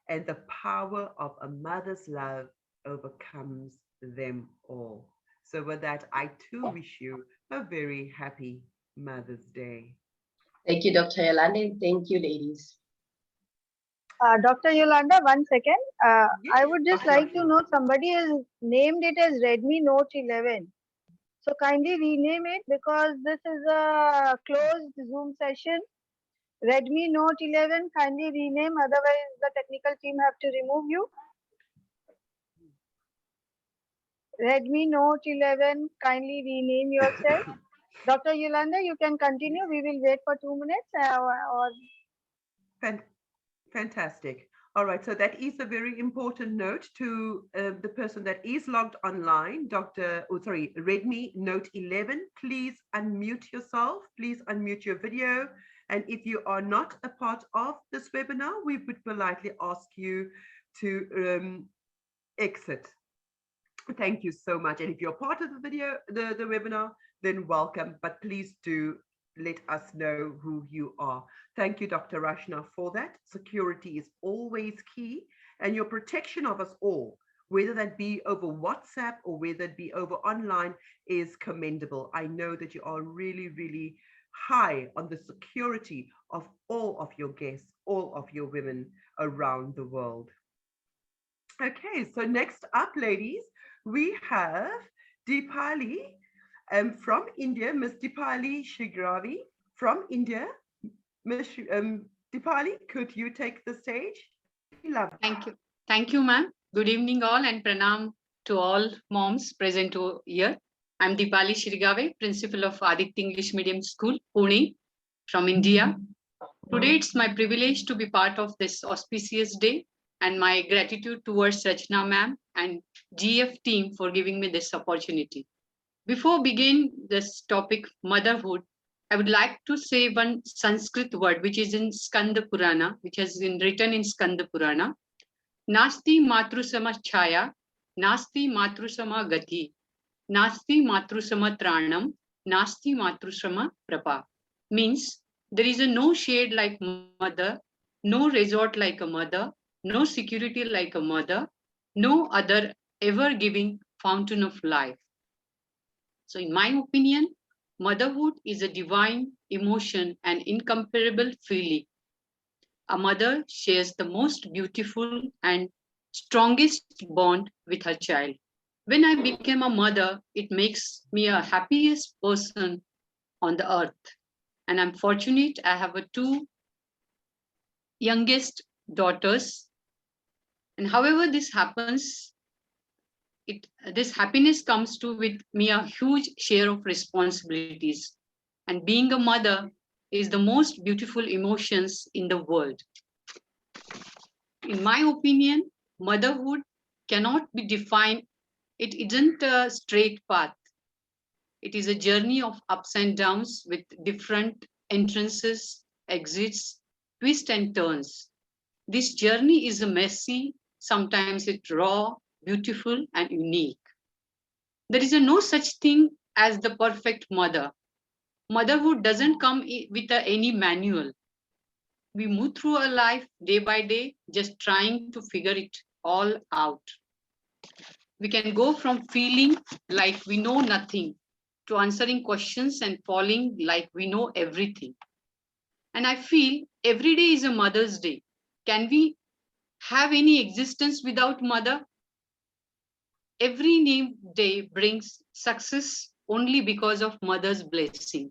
Speaker 12: and the power of a mother's love overcomes them all. So with that, I too wish you a very happy Mother's Day.
Speaker 17: Thank you, Dr. Yolanda. Thank you, ladies.
Speaker 9: Dr. Yolanda, 1 second. I would just like to know, somebody has named it as Redmi Note 11. So kindly rename it, because this is a closed Zoom session. Redmi Note 11, kindly rename, otherwise the technical team have to remove you. Redmi Note 11, kindly rename yourself. Dr. Yolanda, you can continue. We will wait for 2 minutes.
Speaker 12: Fantastic. All right, so that is a very important note to the person that is logged online, Redmi Note 11. Please unmute yourself. Please unmute your video. And if you are not a part of this webinar, we would politely ask you to exit. Thank you so much. And if you're part of the video, the webinar, then welcome, but please do let us know who you are. Thank you, Dr. Rashna, for that. Security is always key, and your protection of us all, whether that be over WhatsApp or whether it be over online, is commendable. I know that you are really, really high on the security of all of your guests, all of your women around the world. Okay, so next up, ladies, we have Deepali from India, Miss Deepali Shigravi from India. Miss Deepali, could you take the stage? Love.
Speaker 18: Thank you. Thank you, ma'am. Good evening, all, and pranam to all moms present here. I'm Deepali Shirgave, principal of Aditya English Medium School, Pune, from India. Today, it's my privilege to be part of this auspicious day, and my gratitude towards Rachna ma'am and GF team for giving me this opportunity. Before begin this topic, motherhood, I would like to say one Sanskrit word which is in Skanda Purana, which has been written in Skanda Purana. Nasti matrusama chaya, nasti matrusama gati, nasti matrusama tranam, nasti matrusama prapa. Means there is a no shade like mother, no resort like a mother, no security like a mother, no other ever giving fountain of life. So in my opinion, motherhood is a divine emotion and incomparable feeling. A mother shares the most beautiful and strongest bond with her child. When I became a mother, it makes me a happiest person on the earth. And I'm fortunate I have two youngest daughters. And however this happens, this happiness comes to with me a huge share of responsibilities. And being a mother is the most beautiful emotions in the world. In my opinion, motherhood cannot be defined. It isn't a straight path. It is a journey of ups and downs with different entrances, exits, twists and turns. This journey is a messy, sometimes it's raw, beautiful and unique. There is no such thing as the perfect mother. Motherhood doesn't come with any manual. We move through our life day by day, just trying to figure it all out. We can go from feeling like we know nothing to answering questions and falling like we know everything. And I feel every day is a Mother's Day. Can we have any existence without mother? Every new day brings success only because of mother's blessing.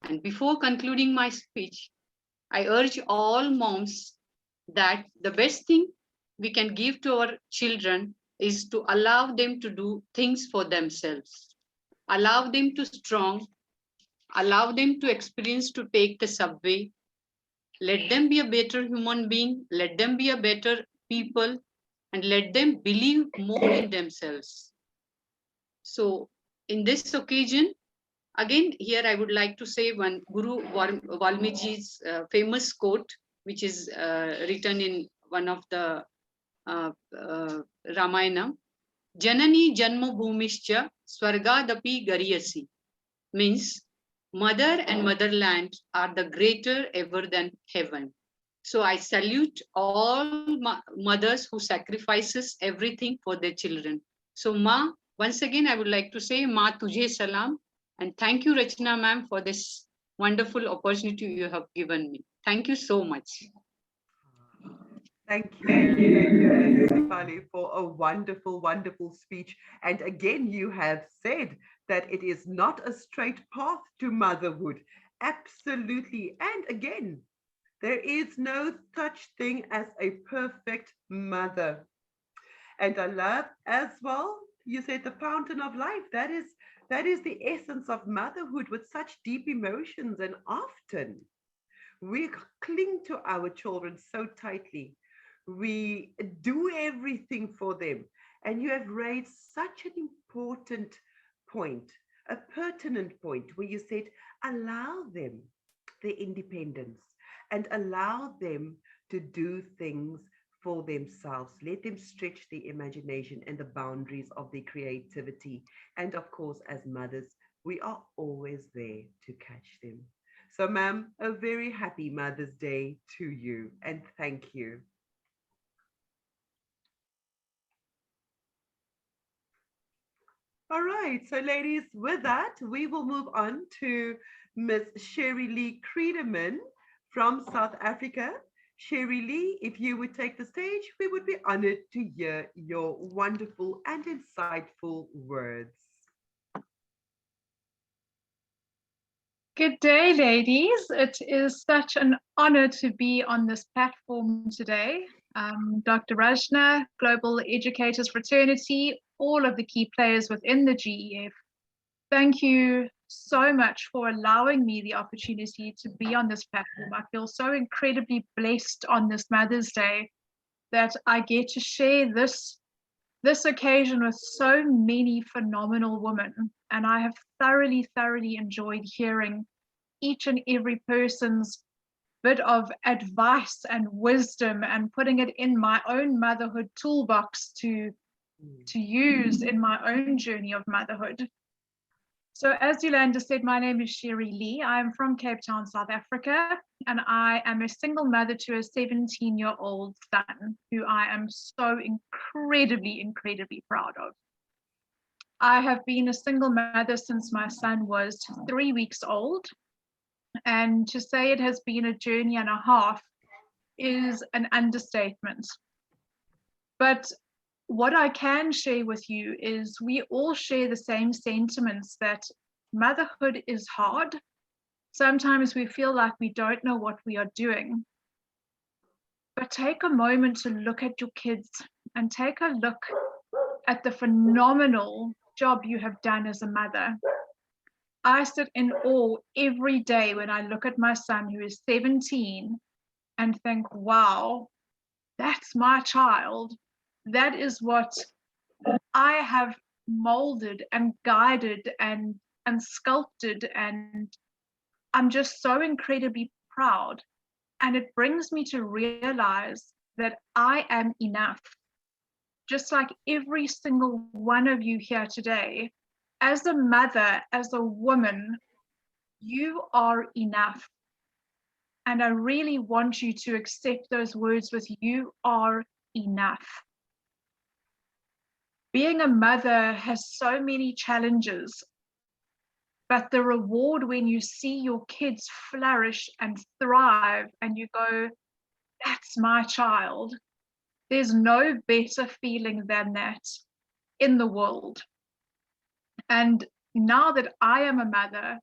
Speaker 18: And before concluding my speech, I urge all moms that the best thing we can give to our children is to allow them to do things for themselves. Allow them to strong, allow them to experience to take the subway. Let them be a better human being, let them be a better people, and let them believe more in themselves. So in this occasion, again, here I would like to say one Guru Valmiki's famous quote, which is written in one of the Ramayana. Janani Janma Bhumischa Swargadapi Gariyasi, means mother and motherland are the greater ever than heaven. So I salute all mothers who sacrifices everything for their children. So Ma, once again, I would like to say Ma Tujhe Salam, and thank you Rachna ma'am for this wonderful opportunity you have given me. Thank you so much.
Speaker 12: Thank you, Deepali, for a wonderful, wonderful speech. And again, you have said that it is not a straight path to motherhood. Absolutely. And again, there is no such thing as a perfect mother. And I love as well, you said the fountain of life. That is the essence of motherhood with such deep emotions. And often we cling to our children so tightly. We do everything for them. And you have raised such an important point, a pertinent point where you said, allow them their independence and allow them to do things for themselves. Let them stretch their imagination and the boundaries of their creativity. And of course, as mothers, we are always there to catch them. So, ma'am, a very happy Mother's Day to you and thank you. All right, so ladies, with that, we will move on to Miss Sherry Lee Creedeman from South Africa. Sherry Lee, if you would take the stage, we would be honored to hear your wonderful and insightful words.
Speaker 19: Good day, ladies. It is such an honor to be on this platform today. Dr. Rajna, Global Educators Fraternity, all of the key players within the GEF, thank you so much for allowing me the opportunity to be on this platform. I feel so incredibly blessed on this Mother's Day that I get to share this occasion with so many phenomenal women. And I have thoroughly enjoyed hearing each and every person's bit of advice and wisdom and putting it in my own motherhood toolbox to use in my own journey of motherhood. So as Yolanda said, my name is Sherry Lee. I'm from Cape Town, South Africa, and I am a single mother to a 17-year-old son who I am so incredibly proud of. I have been a single mother since my son was 3 weeks old, and to say it has been a journey and a half is an understatement. But what I can share with you is we all share the same sentiments that motherhood is hard. Sometimes we feel like we don't know what we are doing. But take a moment to look at your kids and take a look at the phenomenal job you have done as a mother. I sit in awe every day when I look at my son who is 17 and think, wow, that's my child. That is what I have molded and guided and sculpted, and I'm just so incredibly proud. And it brings me to realize that I am enough. Just like every single one of you here today, as a mother, as a woman, you are enough. And I really want you to accept those words with you are enough. Being a mother has so many challenges, but the reward when you see your kids flourish and thrive and you go, that's my child. There's no better feeling than that in the world. And now that I am a mother,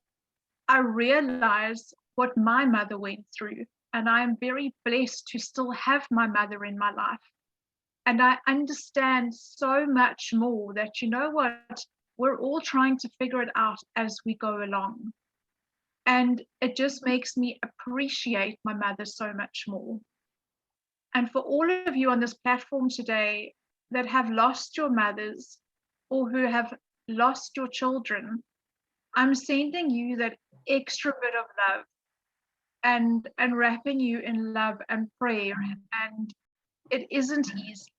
Speaker 19: I realize what my mother went through, and I am very blessed to still have my mother in my life. And I understand so much more that, you know what, we're all trying to figure it out as we go along. And it just makes me appreciate my mother so much more. And for all of you on this platform today that have lost your mothers or who have lost your children, I'm sending you that extra bit of love and wrapping you in love and prayer. And it isn't easy.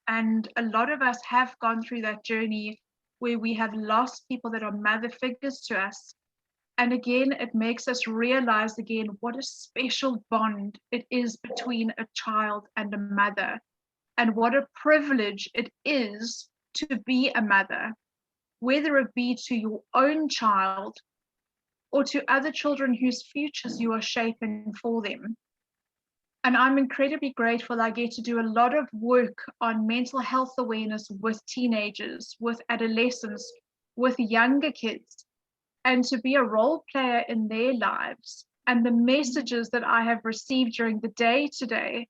Speaker 19: And a lot of us have gone through that journey where we have lost people that are mother figures to us. And again, it makes us realize again what a special bond it is between a child and a mother, and what a privilege it is to be a mother, whether it be to your own child or to other children whose futures you are shaping for them. And I'm incredibly grateful I get to do a lot of work on mental health awareness with teenagers, with adolescents, with younger kids, and to be a role player in their lives. And the messages that I have received during the day today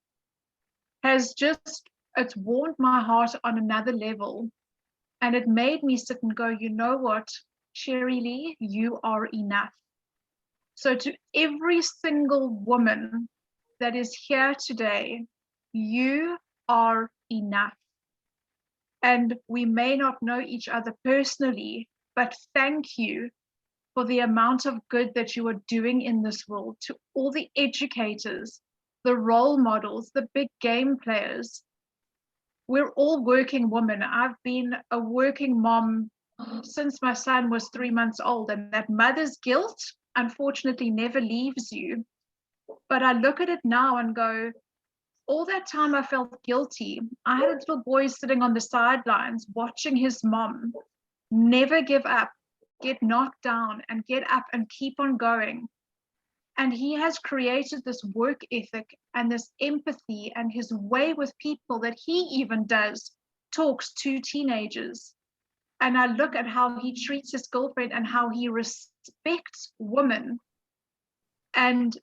Speaker 19: has just, it's warmed my heart on another level. And it made me sit and go, you know what, Sherry Lee, you are enough. So to every single woman that is here today, you are enough. And we may not know each other personally, but thank you for the amount of good that you are doing in this world. To all the educators, the role models, the big game players. We're all working women. I've been a working mom since my son was 3 months old, and that mother's guilt unfortunately never leaves you. But I look at it now and go, all that time I felt guilty. I had a little boy sitting on the sidelines watching his mom never give up, get knocked down, and get up and keep on going. And he has created this work ethic and this empathy and his way with people that he even talks to teenagers. And I look at how he treats his girlfriend and how he respects women. And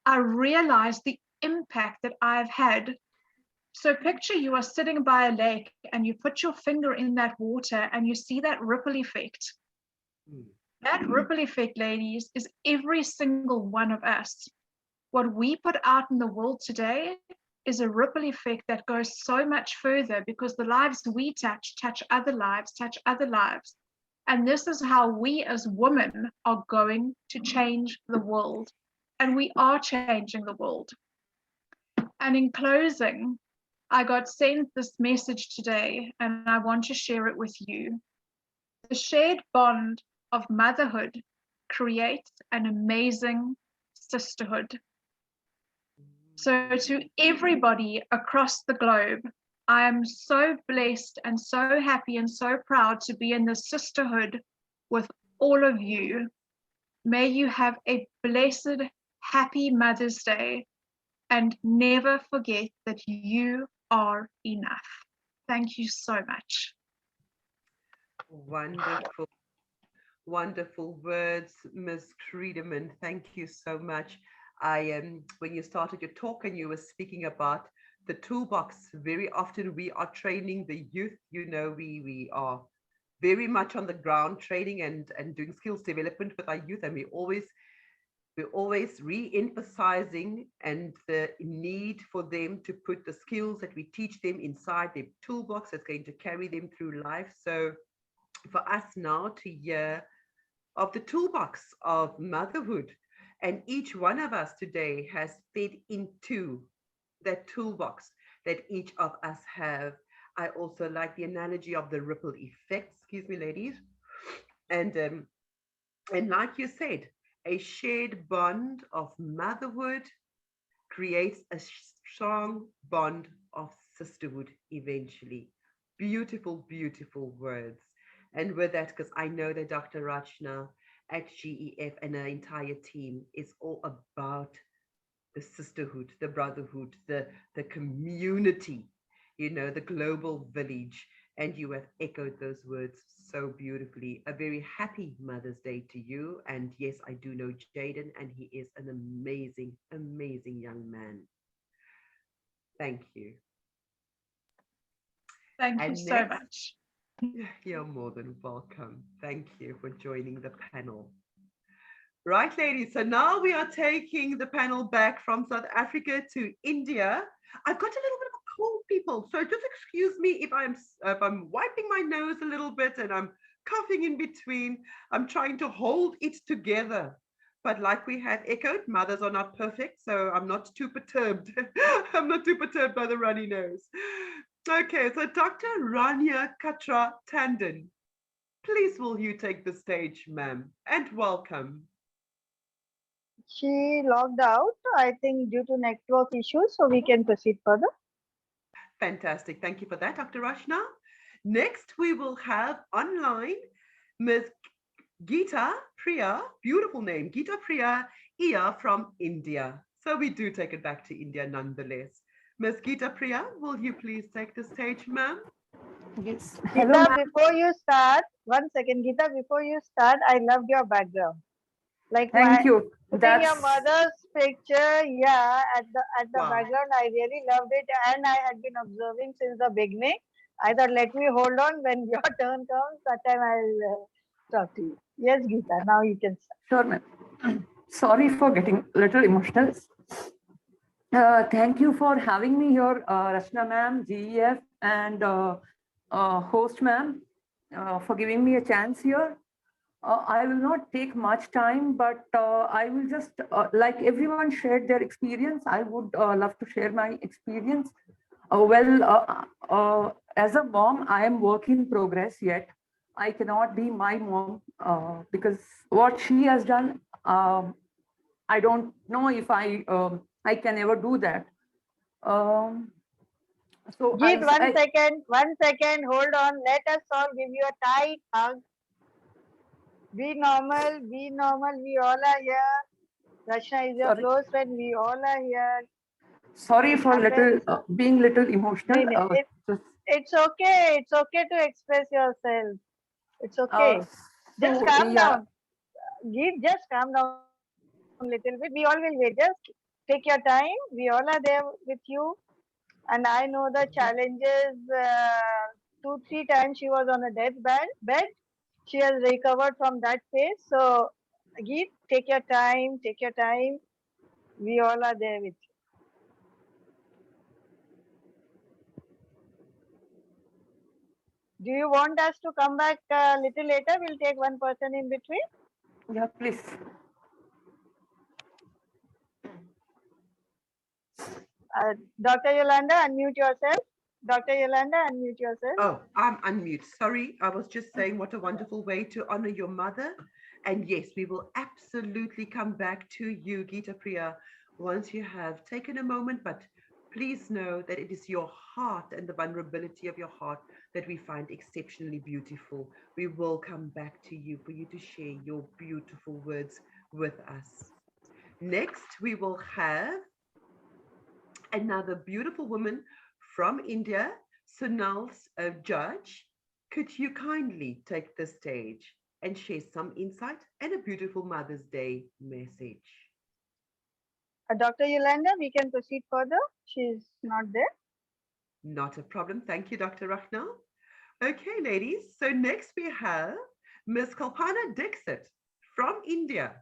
Speaker 19: I realize the impact that I've had. So picture you are sitting by a lake and you put your finger in that water and you see that ripple effect. That ripple effect, ladies, is every single one of us. What we put out in the world today is a ripple effect that goes so much further, because the lives we touch other lives, touch other lives. And this is how we as women are going to change the world. And we are changing the world. And in closing, I got sent this message today and I want to share it with you. The shared bond of motherhood creates an amazing sisterhood. So to everybody across the globe, I am so blessed and so happy and so proud to be in this sisterhood with all of you. May you have a blessed, happy Mother's Day, and never forget that you are enough. Thank you so much.
Speaker 12: Wonderful, wonderful words, Ms. Friedemann. Thank you so much. When you started your talk and you were speaking about the toolbox, very often we are training the youth. You know, we are very much on the ground training and doing skills development with our youth, and we're always re-emphasizing and the need for them to put the skills that we teach them inside their toolbox that's going to carry them through life. So for us now to hear of the toolbox of motherhood, and each one of us today has fed into that toolbox that each of us have. I also like the analogy of the ripple effect, excuse me, ladies. And like you said, a shared bond of motherhood creates a strong bond of sisterhood eventually. Beautiful, beautiful words. And with that, because I know that Dr. Rachna at GEF and her entire team is all about the sisterhood, the brotherhood, the community, you know, the global village. And you have echoed those words so beautifully. A very happy Mother's Day to you. And yes, I do know Jaden, and he is an amazing, amazing young man. Thank you.
Speaker 19: Thank you so much.
Speaker 12: You're more than welcome. Thank you for joining the panel. Right, ladies, so now we are taking the panel back from South Africa to India. I've got a little bit of a cold, people, so just excuse me if I'm wiping my nose a little bit and I'm coughing in between. I'm trying to hold it together. But like we have echoed, mothers are not perfect, so I'm not too perturbed. I'm not too perturbed by the runny nose. Okay, so Dr. Rania Katra Tandon, please will you take the stage, ma'am, and welcome.
Speaker 9: She logged out, I think, due to network issues, so we can proceed further.
Speaker 12: Fantastic. Thank you for that, Dr. Rachna. Next, we will have online Ms. Geeta Priya, beautiful name, Geeta Priya Iya from India. So we do take it back to India nonetheless. Ms. Geeta Priya, will you please take the stage, ma'am?
Speaker 15: Yes.
Speaker 9: Geeta, before you start, 1 second, Geeta, before you start, I loved your background. Like,
Speaker 15: thank you.
Speaker 9: Putting your mother's picture, yeah, at the background, I really loved it, and I had been observing since the beginning. I thought, let me hold on when your turn comes. That time I'll talk to you. Yes, Geeta, now you can start.
Speaker 15: Sure, ma'am. Sorry for getting a little emotional. Thank you for having me here, Rachna ma'am, GEF, and host ma'am, for giving me a chance here. I will not take much time, but I will just, like everyone shared their experience, I would love to share my experience.
Speaker 20: As a mom, I am work in progress yet. I cannot be my mom because what she has done, I don't know if I can ever do that. So
Speaker 9: Geet, 1 second, hold on. Let us all give you a tight hug. Be normal, we all are here. Rachna is your close friend, we all are here.
Speaker 20: sorry
Speaker 9: It
Speaker 20: for
Speaker 9: happens.
Speaker 20: being little emotional.
Speaker 9: It's okay to express yourself. It's okay. Just
Speaker 20: So,
Speaker 9: calm
Speaker 20: yeah.
Speaker 9: down. Geet, just calm down a little bit. We all will wait. Just take your time. We all are there with you. And I know the challenges. 2-3 times she was on a bed. She has recovered from that phase. So, Geet, take your time. Take your time. We all are there with you. Do you want us to come back a little later? We'll take one person in between.
Speaker 20: Yeah, please.
Speaker 9: Dr. Yolanda, unmute yourself. Dr. Yolanda, unmute yourself.
Speaker 12: Oh, I'm unmute. Sorry, I was just saying what a wonderful way to honor your mother. And yes, we will absolutely come back to you, Geeta Priya, once you have taken a moment. But please know that it is your heart and the vulnerability of your heart that we find exceptionally beautiful. We will come back to you for you to share your beautiful words with us. Next, we will have another beautiful woman from India, Sonal Judge. Could you kindly take the stage and share some insight and a beautiful Mother's Day message?
Speaker 9: Dr. Yolanda, we can proceed further. She's not there.
Speaker 12: Not a problem. Thank you, Dr. Rachna. Okay, ladies. So next we have Ms. Kalpana Dixit from India.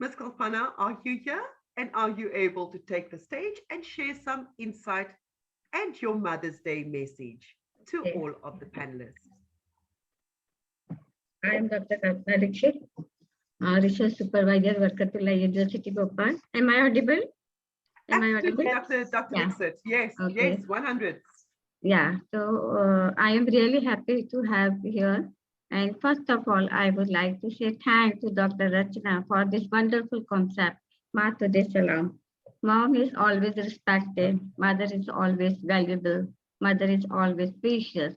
Speaker 12: Ms. Kalpana, are you here? And are you able to take the stage and share some insight and your Mother's Day message to all of the panelists?
Speaker 21: I am Dr. Kalpana Dixit, Research Supervisor, Varkatullah University, Bhopal. Am I audible?
Speaker 12: Absolutely, Dr. Dixit. Yes,
Speaker 21: Okay.
Speaker 12: yes, 100.
Speaker 21: Yeah, so I am really happy to have here. And first of all, I would like to say thanks to Dr. Rachna for this wonderful concept, Motherhood Salam. Mom is always respected, mother is always valuable, mother is always precious.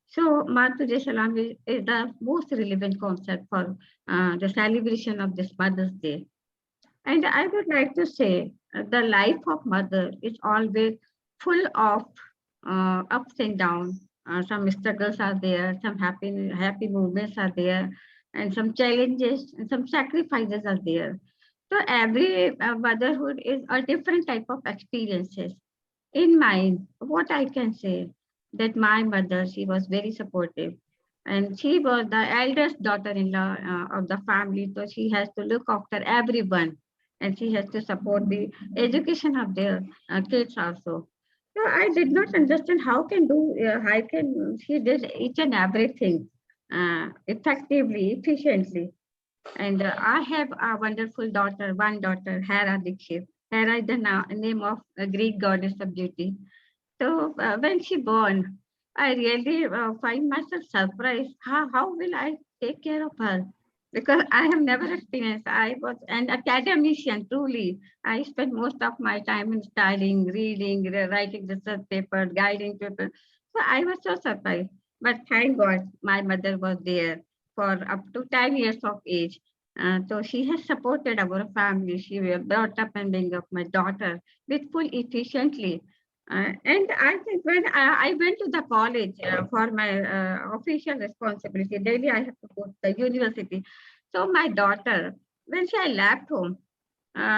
Speaker 21: So Motherhood Salam is the most relevant concept for the celebration of this Mother's Day. And I would like to say the life of mother is always full of ups and downs. Some struggles are there, some happy moments are there, and some challenges and some sacrifices are there. So every motherhood is a different type of experiences. In mine, what I can say that my mother, she was very supportive, and she was the eldest daughter-in-law of the family, so she has to look after everyone, and she has to support the education of their kids also. So I did not understand how can she did each and everything effectively, efficiently. And I have a wonderful daughter, one daughter, Hera Dikshit. Hera is the name of a Greek goddess of beauty. So when she born, I really find myself surprised. How will I take care of her? Because I have never experienced. I was an academician, truly. I spent most of my time in studying, reading, writing research papers, guiding papers. So I was so surprised. But thank God, my mother was there for up to 10 years of age. So she has supported our family. She was brought up and bring up my daughter with full efficiently. And I think when I went to the college for my official responsibility, daily I have to go to the university. So my daughter, when she left home,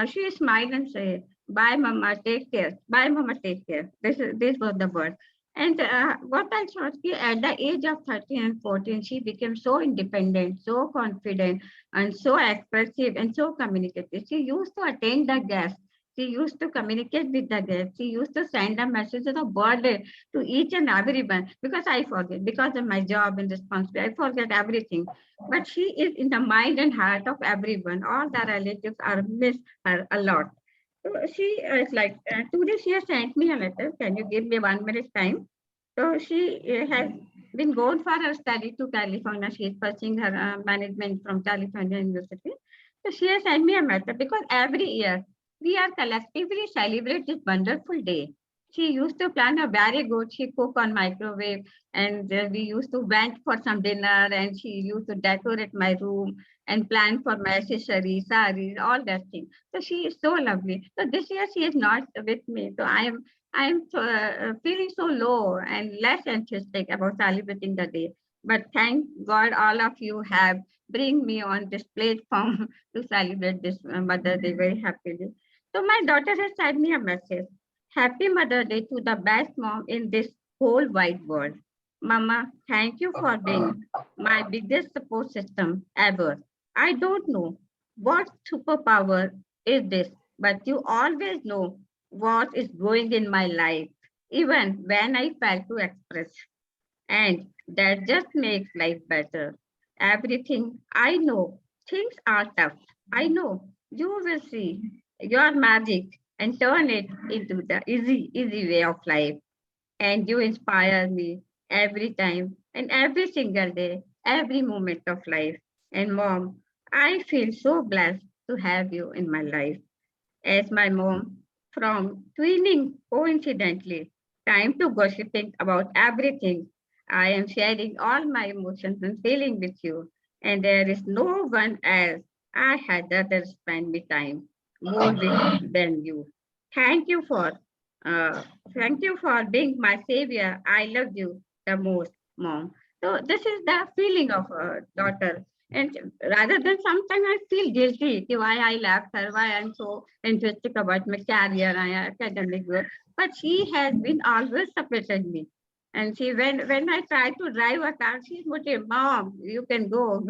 Speaker 21: she smiled and said, "Bye, Mama, take care. Bye, Mama, take care." This was the word. And what I thought, at the age of 13 and 14, she became so independent, so confident, and so expressive and so communicative. She used to attend the guests. She used to communicate with the guests. She used to send a message of birthday to each and everyone, because I forget, because of my job and responsibility, I forget everything. But she is in the mind and heart of everyone. All the relatives are miss her a lot. So she is like, today she has sent me a letter. Can you give me 1 minute time? So she has been gone for her study to California. She is pursuing her management from California University. So she has sent me a letter because every year we are collectively celebrate this wonderful day. She used to plan a very good. She cook on microwave, and we used to went for some dinner, and she used to decorate my room and plan for my accessories, saris, all that thing. So she is so lovely. So this year she is not with me. So I am so, feeling so low and less enthusiastic about celebrating the day. But thank God all of you have bring me on this platform to celebrate this Mother Day very happily. So my daughter has sent me a message. Happy Mother Day to the best mom in this whole wide world. Mama, thank you for being my biggest support system ever. I don't know what superpower is this, but you always know what is going in my life, even when I fail to express. And that just makes life better. Everything I know, things are tough. I know you will see your magic and turn it into the easy way of life. And you inspire me every time and every single day, every moment of life. And mom, I feel so blessed to have you in my life as my mom from twinning coincidentally, time to gossiping about everything. I am sharing all my emotions and feelings with you, and there is no one else I had rather spend my time more with than you. Thank you for uh, thank you for being my savior. I love you the most, mom. So this is the feeling of a daughter. And rather than sometimes I feel guilty why I left her, why I'm so enthusiastic about my career and academic work. But she has been always supported me. And she, when I try to drive a car, she's motivated, Mom, you can go,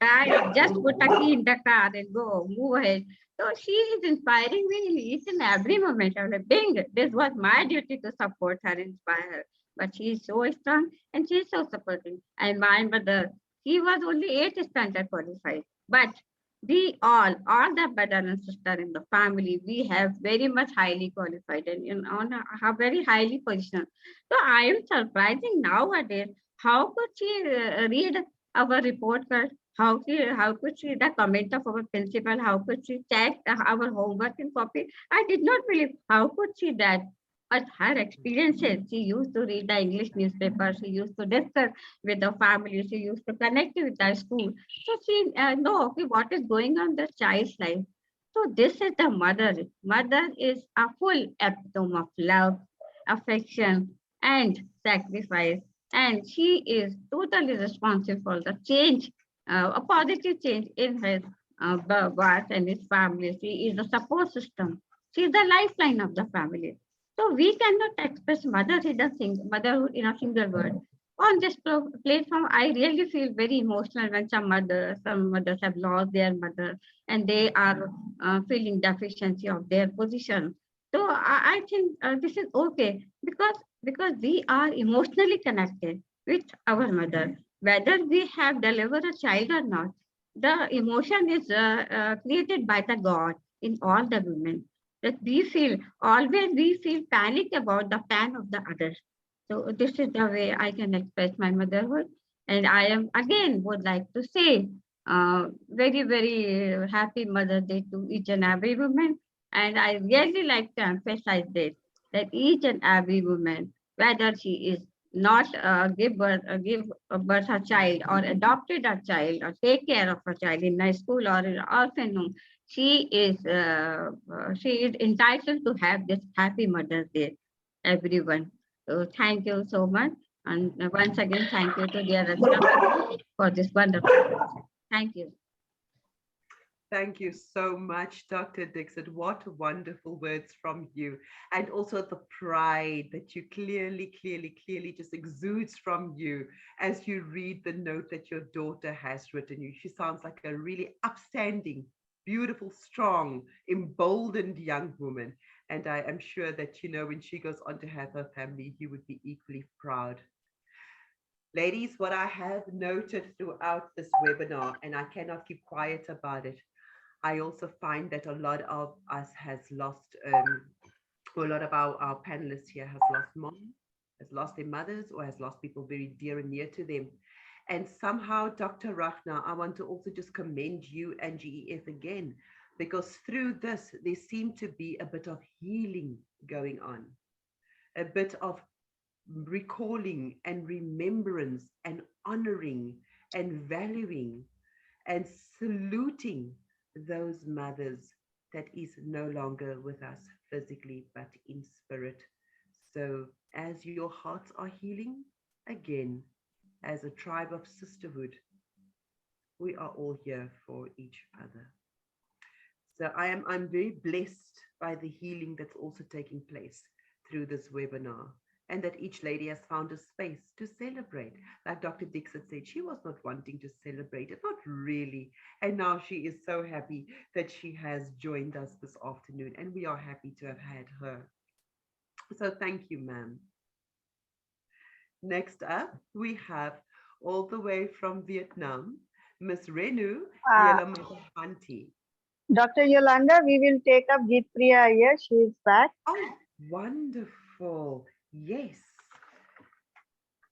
Speaker 21: try, just put a key in the car and go, move ahead. So she is inspiring me in each and every moment. I'm like, Bing, this was my duty to support her, inspire her. But she is so strong and she is so supporting. And my mother, he was only 8th standard qualified. But we all the brother and sister in the family, we have very much highly qualified and on a very highly position. So I am surprising nowadays. How could she read our report card? How could she read the comment of our principal? How could she check our homework and copy? I did not believe. How could she that? But her experiences, she used to read the English newspaper, she used to discuss with the family, she used to connect with the school. So she know okay, what is going on in the child's life. So this is the mother. Mother is a full epitome of love, affection, and sacrifice. And she is totally responsible for the change, a positive change in his birth and his family. She is the support system. She is the lifeline of the family. So we cannot express motherhood in a single word. On this platform, I really feel very emotional when some mothers have lost their mother and they are feeling deficiency of their position. So I think this is okay because we are emotionally connected with our mother, whether we have delivered a child or not. The emotion is created by the God in all the women that we feel panic about the pain of the others. So this is the way I can express my motherhood. And I am again would like to say very happy Mother Day to each and every woman. And I really like to emphasize this that each and every woman, whether she is not give birth a child or adopted a child or take care of a child in a school or in an orphan home, she is entitled to have this happy Mother's Day, everyone. So thank you so much. And once again, thank you to dear Rachna for this wonderful program. Thank you.
Speaker 12: Thank you so much, Dr. Dixon. What wonderful words from you. And also the pride that you clearly just exudes from you as you read the note that your daughter has written you. She sounds like a really upstanding, beautiful, strong, emboldened young woman. And I am sure that, you know, when she goes on to have her family, you would be equally proud. Ladies, what I have noted throughout this webinar, and I cannot keep quiet about it, I also find that a lot of us has lost, or a lot of our panelists here has lost mom, has lost their mothers, or has lost people very dear and near to them. And somehow, Dr. Rachna, I want to also just commend you and GEF again, because through this, there seemed to be a bit of healing going on, a bit of recalling and remembrance and honoring and valuing and saluting those mothers that is no longer with us physically but in spirit. So as your hearts are healing, again, as a tribe of sisterhood, we are all here for each other. So I'm very blessed by the healing that's also taking place through this webinar, and that each lady has found a space to celebrate. Like Dr. Dixon said, she was not wanting to celebrate it, not really. And now she is so happy that she has joined us this afternoon, and we are happy to have had her. So thank you, ma'am. Next up, we have all the way from Vietnam, Miss Renu Yelamohanty.
Speaker 9: Dr. Yolanda, we will take up Geet Priya here. She is back.
Speaker 12: Oh, wonderful. Yes.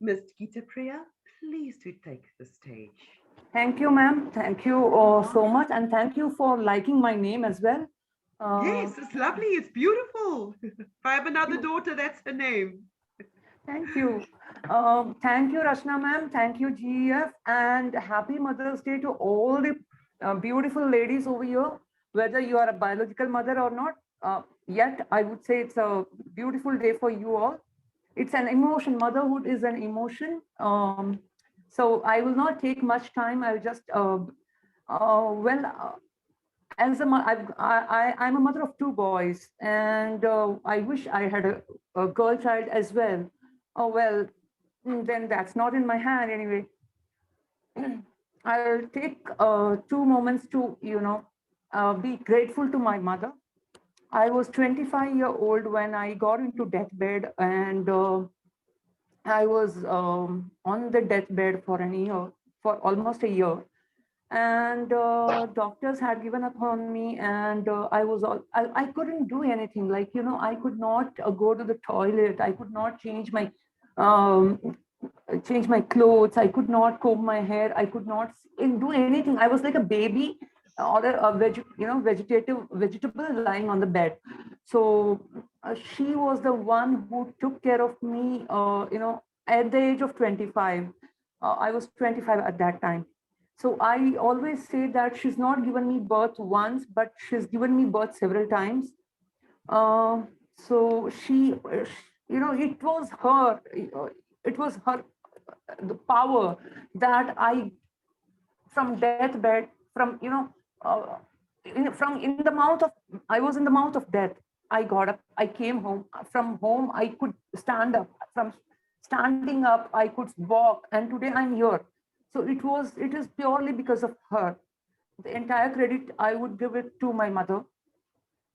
Speaker 12: Ms. Geeta Priya, please to take the stage.
Speaker 20: Thank you, ma'am. Thank you so much. And thank you for liking my name as well.
Speaker 12: Yes, it's lovely. It's beautiful. If I have another daughter, that's her name.
Speaker 20: Thank you. Thank you, Rachna ma'am. Thank you, GEF. And happy Mother's Day to all the beautiful ladies over here, whether you are a biological mother or not. Yet, I would say it's a beautiful day for you all. It's an emotion. Motherhood is an emotion. So I will not take much time. I'll just, as I'm a mother of two boys, and I wish I had a girl child as well. Oh, well, then that's not in my hand anyway. I'll take 2 moments to, be grateful to my mother. I was 25-year-old when I got into deathbed, and I was on the deathbed for for almost a year. And doctors had given up on me, and I couldn't do anything. Like, I could not go to the toilet. I could not um, change my clothes. I could not comb my hair. I could not do anything. I was like a baby or vegetable lying on the bed. So she was the one who took care of me, at the age of 25. I was 25 at that time. So I always say that she's not given me birth once, but she's given me birth several times. So it was her, the power that from deathbed, from in the mouth of, I was in the mouth of death. I got up, I came home. From home, I could stand up. From standing up, I could walk. And today I'm here. So it is purely because of her. The entire credit, I would give it to my mother.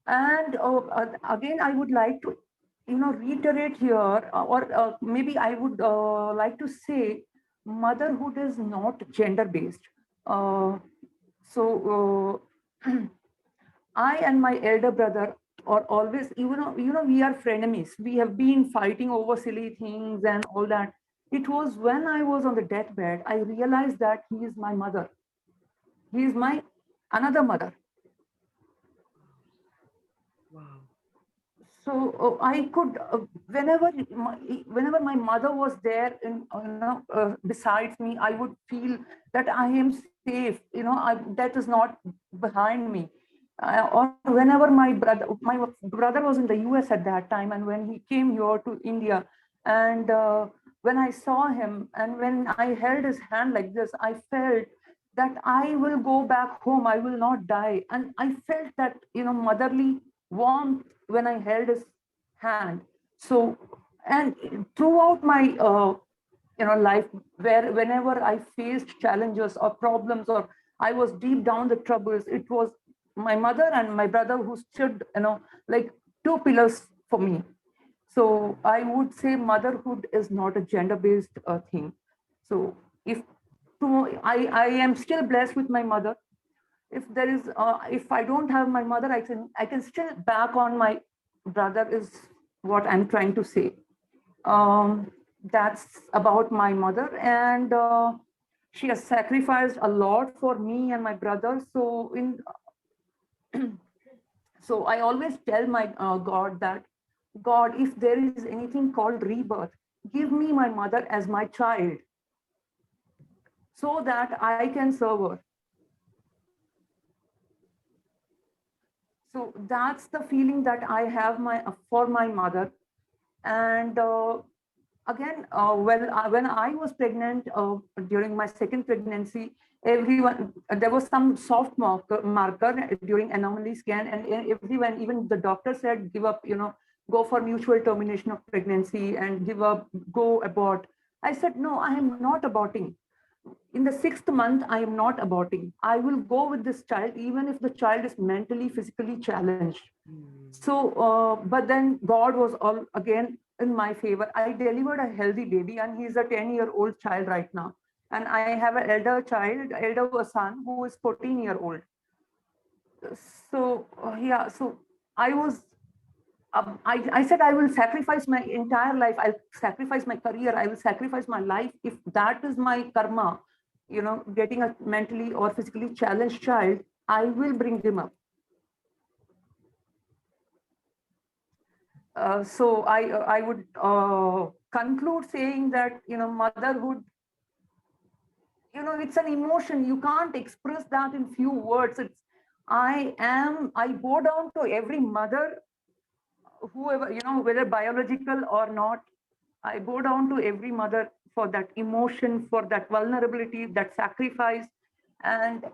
Speaker 20: And again, I would like to, reiterate here, or maybe I would like to say, motherhood is not gender-based. So I and my elder brother are always, we are frenemies. We have been fighting over silly things and all that. It was when I was on the deathbed, I realized that he is my mother. He is my another mother.
Speaker 12: Wow.
Speaker 20: So I could, whenever my mother was there, besides me, I would feel that I am safe. Death is not behind me. Or whenever my brother was in the US at that time, and when he came here to India, and when I saw him, and when I held his hand like this, I felt that I will go back home. I will not die. And I felt that, motherly warmth when I held his hand. So, and throughout my, life, whenever I faced challenges or problems, or I was deep down the troubles, it was my mother and my brother who stood, like two pillars for me. So I would say motherhood is not a gender-based thing. So I am still blessed with my mother. if I don't have my mother, I can still back on my brother is what I'm trying to say. That's about my mother, and she has sacrificed a lot for me and my brother. So I always tell my God that, God, if there is anything called rebirth, give me my mother as my child so that I can serve her. So that's the feeling that I have for my mother. And again, when I was pregnant during my second pregnancy, there was some soft marker during anomaly scan, and everyone, even the doctor said, give up, go for mutual termination of pregnancy and give up, go abort. I said, no, I am not aborting. In the 6th month, I am not aborting. I will go with this child, even if the child is mentally, physically challenged. So, but then God was all again in my favor. I delivered a healthy baby, and he's a 10-year-old child right now. And I have an elder son who is 14-year-old. So, yeah, so I was, I said, I will sacrifice my entire life. I'll sacrifice my career. I will sacrifice my life. If that is my karma, getting a mentally or physically challenged child, I will bring him up. So I would conclude saying that, motherhood, it's an emotion. You can't express that in few words. I bow down to every mother, whoever, whether biological or not. I bow down to every mother for that emotion, for that vulnerability, that sacrifice, and,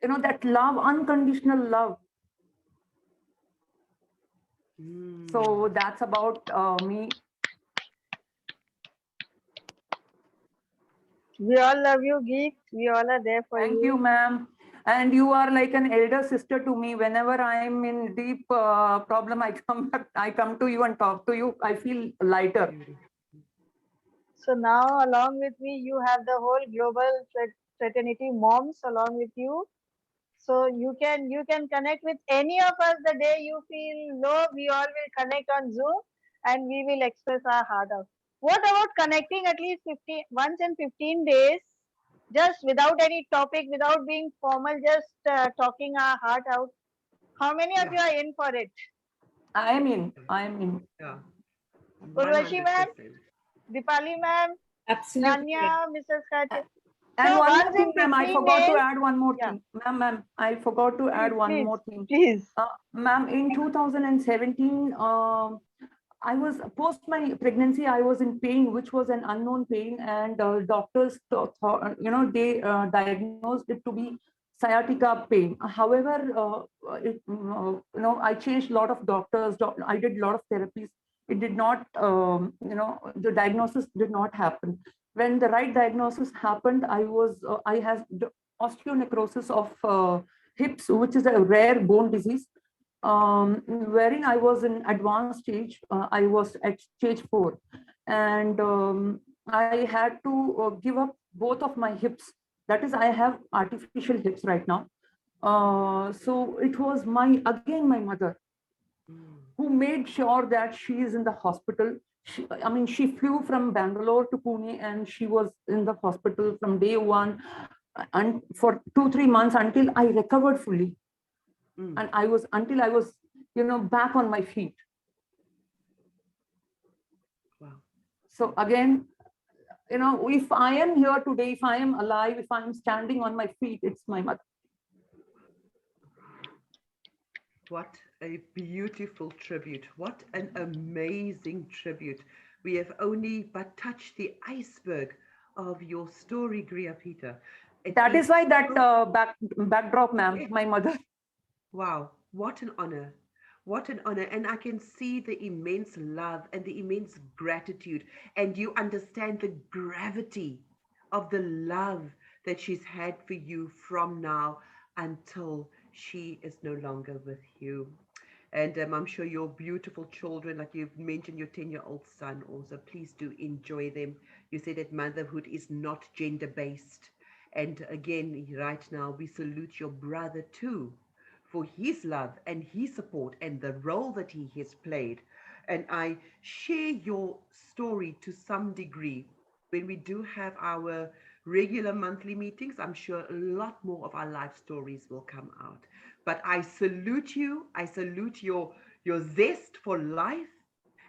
Speaker 20: that love, unconditional love. So that's about me.
Speaker 9: We all love you, geeks. We all are there for you.
Speaker 20: Thank you, ma'am. And you are like an elder sister to me. Whenever I'm in deep problem, I come to you and talk to you. I feel lighter.
Speaker 9: So now, along with me, you have the whole global fraternity moms along with you. So you can connect with any of us the day you feel low. We all will connect on Zoom, and we will express our heart out. What about connecting at least once in 15 days, just without any topic, without being formal, just talking our heart out? How many of you are in for it?
Speaker 20: I am in.
Speaker 12: Yeah.
Speaker 9: Urvashi ma'am, Dipali ma'am,
Speaker 10: Absolutely.
Speaker 9: Nanya, Mrs. Khatte.
Speaker 20: And
Speaker 9: So
Speaker 20: one
Speaker 9: once
Speaker 20: more thing,
Speaker 9: in
Speaker 20: ma'am, I
Speaker 9: 15
Speaker 20: forgot to
Speaker 9: days,
Speaker 20: add one more thing. Ma'am, I forgot to add one more thing.
Speaker 9: Please.
Speaker 20: Ma'am, in 2017, I was post my pregnancy, I was in pain, which was an unknown pain, and doctors thought, they diagnosed it to be sciatica pain. However, I changed a lot of doctors. I did a lot of therapies. It did not, the diagnosis did not happen. When the right diagnosis happened, I had osteonecrosis of hips, which is a rare bone disease. Wherein I was in advanced stage. I was at stage 4, and I had to give up both of my hips. That is, I have artificial hips right now. So it was my mother who made sure that she is in the hospital. She flew from Bangalore to Pune, and she was in the hospital from day one, and for 2-3 months until I recovered fully. And until I was, back on my feet.
Speaker 12: Wow.
Speaker 20: So again, if I am here today, if I am alive, if I'm standing on my feet, it's my mother.
Speaker 12: What a beautiful tribute. What an amazing tribute. We have only but touched the iceberg of your story, Griya Peter.
Speaker 20: That is why that backdrop, ma'am, my mother.
Speaker 12: Wow, what an honor. What an honor. And I can see the immense love and the immense gratitude. And you understand the gravity of the love that she's had for you from now until she is no longer with you. And I'm sure your beautiful children, like you've mentioned, your 10-year-old son also, please do enjoy them. You said that motherhood is not gender-based. And again, right now, we salute your brother too for his love and his support and the role that he has played. And I share your story to some degree. When we do have our regular monthly meetings, I'm sure a lot more of our life stories will come out. But I salute you. I salute your zest for life.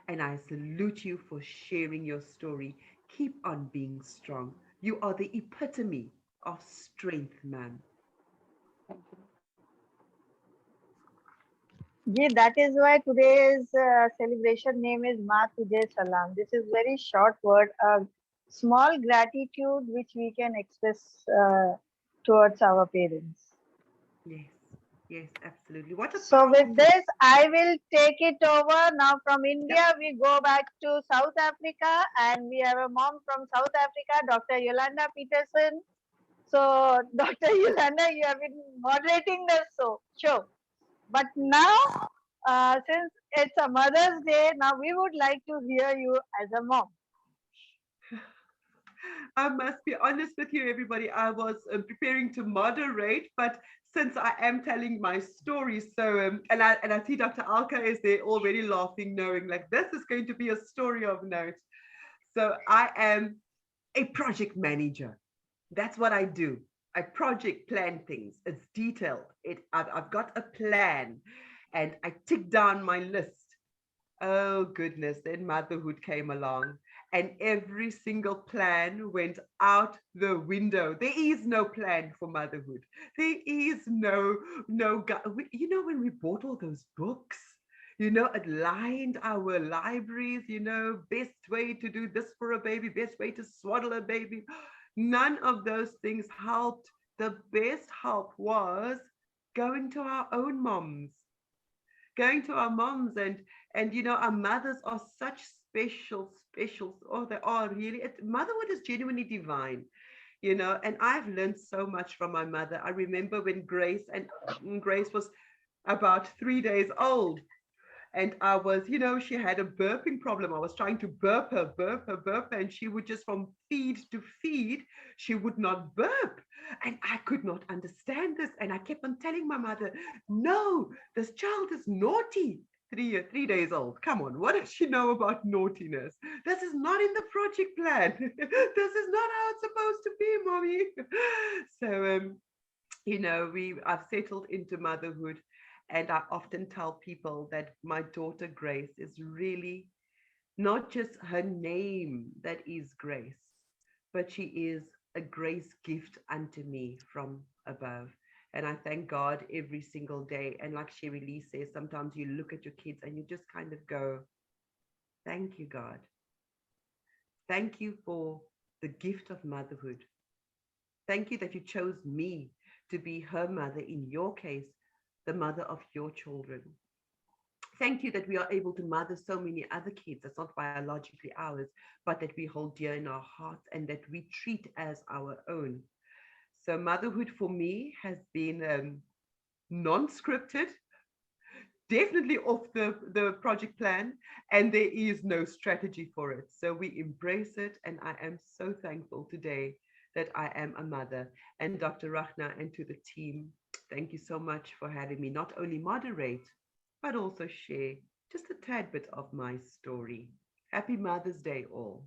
Speaker 12: And I salute you for sharing your story. Keep on being strong. You are the epitome of strength, ma'am.
Speaker 9: Yeah, that is why today's celebration name is TUJHE SALAAM. This is very short word, a small gratitude which we can express towards our parents.
Speaker 12: Yes, yes, absolutely. What a
Speaker 9: So with
Speaker 12: powerful.
Speaker 9: this, I will take it over. Now from India, we go back to South Africa and we have a mom from South Africa, Dr. Yolanda Peterson. So Dr. Yolanda, you have been moderating the show. But now, since it's a Mother's Day, now we would like to hear you as a mom.
Speaker 12: I must be honest with you, everybody. I was preparing to moderate, but since I am telling my story, so and I see Dr. Alka is there already laughing, knowing like this is going to be a story of note. So I am a project manager. That's what I do. I project plan things. It's detailed. I've got a plan, and I tick down my list. Oh goodness, then motherhood came along and every single plan went out the window. There is no plan for motherhood. There is you know, when we bought all those books, you know, it lined our libraries, you know, best way to do this for a baby, best way to swaddle a baby. None of those things helped. The best help was going to our own moms, going to our moms, and you know, our mothers are such special, oh they are really, motherhood is genuinely divine, you know. And I've learned so much from my mother. I remember when Grace was about 3 days old, and I was, you know, she had a burping problem. I was trying to burp her, and she would just from feed to feed, she would not burp. And I could not understand this. And I kept on telling my mother, no, this child is naughty. 3 days old. Come on, what does she know about naughtiness? This is not in the project plan. This is not how it's supposed to be, mommy. So, you know, I've settled into motherhood. And I often tell people that my daughter Grace is really not just her name that is Grace, but she is a grace gift unto me from above. And I thank God every single day. And like Sherry Lee says, sometimes you look at your kids and you just kind of go, thank you, God. Thank you for the gift of motherhood. Thank you that you chose me to be her mother, in your case, the mother of your children. Thank you that we are able to mother so many other kids that's not biologically ours, but that we hold dear in our hearts and that we treat as our own. So motherhood for me has been non-scripted, definitely off the project plan, and there is no strategy for it. So we embrace it, and I am so thankful today that I am a mother. And Dr. Rachna and to the team, thank you so much for having me not only moderate, but also share just a tad bit of my story. Happy Mother's Day, all.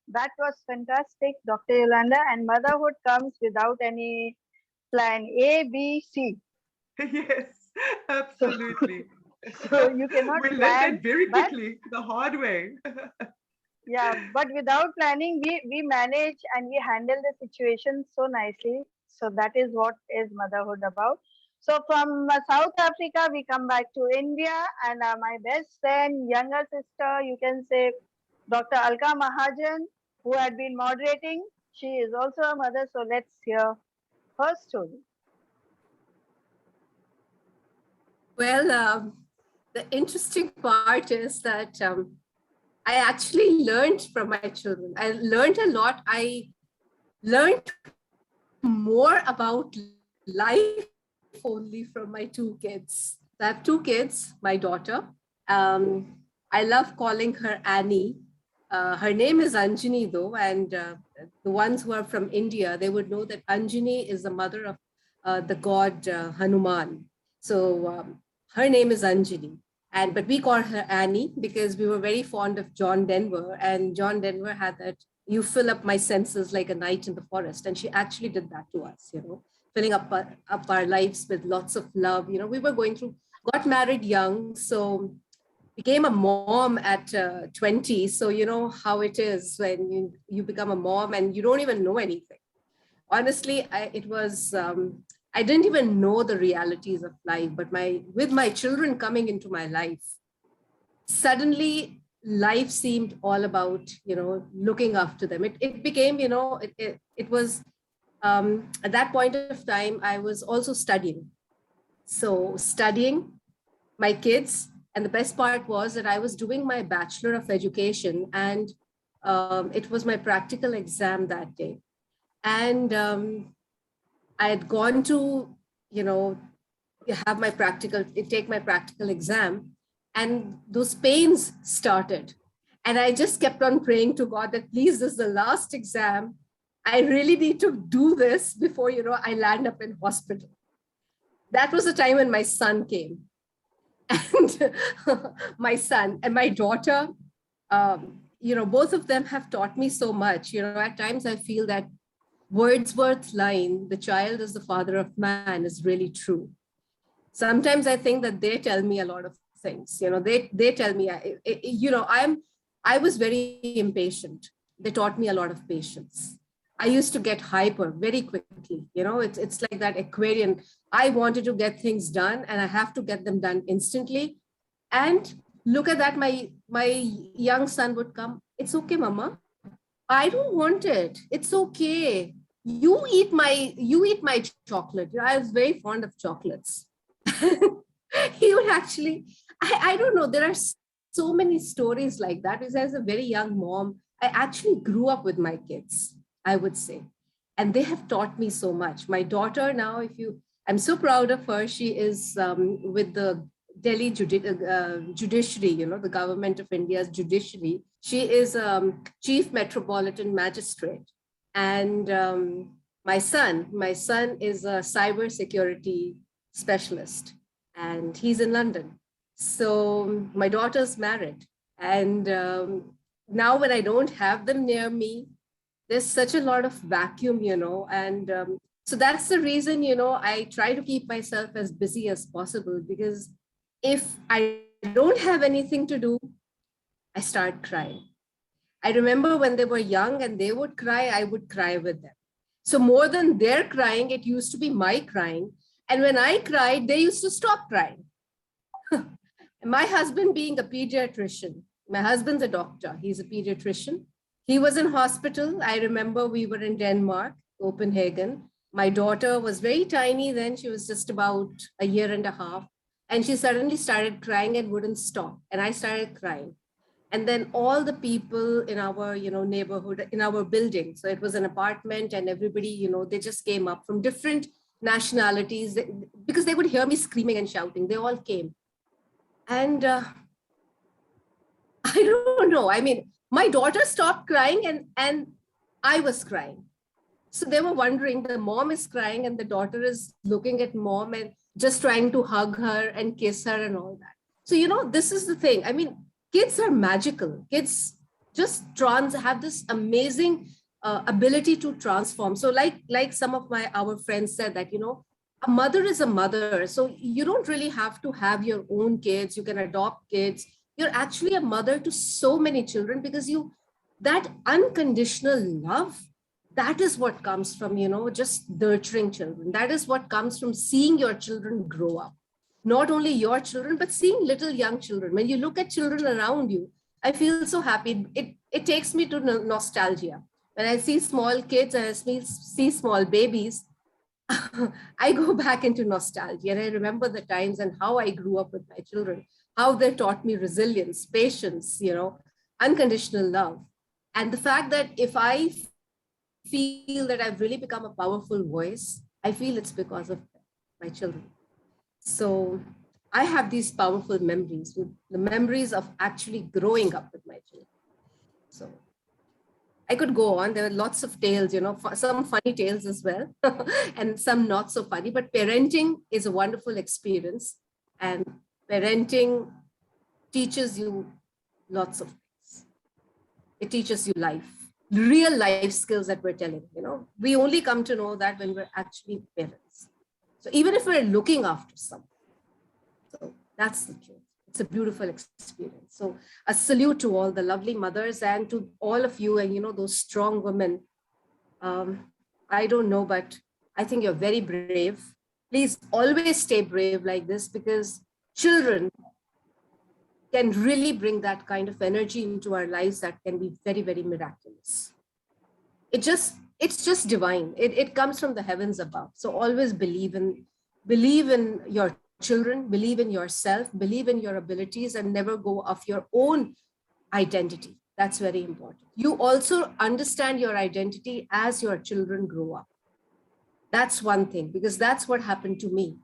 Speaker 9: That was fantastic, Dr. Yolanda. And motherhood comes without any plan A, B, C.
Speaker 12: Yes, absolutely.
Speaker 9: So you cannot
Speaker 12: We learned
Speaker 9: plan,
Speaker 12: that very
Speaker 9: but
Speaker 12: quickly, the hard way.
Speaker 9: yeah, but without planning, we manage and we handle the situation so nicely. So that is what is motherhood about. So from South Africa, we come back to India, and my best friend, younger sister, you can say, Dr. Alka Mahajan, who had been moderating. She is also a mother. So let's hear her story.
Speaker 3: Well, the interesting part is that I actually learned from my children. I learned a lot. I learned more about life only from my two kids. I have two kids, my daughter. I love calling her Annie. Her name is Anjani though, and the ones who are from India, they would know that Anjani is the mother of the god Hanuman. So her name is Anjani. But we call her Annie because we were very fond of John Denver, and John Denver had that, you fill up my senses like a night in the forest. And she actually did that to us, filling up our lives with lots of love. We were going through, got married young, so became a mom at 20. So you know how it is when you become a mom and you don't even know anything. Honestly, I didn't even know the realities of life, but with my children coming into my life, suddenly life seemed all about, looking after them. It became, it was, at that point of time, I was also studying. So studying my kids, and the best part was that I was doing my Bachelor of Education, and it was my practical exam that day. And I had gone to, have my take my practical exam, and those pains started. And I just kept on praying to God that, please, this is the last exam. I really need to do this before, I land up in hospital. That was the time when my son came. And my son and my daughter, both of them have taught me so much. At times I feel that Wordsworth's line, "The child is the father of man," is really true. Sometimes I think that they tell me a lot of things. They tell me, I was very impatient. They taught me a lot of patience. I used to get hyper very quickly. It's like that Aquarian. I wanted to get things done, and I have to get them done instantly. And look at that, my young son would come. "It's okay, Mama. I don't want it. It's okay. You eat my chocolate." I was very fond of chocolates. He would actually, I don't know, there are so many stories like that. Because as a very young mom, I actually grew up with my kids, I would say. And they have taught me so much. My daughter now, I'm so proud of her. She is with the Delhi judiciary, the government of India's judiciary. She is chief metropolitan magistrate. And my son is a cyber security specialist, and he's in London. So my daughter's married. And now when I don't have them near me, there's such a lot of vacuum, and so that's the reason, I try to keep myself as busy as possible, because if I don't have anything to do, I start crying. I remember when they were young and they would cry, I would cry with them. So more than their crying, it used to be my crying. And when I cried, they used to stop crying. My husband being a pediatrician, my husband's a doctor, he's a pediatrician. He was in hospital. I remember we were in Denmark, Copenhagen. My daughter was very tiny then. She was just about a year and a half. And she suddenly started crying and wouldn't stop. And I started crying. And then all the people in our, neighborhood, in our building, so it was an apartment, and everybody, they just came up from different nationalities, because they would hear me screaming and shouting. They all came. And I don't know. I mean, my daughter stopped crying and I was crying. So they were wondering, the mom is crying and the daughter is looking at mom and just trying to hug her and kiss her and all that. So, this is the thing. I mean, kids are magical. Kids just have this amazing ability to transform. So like some of our friends said that, a mother is a mother. So you don't really have to have your own kids. You can adopt kids. You're actually a mother to so many children, because that unconditional love, that is what comes from, just nurturing children. That is what comes from seeing your children grow up. Not only your children, but seeing little young children. When you look at children around you, I feel so happy. It takes me to nostalgia. When I see small kids and I see small babies, I go back into nostalgia, and I remember the times and how I grew up with my children, how they taught me resilience, patience, unconditional love. And the fact that if I feel that I've really become a powerful voice, I feel it's because of my children. So I have these powerful memories, the memories of actually growing up with my children. So I could go on. There were lots of tales, some funny tales as well, and some not so funny. But parenting is a wonderful experience, and parenting teaches you lots of things. It teaches you life, real life skills that we're telling. We only come to know that when we're actually parents. So even if we're looking after someone, so that's the truth. It's a beautiful experience. So a salute to all the lovely mothers and to all of you and, those strong women. I don't know, but I think you're very brave. Please always stay brave like this, because children can really bring that kind of energy into our lives that can be very, very miraculous. It's just divine. It comes from the heavens above. So always believe in your children, believe in yourself, believe in your abilities, and never go off your own identity. That's very important. You also understand your identity as your children grow up. That's one thing, because that's what happened to me.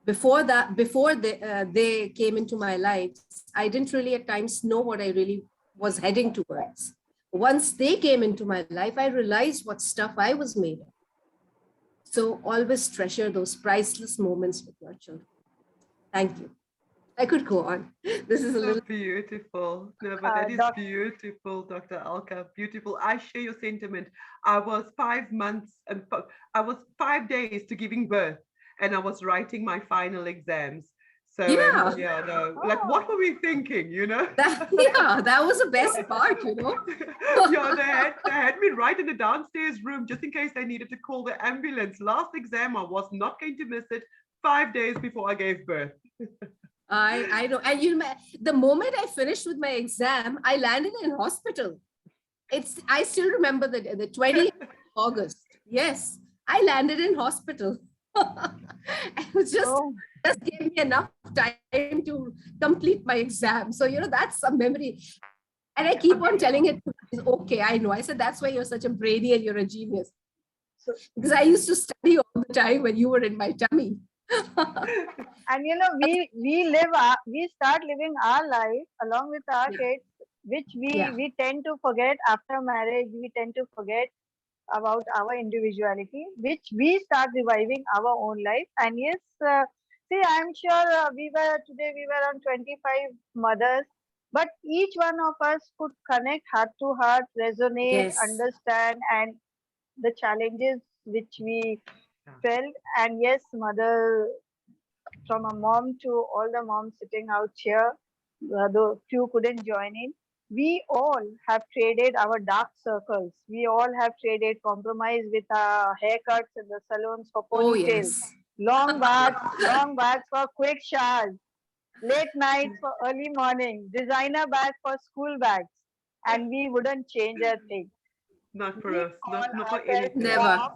Speaker 3: Before they came into my life, I didn't really at times know what I really was heading towards. Once they came into my life, I realized what stuff I was made of. So always treasure those priceless moments with your children. Thank you. I could go on. This is a little
Speaker 12: beautiful. No, but that is beautiful, Dr. Alka. Beautiful. I share your sentiment. I was 5 months and I was 5 days to giving birth, and I was writing my final exams. So like what were we thinking,
Speaker 3: that was the best part,
Speaker 12: they had me right in the downstairs room just in case they needed to call the ambulance. Last exam, I was not going to miss it. 5 days before I gave birth.
Speaker 3: I know. And the moment I finished with my exam, I landed in hospital. I still remember the 20th of August. Yes, I landed in hospital. It was just gave me enough time to complete my exam. So, that's a memory. And I keep on telling it, okay, I know. I said, that's why you're such a brainy and you're a genius. Because I used to study all the time when you were in my tummy.
Speaker 9: And we start living our life along with our kids, which we tend to forget after marriage. We tend to forget about our individuality, which we start reviving our own life. And yes, see, I'm sure we were on 25 mothers, but each one of us could connect heart to heart, resonate, understand, and the challenges which we felt. And yes, mother, from a mom to all the moms sitting out here, though few couldn't join in, we all have traded our dark circles. We all have traded compromise with our haircuts in the salons for ponytails, long bags for quick showers, late nights for early morning, designer bags for school bags, and we wouldn't change a thing.
Speaker 12: Not for us, not for anything.
Speaker 3: Never.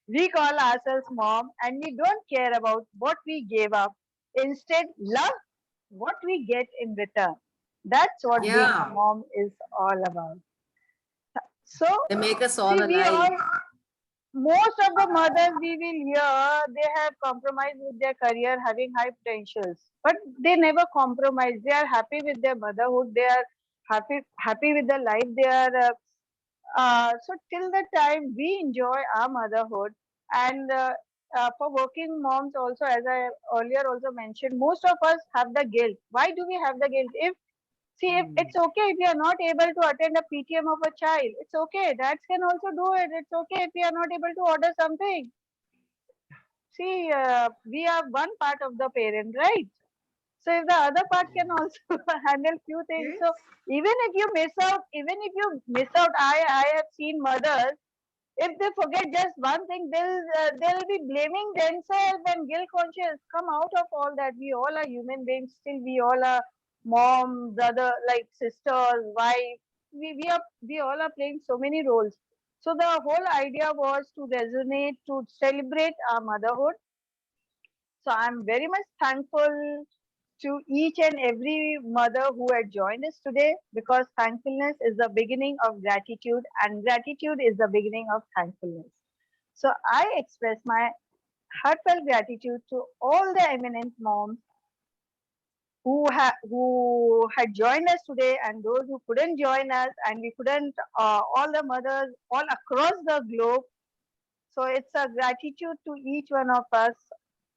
Speaker 9: We call ourselves mom, and we don't care about what we gave up. Instead, love what we get in return. That's what being a mom is all about. So
Speaker 3: they make us all alive.
Speaker 9: Most of the mothers we will hear, they have compromised with their career, having high potentials, but they never compromise. They are happy with their motherhood. They are happy with the life they are. So till the time we enjoy our motherhood, and for working moms also, as I earlier also mentioned, most of us have the guilt. Why do we have the guilt? If it's okay if you are not able to attend a PTM of a child, it's okay. Dads can also do it. It's okay if we are not able to order something. See, we are one part of the parent, right? So if the other part can also handle few things, so even if you miss out, I have seen mothers, if they forget just one thing, they'll be blaming themselves and guilt conscious. Come out of all that. We all are human beings. Still, we all are mom, brother, like sisters, wife. We all are playing so many roles. So the whole idea was to resonate, to celebrate our motherhood. So I'm very much thankful to each and every mother who had joined us today, because thankfulness is the beginning of gratitude, and gratitude is the beginning of thankfulness. So I express my heartfelt gratitude to all the eminent moms who had joined us today and those who couldn't join us, and we couldn't, all the mothers all across the globe. So it's a gratitude to each one of us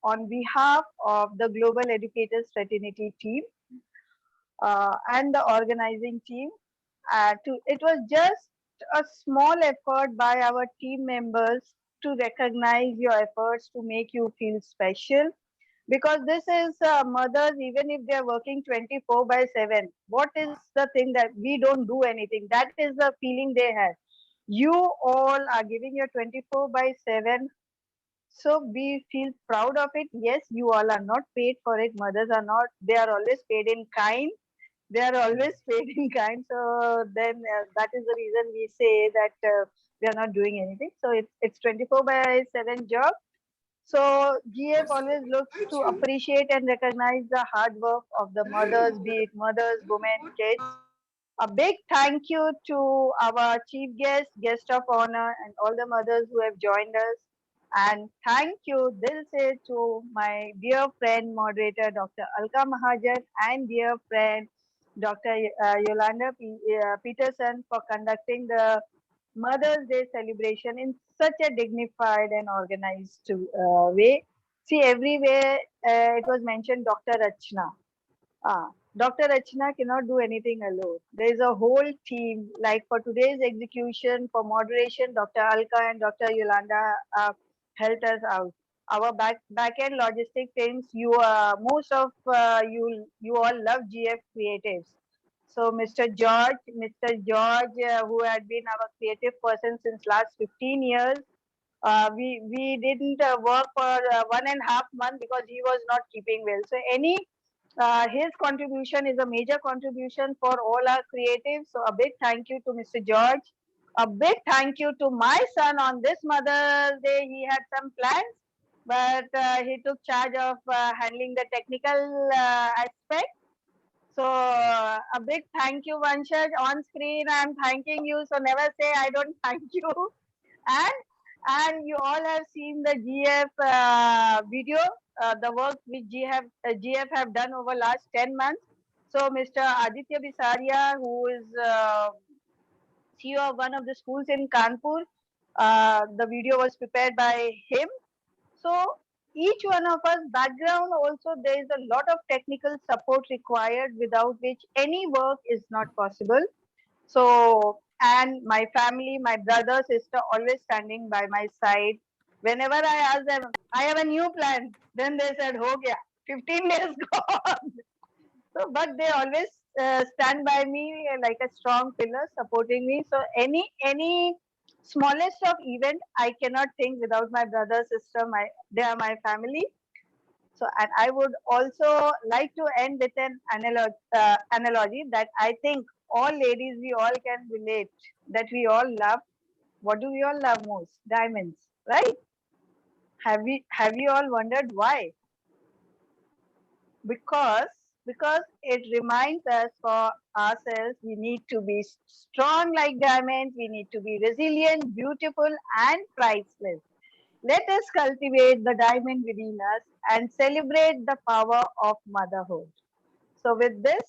Speaker 9: on behalf of the Global Educators Fraternity team and the organizing team. It was just a small effort by our team members to recognize your efforts to make you feel special, because this is mothers, even if they are working 24/7, what is the thing that we don't do anything? That is the feeling they have. You all are giving your 24/7, so we feel proud of it. Yes, you all are not paid for it. Mothers are not, they are always paid in kind. They are always paid in kind. So then that is the reason we say that they are not doing anything. So it's 24/7 job. So GF always looks to appreciate and recognize the hard work of the mothers, be it mothers, women, kids. A big thank you to our chief guest of honor, and all the mothers who have joined us. And thank you, Dil Se, to my dear friend moderator, Dr. Alka Mahajan, and dear friend, Dr. Yolanda Peterson, for conducting the Mother's Day celebration in such a dignified and organized way. See, everywhere it was mentioned Dr. Rachna. Dr. Rachna cannot do anything alone. There is a whole team. Like for today's execution, for moderation, Dr. Alka and Dr. Yolanda helped us out. Our back-end logistic teams, most of you all love GF Creatives. So Mr. George, who had been our creative person since last 15 years, we didn't work for 1.5 months because he was not keeping well. So his contribution is a major contribution for all our creatives. So a big thank you to Mr. George. A big thank you to my son on this Mother's Day. He had some plans, but he took charge of handling the technical aspect. So a big thank you, Vanshaj. On screen, I'm thanking you. So never say I don't thank you. And you all have seen the GF video, the work which GF have done over last 10 months. So Mr. Aditya Bisaria, who is CEO of one of the schools in Kanpur, the video was prepared by him. So each one of us background also, there is a lot of technical support required, without which any work is not possible. So, and my family, my brother, sister, always standing by my side. Whenever I ask them, I have a new plan, then they said, "Ho gaya, 15 days gone." So, but they always stand by me like a strong pillar, supporting me. So, any smallest of event, I cannot think without my brother, sister. They are my family. So, and I would also like to end with an analogy that I think all ladies, we all can relate, that we all love. What do we all love most? Diamonds, right? Have you all wondered why? Because it reminds us for ourselves, we need to be strong like diamonds, we need to be resilient, beautiful, and priceless. Let us cultivate the diamond within us and celebrate the power of motherhood. So with this,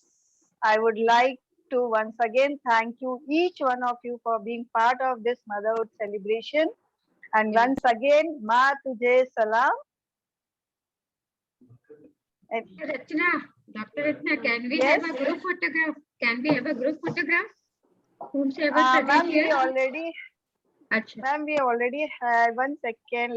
Speaker 9: I would like to once again thank you, each one of you, for being part of this motherhood celebration. And once again, Ma Tujhe Salaam.
Speaker 21: Dr. Rachna, can we
Speaker 9: Yes?
Speaker 21: have a group photograph? Can we have a group photograph? Whomsoever
Speaker 9: Ma'am,
Speaker 21: here?
Speaker 9: we already had 1 second.